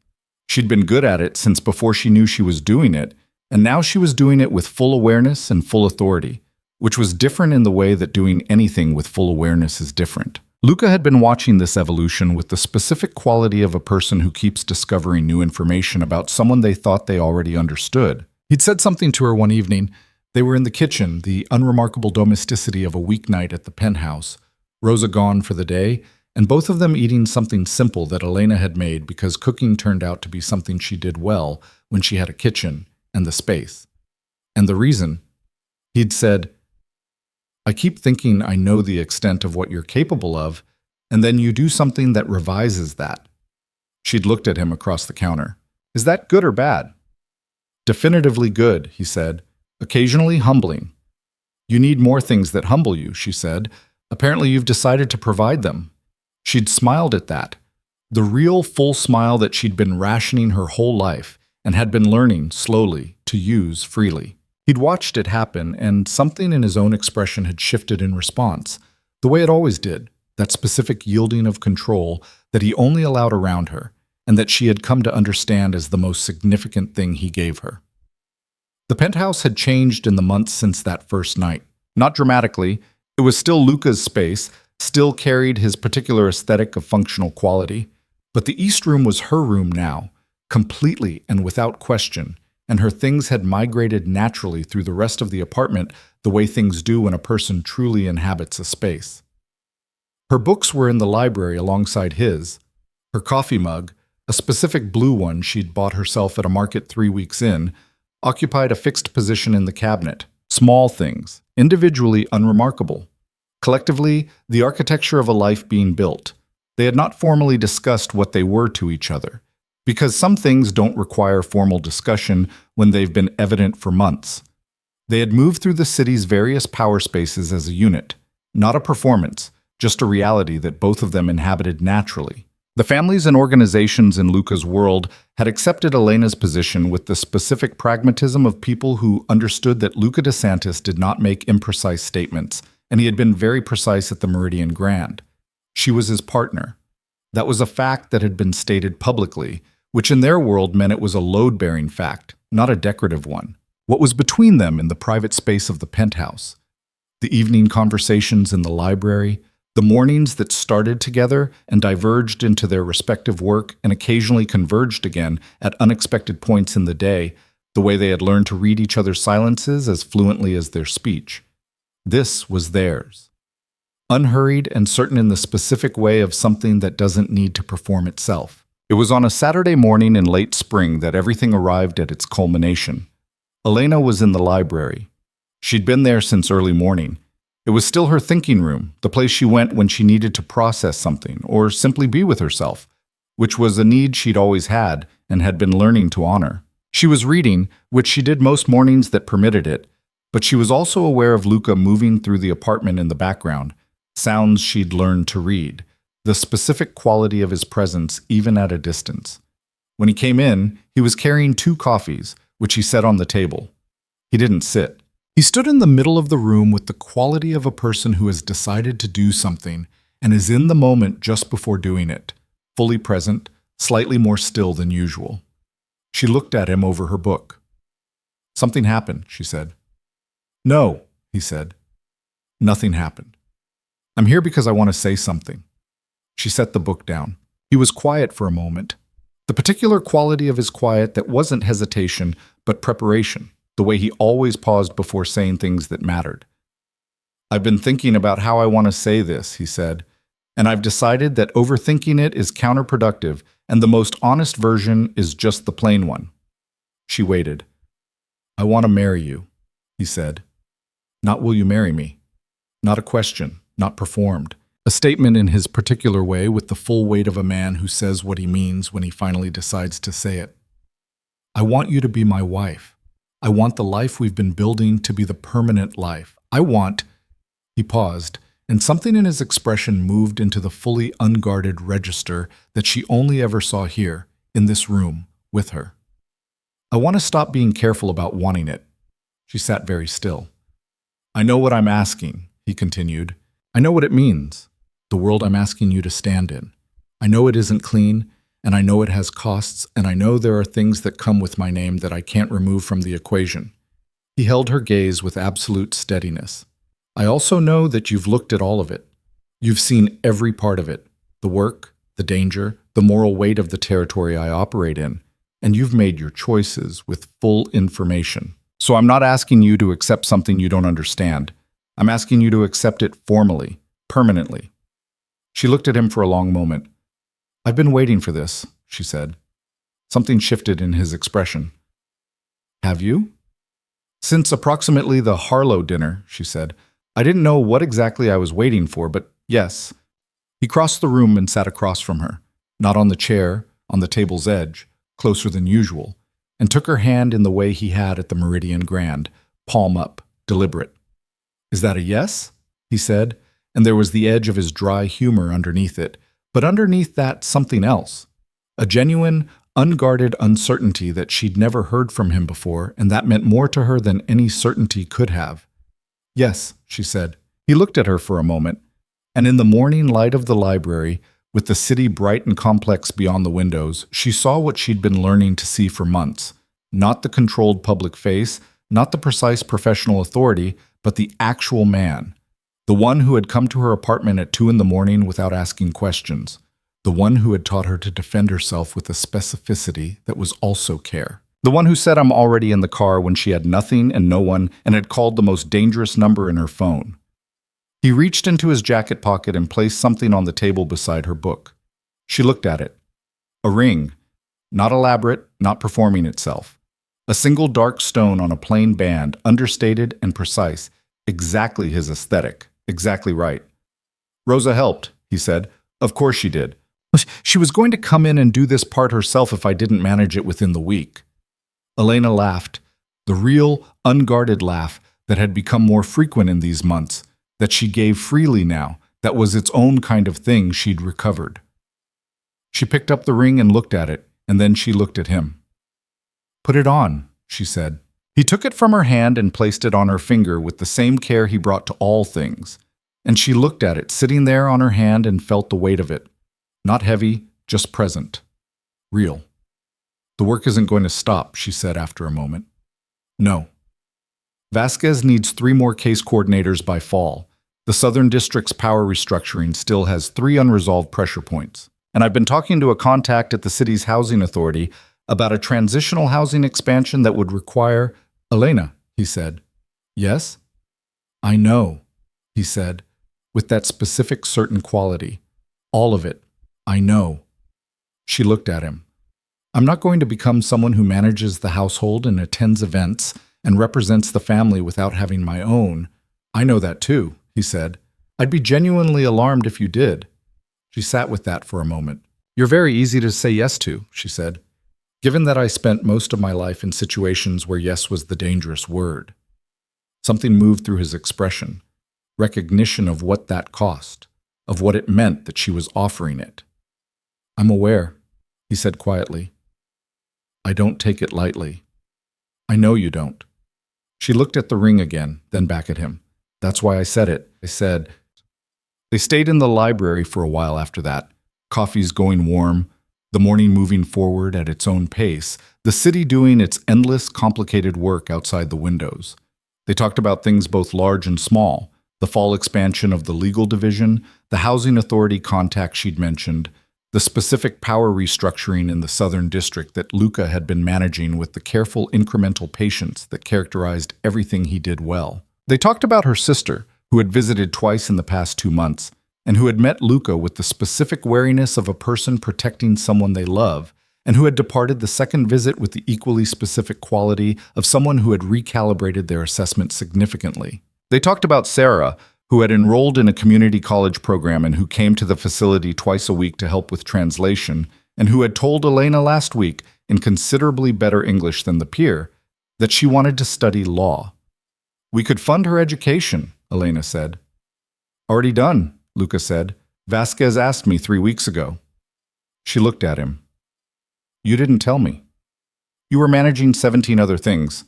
She'd been good at it since before she knew she was doing it, and now she was doing it with full awareness and full authority, which was different in the way that doing anything with full awareness is different. Luca had been watching this evolution with the specific quality of a person who keeps discovering new information about someone they thought they already understood. He'd said something to her one evening. They were in the kitchen, the unremarkable domesticity of a weeknight at the penthouse, Rosa gone for the day, and both of them eating something simple that Elena had made because cooking turned out to be something she did well when she had a kitchen and the space. And the reason? He'd said, "I keep thinking I know the extent of what you're capable of, and then you do something that revises that." She'd looked at him across the counter. Is that good or bad? Definitively good, he said. Occasionally humbling. You need more things that humble you, she said. Apparently you've decided to provide them. She'd smiled at that. The real full smile that she'd been rationing her whole life and had been learning, slowly, to use freely. He'd watched it happen, and something in his own expression had shifted in response, the way it always did, that specific yielding of control that he only allowed around her, and that she had come to understand as the most significant thing he gave her. The penthouse had changed in the months since that first night. Not dramatically. It was still Luca's space, still carried his particular aesthetic of functional quality. But the East Room was her room now, completely and without question, and her things had migrated naturally through the rest of the apartment the way things do when a person truly inhabits a space. Her books were in the library alongside his. Her coffee mug, a specific blue one she'd bought herself at a market 3 weeks in, occupied a fixed position in the cabinet. Small things, individually unremarkable. Collectively, the architecture of a life being built. They had not formally discussed what they were to each other, because some things don't require formal discussion when they've been evident for months. They had moved through the city's various power spaces as a unit, not a performance, just a reality that both of them inhabited naturally. The families and organizations in Luca's world had accepted Elena's position with the specific pragmatism of people who understood that Luca DeSantis did not make imprecise statements, and he had been very precise at the Meridian Grand. She was his partner. That was a fact that had been stated publicly, which in their world meant it was a load-bearing fact, not a decorative one. What was between them in the private space of the penthouse? The evening conversations in the library, the mornings that started together and diverged into their respective work and occasionally converged again at unexpected points in the day, the way they had learned to read each other's silences as fluently as their speech. This was theirs. Unhurried and certain in the specific way of something that doesn't need to perform itself. It was on a Saturday morning in late spring that everything arrived at its culmination. Elena was in the library. She'd been there since early morning. It was still her thinking room, the place she went when she needed to process something or simply be with herself, which was a need she'd always had and had been learning to honor. She was reading, which she did most mornings that permitted it, but she was also aware of Luca moving through the apartment in the background, sounds she'd learned to read, the specific quality of his presence even at a distance. When he came in, he was carrying 2 coffees, which he set on the table. He didn't sit. He stood in the middle of the room with the quality of a person who has decided to do something and is in the moment just before doing it, fully present, slightly more still than usual. She looked at him over her book. Something happened, she said. No, he said. Nothing happened. I'm here because I want to say something. She set the book down. He was quiet for a moment. The particular quality of his quiet that wasn't hesitation, but preparation, the way he always paused before saying things that mattered. I've been thinking about how I want to say this, he said, and I've decided that overthinking it is counterproductive, and the most honest version is just the plain one. She waited. I want to marry you, he said. Not will you marry me? Not a question, not performed. A statement in his particular way with the full weight of a man who says what he means when he finally decides to say it. I want you to be my wife. I want the life we've been building to be the permanent life. I want... He paused, and something in his expression moved into the fully unguarded register that she only ever saw here, in this room, with her. I want to stop being careful about wanting it. She sat very still. I know what I'm asking, he continued. I know what it means, the world I'm asking you to stand in. I know it isn't clean, and I know it has costs, and I know there are things that come with my name that I can't remove from the equation. He held her gaze with absolute steadiness. I also know that you've looked at all of it. You've seen every part of it, the work, the danger, the moral weight of the territory I operate in, and you've made your choices with full information. So I'm not asking you to accept something you don't understand. I'm asking you to accept it formally, permanently. She looked at him for a long moment. I've been waiting for this, she said. Something shifted in his expression. Have you? Since approximately the Harlow dinner, she said. I didn't know what exactly I was waiting for, but yes. He crossed the room and sat across from her, not on the chair, on the table's edge, closer than usual, and took her hand in the way he had at the Meridian Grand, palm up, deliberate. "Is that a yes?" he said, and there was the edge of his dry humor underneath it, but underneath that something else. A genuine, unguarded uncertainty that she'd never heard from him before, and that meant more to her than any certainty could have. "Yes," she said. He looked at her for a moment, and in the morning light of the library, with the city bright and complex beyond the windows, she saw what she'd been learning to see for months. Not the controlled public face, not the precise professional authority, but the actual man. The one who had come to her apartment at 2 a.m. without asking questions. The one who had taught her to defend herself with a specificity that was also care. The one who said, "I'm already in the car," when she had nothing and no one, and had called the most dangerous number in her phone. He reached into his jacket pocket and placed something on the table beside her book. She looked at it. A ring. Not elaborate, not performing itself. A single dark stone on a plain band, understated and precise. Exactly his aesthetic. Exactly right. "Rosa helped," he said. "Of course she did. She was going to come in and do this part herself if I didn't manage it within the week." Elena laughed. The real, unguarded laugh that had become more frequent in these months, that she gave freely now, that was its own kind of thing she'd recovered. She picked up the ring and looked at it, and then she looked at him. "Put it on," she said. He took it from her hand and placed it on her finger with the same care he brought to all things, and she looked at it sitting there on her hand and felt the weight of it. Not heavy, just present. Real. "The work isn't going to stop," she said after a moment. "No. Vasquez needs 3 more case coordinators by fall. The Southern District's power restructuring still has 3 unresolved pressure points. And I've been talking to a contact at the city's housing authority about a transitional housing expansion that would require—" "Elena," he said. "Yes?" "I know," he said, with that specific certain quality. "All of it. I know." She looked at him. "I'm not going to become someone who manages the household and attends events and represents the family without having my own." "I know that too," he said. "I'd be genuinely alarmed if you did." She sat with that for a moment. "You're very easy to say yes to," she said, "given that I spent most of my life in situations where yes was the dangerous word." Something moved through his expression. Recognition of what that cost, of what it meant that she was offering it. "I'm aware," he said quietly. "I don't take it lightly. I know you don't." She looked at the ring again, then back at him. "That's why I said it. I said—" They stayed in the library for a while after that, coffees going warm, the morning moving forward at its own pace, the city doing its endless, complicated work outside the windows. They talked about things both large and small, the fall expansion of the legal division, the housing authority contact she'd mentioned, the specific power restructuring in the Southern District that Luca had been managing with the careful incremental patience that characterized everything he did well. They talked about her sister, who had visited twice in the past 2 months, and who had met Luca with the specific wariness of a person protecting someone they love, and who had departed the second visit with the equally specific quality of someone who had recalibrated their assessment significantly. They talked about Sarah, who had enrolled in a community college program and who came to the facility twice a week to help with translation, and who had told Elena last week, in considerably better English than the Pier, that she wanted to study law. "We could fund her education," Elena said. "Already done," Luca said. "Vasquez asked me 3 weeks ago." She looked at him. "You didn't tell me." "You were managing 17 other things.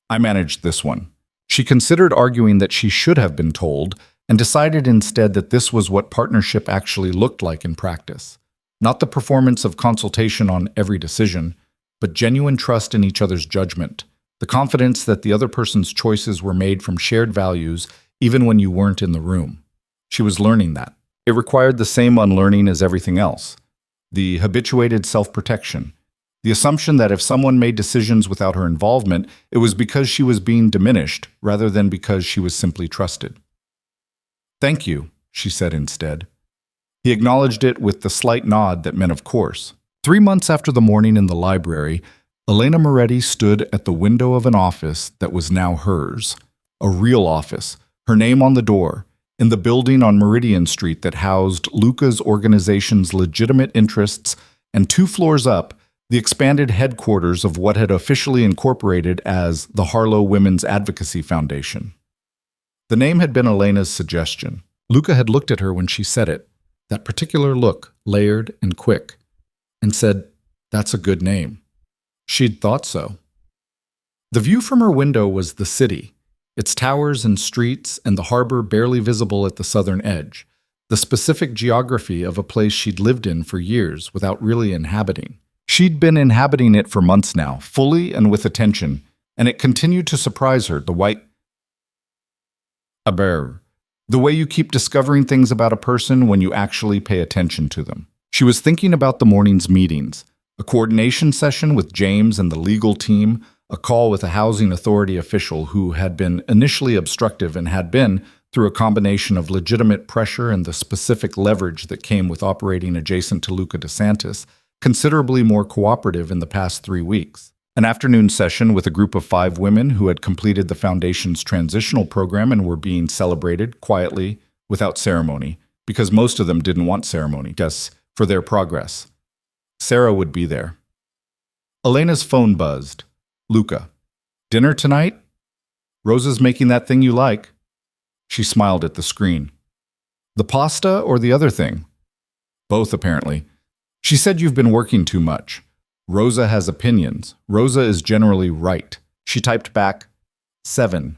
I managed this one." She considered arguing that she should have been told, and decided instead that this was what partnership actually looked like in practice. Not the performance of consultation on every decision, but genuine trust in each other's judgment, the confidence that the other person's choices were made from shared values even when you weren't in the room. She was learning that. It required the same unlearning as everything else. The habituated self-protection. The assumption that if someone made decisions without her involvement, it was because she was being diminished rather than because she was simply trusted. "Thank you," she said instead. He acknowledged it with the slight nod that meant of course. 3 months after the morning in the library, Elena Moretti stood at the window of an office that was now hers. A real office, her name on the door, in the building on Meridian Street that housed Luca's organization's legitimate interests and 2 floors up, the expanded headquarters of what had officially incorporated as the Harlow Women's Advocacy Foundation. The name had been Elena's suggestion. Luca had looked at her when she said it, that particular look, layered and quick, and said, "That's a good name." She'd thought so. The view from her window was the city, its towers and streets and the harbor barely visible at the southern edge, the specific geography of a place she'd lived in for years without really inhabiting. She'd been inhabiting it for months now, fully and with attention, and it continued to surprise her, the way you keep discovering things about a person when you actually pay attention to them. She was thinking about the morning's meetings, a coordination session with James and the legal team, a call with a housing authority official who had been initially obstructive and had been, through a combination of legitimate pressure and the specific leverage that came with operating adjacent to Luca DeSantis, considerably more cooperative in the past 3 weeks. An afternoon session with a group of 5 women who had completed the Foundation's transitional program and were being celebrated quietly, without ceremony, because most of them didn't want ceremony, for their progress. Sarah would be there. Elena's phone buzzed. "Luca, dinner tonight? Rosa's making that thing you like." She smiled at the screen. "The pasta or the other thing?" "Both, apparently. She said you've been working too much. Rosa has opinions. Rosa is generally right." She typed back, 7.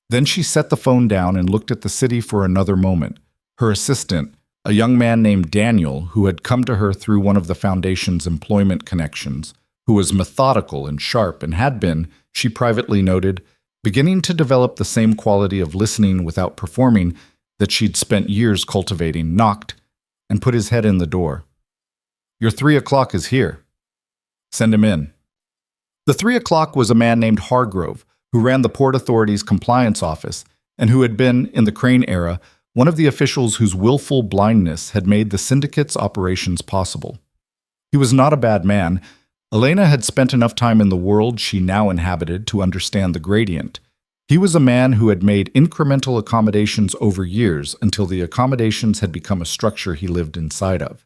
Then she set the phone down and looked at the city for another moment. Her assistant, a young man named Daniel, who had come to her through one of the Foundation's employment connections, who was methodical and sharp and had been, she privately noted, beginning to develop the same quality of listening without performing that she'd spent years cultivating, knocked and put his head in the door. "Your 3 o'clock is here. Send him in." The 3 o'clock was a man named Hargrove, who ran the Port Authority's compliance office and who had been, in the Crane era, one of the officials whose willful blindness had made the syndicate's operations possible. He was not a bad man. Elena had spent enough time in the world she now inhabited to understand the gradient. He was a man who had made incremental accommodations over years until the accommodations had become a structure he lived inside of.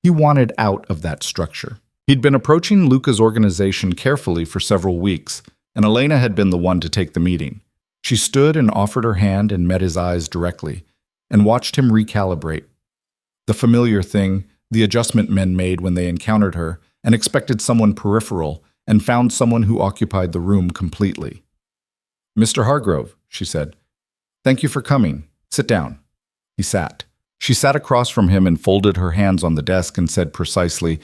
He wanted out of that structure. He'd been approaching Luca's organization carefully for several weeks, and Elena had been the one to take the meeting. She stood and offered her hand and met his eyes directly, and watched him recalibrate. The familiar thing, the adjustment men made when they encountered her, and expected someone peripheral, and found someone who occupied the room completely. "Mr. Hargrove," she said, "thank you for coming. Sit down." He sat. She sat across from him and folded her hands on the desk and said precisely,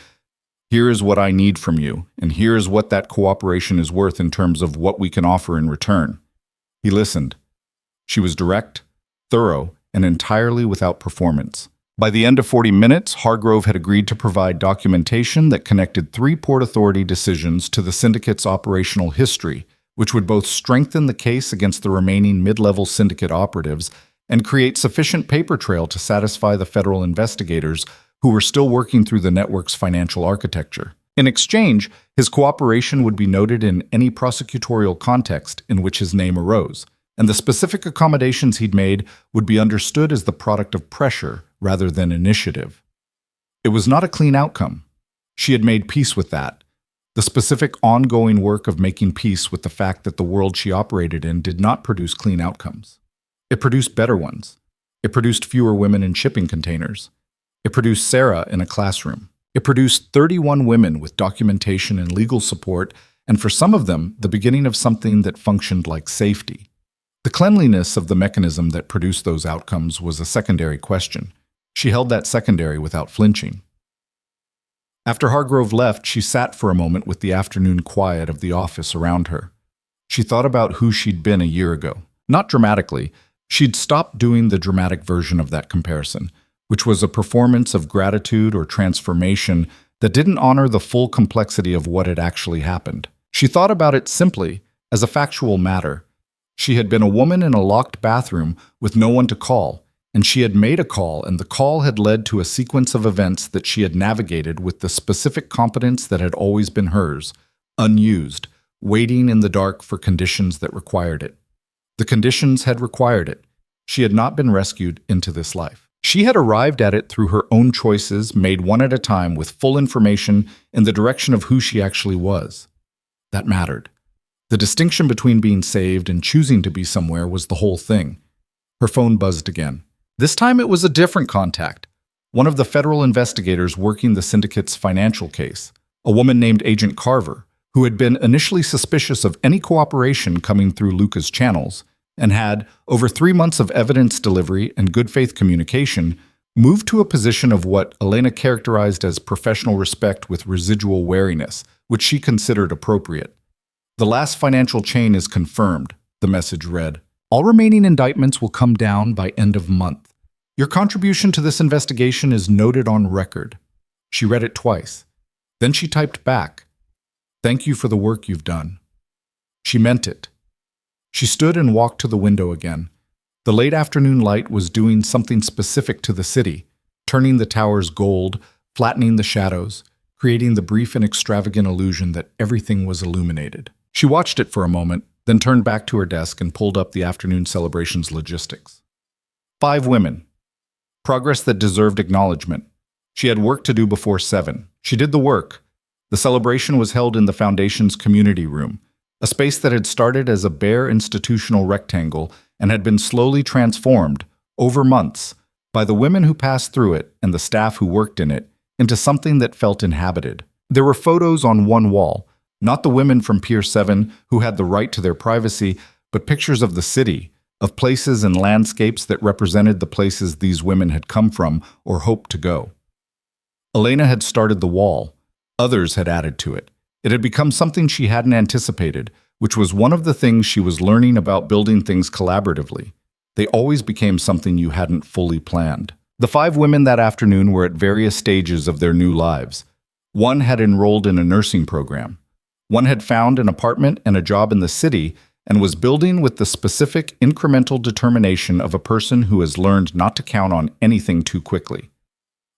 "Here is what I need from you, and here is what that cooperation is worth in terms of what we can offer in return." He listened. She was direct, thorough, and entirely without performance. By the end of 40 minutes, Hargrove had agreed to provide documentation that connected 3 Port Authority decisions to the syndicate's operational history, which would both strengthen the case against the remaining mid-level syndicate operatives and create sufficient paper trail to satisfy the federal investigators who were still working through the network's financial architecture. In exchange, his cooperation would be noted in any prosecutorial context in which his name arose, and the specific accommodations he'd made would be understood as the product of pressure rather than initiative. It was not a clean outcome. She had made peace with that. The specific ongoing work of making peace with the fact that the world she operated in did not produce clean outcomes. It produced better ones. It produced fewer women in shipping containers. It produced Sarah in a classroom. It produced 31 women with documentation and legal support, and for some of them, the beginning of something that functioned like safety. The cleanliness of the mechanism that produced those outcomes was a secondary question. She held that secondary without flinching. After Hargrove left, she sat for a moment with the afternoon quiet of the office around her. She thought about who she'd been a year ago. Not dramatically. She'd stopped doing the dramatic version of that comparison, which was a performance of gratitude or transformation that didn't honor the full complexity of what had actually happened. She thought about it simply as a factual matter. She had been a woman in a locked bathroom with no one to call, and she had made a call, and the call had led to a sequence of events that she had navigated with the specific competence that had always been hers, unused, waiting in the dark for conditions that required it. The conditions had required it. She had not been rescued into this life. She had arrived at it through her own choices, made one at a time with full information in the direction of who she actually was. That mattered. The distinction between being saved and choosing to be somewhere was the whole thing. Her phone buzzed again. This time it was a different contact. One of the federal investigators working the syndicate's financial case, a woman named Agent Carver, who had been initially suspicious of any cooperation coming through Luca's channels, and had, over 3 months of evidence delivery and good faith communication, moved to a position of what Elena characterized as professional respect with residual wariness, which she considered appropriate. The last financial chain is confirmed, the message read. All remaining indictments will come down by end of month. Your contribution to this investigation is noted on record. She read it twice. Then she typed back, "Thank you for the work you've done." She meant it. She stood and walked to the window again. The late afternoon light was doing something specific to the city, turning the towers gold, flattening the shadows, creating the brief and extravagant illusion that everything was illuminated. She watched it for a moment, then turned back to her desk and pulled up the afternoon celebration's logistics. 5 women. Progress that deserved acknowledgement. She had work to do before 7. She did the work. The celebration was held in the Foundation's community room, a space that had started as a bare institutional rectangle and had been slowly transformed, over months, by the women who passed through it and the staff who worked in it, into something that felt inhabited. There were photos on one wall, not the women from Pier 7 who had the right to their privacy, but pictures of the city, of places and landscapes that represented the places these women had come from or hoped to go. Elena had started the wall. Others had added to it. It had become something she hadn't anticipated, which was one of the things she was learning about building things collaboratively. They always became something you hadn't fully planned. The 5 women that afternoon were at various stages of their new lives. One had enrolled in a nursing program. One had found an apartment and a job in the city and was building with the specific, incremental determination of a person who has learned not to count on anything too quickly.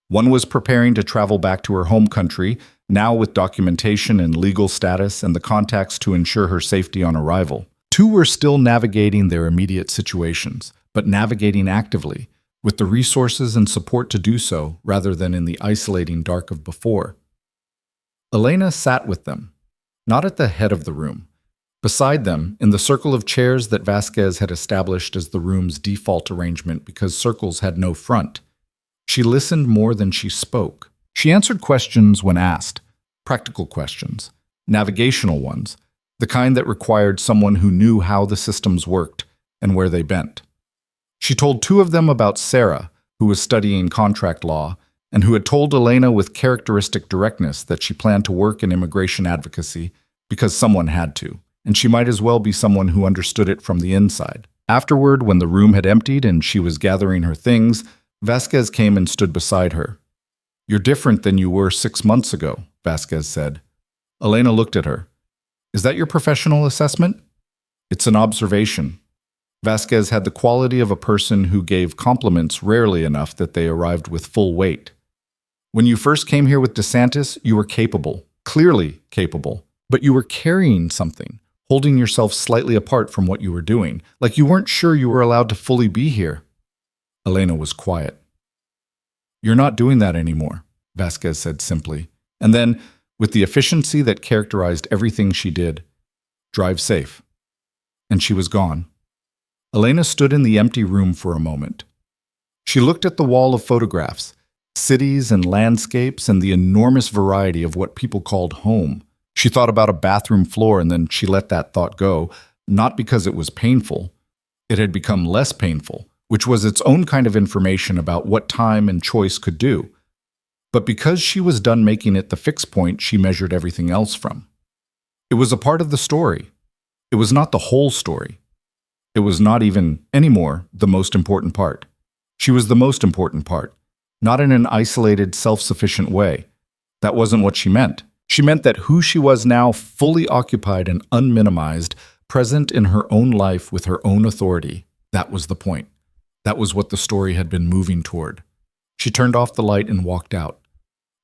One was preparing to travel back to her home country, now with documentation and legal status and the contacts to ensure her safety on arrival. 2 were still navigating their immediate situations, but navigating actively, with the resources and support to do so rather than in the isolating dark of before. Elena sat with them, not at the head of the room. Beside them, in the circle of chairs that Vasquez had established as the room's default arrangement because circles had no front. She listened more than she spoke. She answered questions when asked, practical questions, navigational ones, the kind that required someone who knew how the systems worked and where they bent. She told 2 of them about Sarah, who was studying contract law, and who had told Elena with characteristic directness that she planned to work in immigration advocacy because someone had to, and she might as well be someone who understood it from the inside. Afterward, when the room had emptied and she was gathering her things, Vasquez came and stood beside her. "You're different than you were 6 months ago," Vasquez said. Elena looked at her. "Is that your professional assessment?" "It's an observation." Vasquez had the quality of a person who gave compliments rarely enough that they arrived with full weight. "When you first came here with DeSantis, you were capable, clearly capable, but you were carrying something, holding yourself slightly apart from what you were doing, like you weren't sure you were allowed to fully be here." Elena was quiet. "You're not doing that anymore," Vasquez said simply. And then, with the efficiency that characterized everything she did, "Drive safe." And she was gone. Elena stood in the empty room for a moment. She looked at the wall of photographs, cities and landscapes and the enormous variety of what people called home. She thought about a bathroom floor and then she let that thought go, not because it was painful. It had become less painful, which was its own kind of information about what time and choice could do. But because she was done making it the fixed point she measured everything else from. It was a part of the story. It was not the whole story. It was not even, anymore, the most important part. She was the most important part, not in an isolated, self-sufficient way. That wasn't what she meant. She meant that who she was now, fully occupied and unminimized, present in her own life with her own authority, that was the point. That was what the story had been moving toward. She turned off the light and walked out.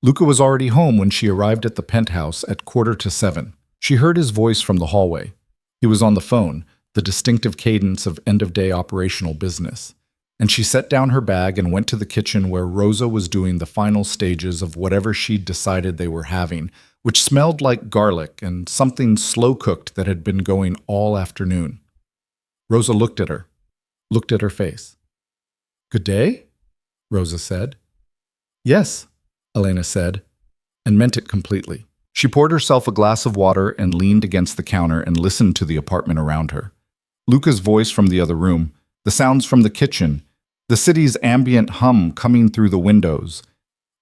Luca was already home when she arrived at the penthouse at 6:45. She heard his voice from the hallway. He was on the phone, the distinctive cadence of end-of-day operational business. and she set down her bag and went to the kitchen where Rosa was doing the final stages of whatever she'd decided they were having, which smelled like garlic and something slow-cooked that had been going all afternoon. Rosa looked at her face. "Good day?" Rosa said. "Yes," Elena said, and meant it completely. She poured herself a glass of water and leaned against the counter and listened to the apartment around her. Luca's voice from the other room, the sounds from the kitchen, the city's ambient hum coming through the windows.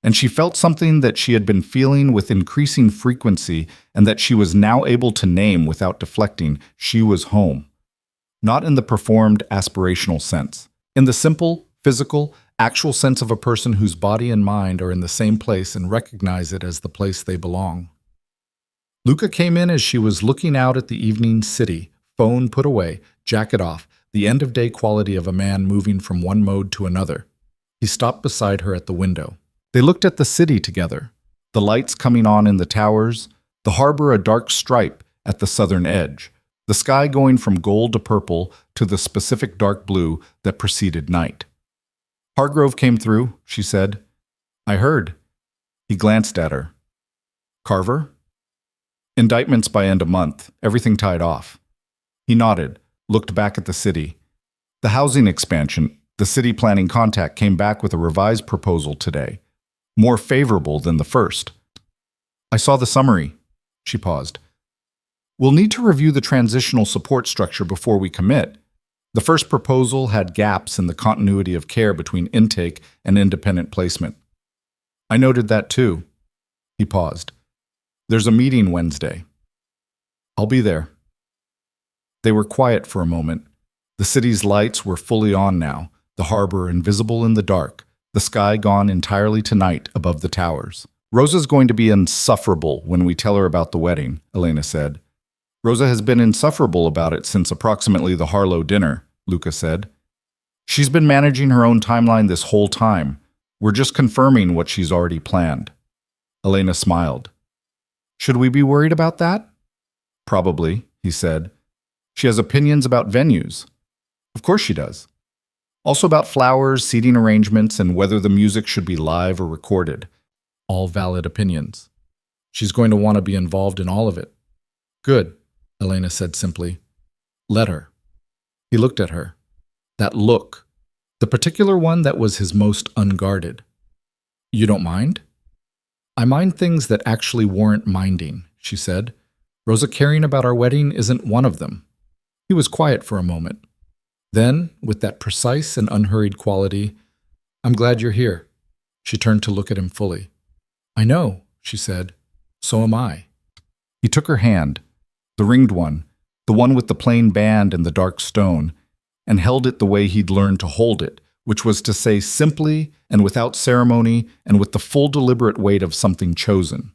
And she felt something that she had been feeling with increasing frequency and that she was now able to name without deflecting. She was home. Not in the performed aspirational sense. In the simple, physical, actual sense of a person whose body and mind are in the same place and recognize it as the place they belong. Luca came in as she was looking out at the evening city, phone put away, jacket off, the end-of-day quality of a man moving from one mode to another. He stopped beside her at the window. They looked at the city together, the lights coming on in the towers, the harbor a dark stripe at the southern edge, the sky going from gold to purple to the specific dark blue that preceded night. "Hargrove came through," she said. "I heard." He glanced at her. "Carver?" "Indictments by end of month, everything tied off." He nodded, looked back at the city. "The housing expansion, the city planning contact came back with a revised proposal today. More favorable than the first." "I saw the summary." She paused. "We'll need to review the transitional support structure before we commit. The first proposal had gaps in the continuity of care between intake and independent placement." "I noted that too." He paused. "There's a meeting Wednesday." "I'll be there." They were quiet for a moment. The city's lights were fully on now, the harbor invisible in the dark, the sky gone entirely to night above the towers. "Rosa's going to be insufferable when we tell her about the wedding," Elena said. "Rosa has been insufferable about it since approximately the Harlow dinner," Luca said. "She's been managing her own timeline this whole time. We're just confirming what she's already planned." Elena smiled. "Should we be worried about that?" "Probably," he said. "She has opinions about venues." "Of course she does. Also about flowers, seating arrangements, and whether the music should be live or recorded. All valid opinions. She's going to want to be involved in all of it." "Good," Elena said simply. "Let her." He looked at her. That look, the particular one that was his most unguarded. "You don't mind?" "I mind things that actually warrant minding," she said. "Rosa caring about our wedding isn't one of them." He was quiet for a moment. Then, with that precise and unhurried quality, "I'm glad you're here." She turned to look at him fully. "I know," she said. "So am I." He took her hand, the ringed one, the one with the plain band and the dark stone, and held it the way he'd learned to hold it, which was to say simply and without ceremony and with the full deliberate weight of something chosen.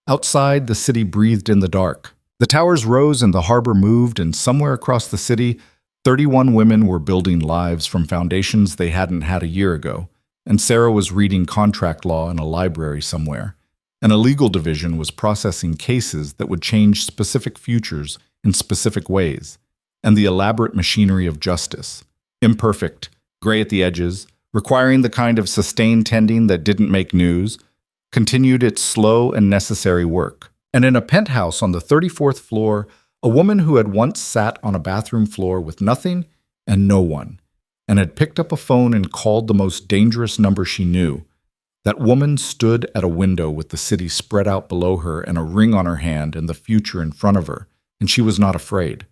Outside, the city breathed in the dark. The towers rose and the harbor moved, and somewhere across the city, 31 women were building lives from foundations they hadn't had a year ago, and Sarah was reading contract law in a library somewhere, and a legal division was processing cases that would change specific futures in specific ways, and the elaborate machinery of justice, imperfect, gray at the edges, requiring the kind of sustained tending that didn't make news, continued its slow and necessary work. And in a penthouse on the 34th floor, a woman who had once sat on a bathroom floor with nothing and no one, and had picked up a phone and called the most dangerous number she knew. That woman stood at a window with the city spread out below her and a ring on her hand and the future in front of her, and she was not afraid.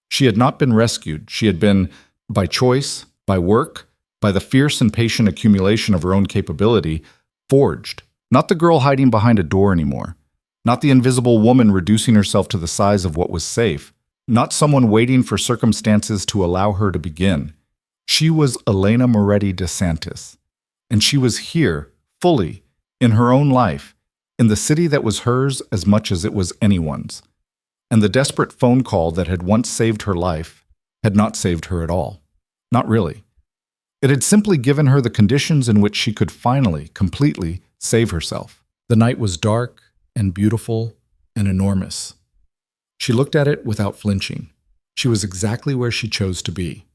She had not been rescued. She had been, by choice, by work, by the fierce and patient accumulation of her own capability, forged. Not the girl hiding behind a door anymore. Not the invisible woman reducing herself to the size of what was safe. Not someone waiting for circumstances to allow her to begin. She was Elena Moretti DeSantis. And she was here, fully, in her own life, in the city that was hers as much as it was anyone's. And the desperate phone call that had once saved her life had not saved her at all. Not really. It had simply given her the conditions in which she could finally, completely save herself. The night was dark and beautiful and enormous. She looked at it without flinching. She was exactly where she chose to be.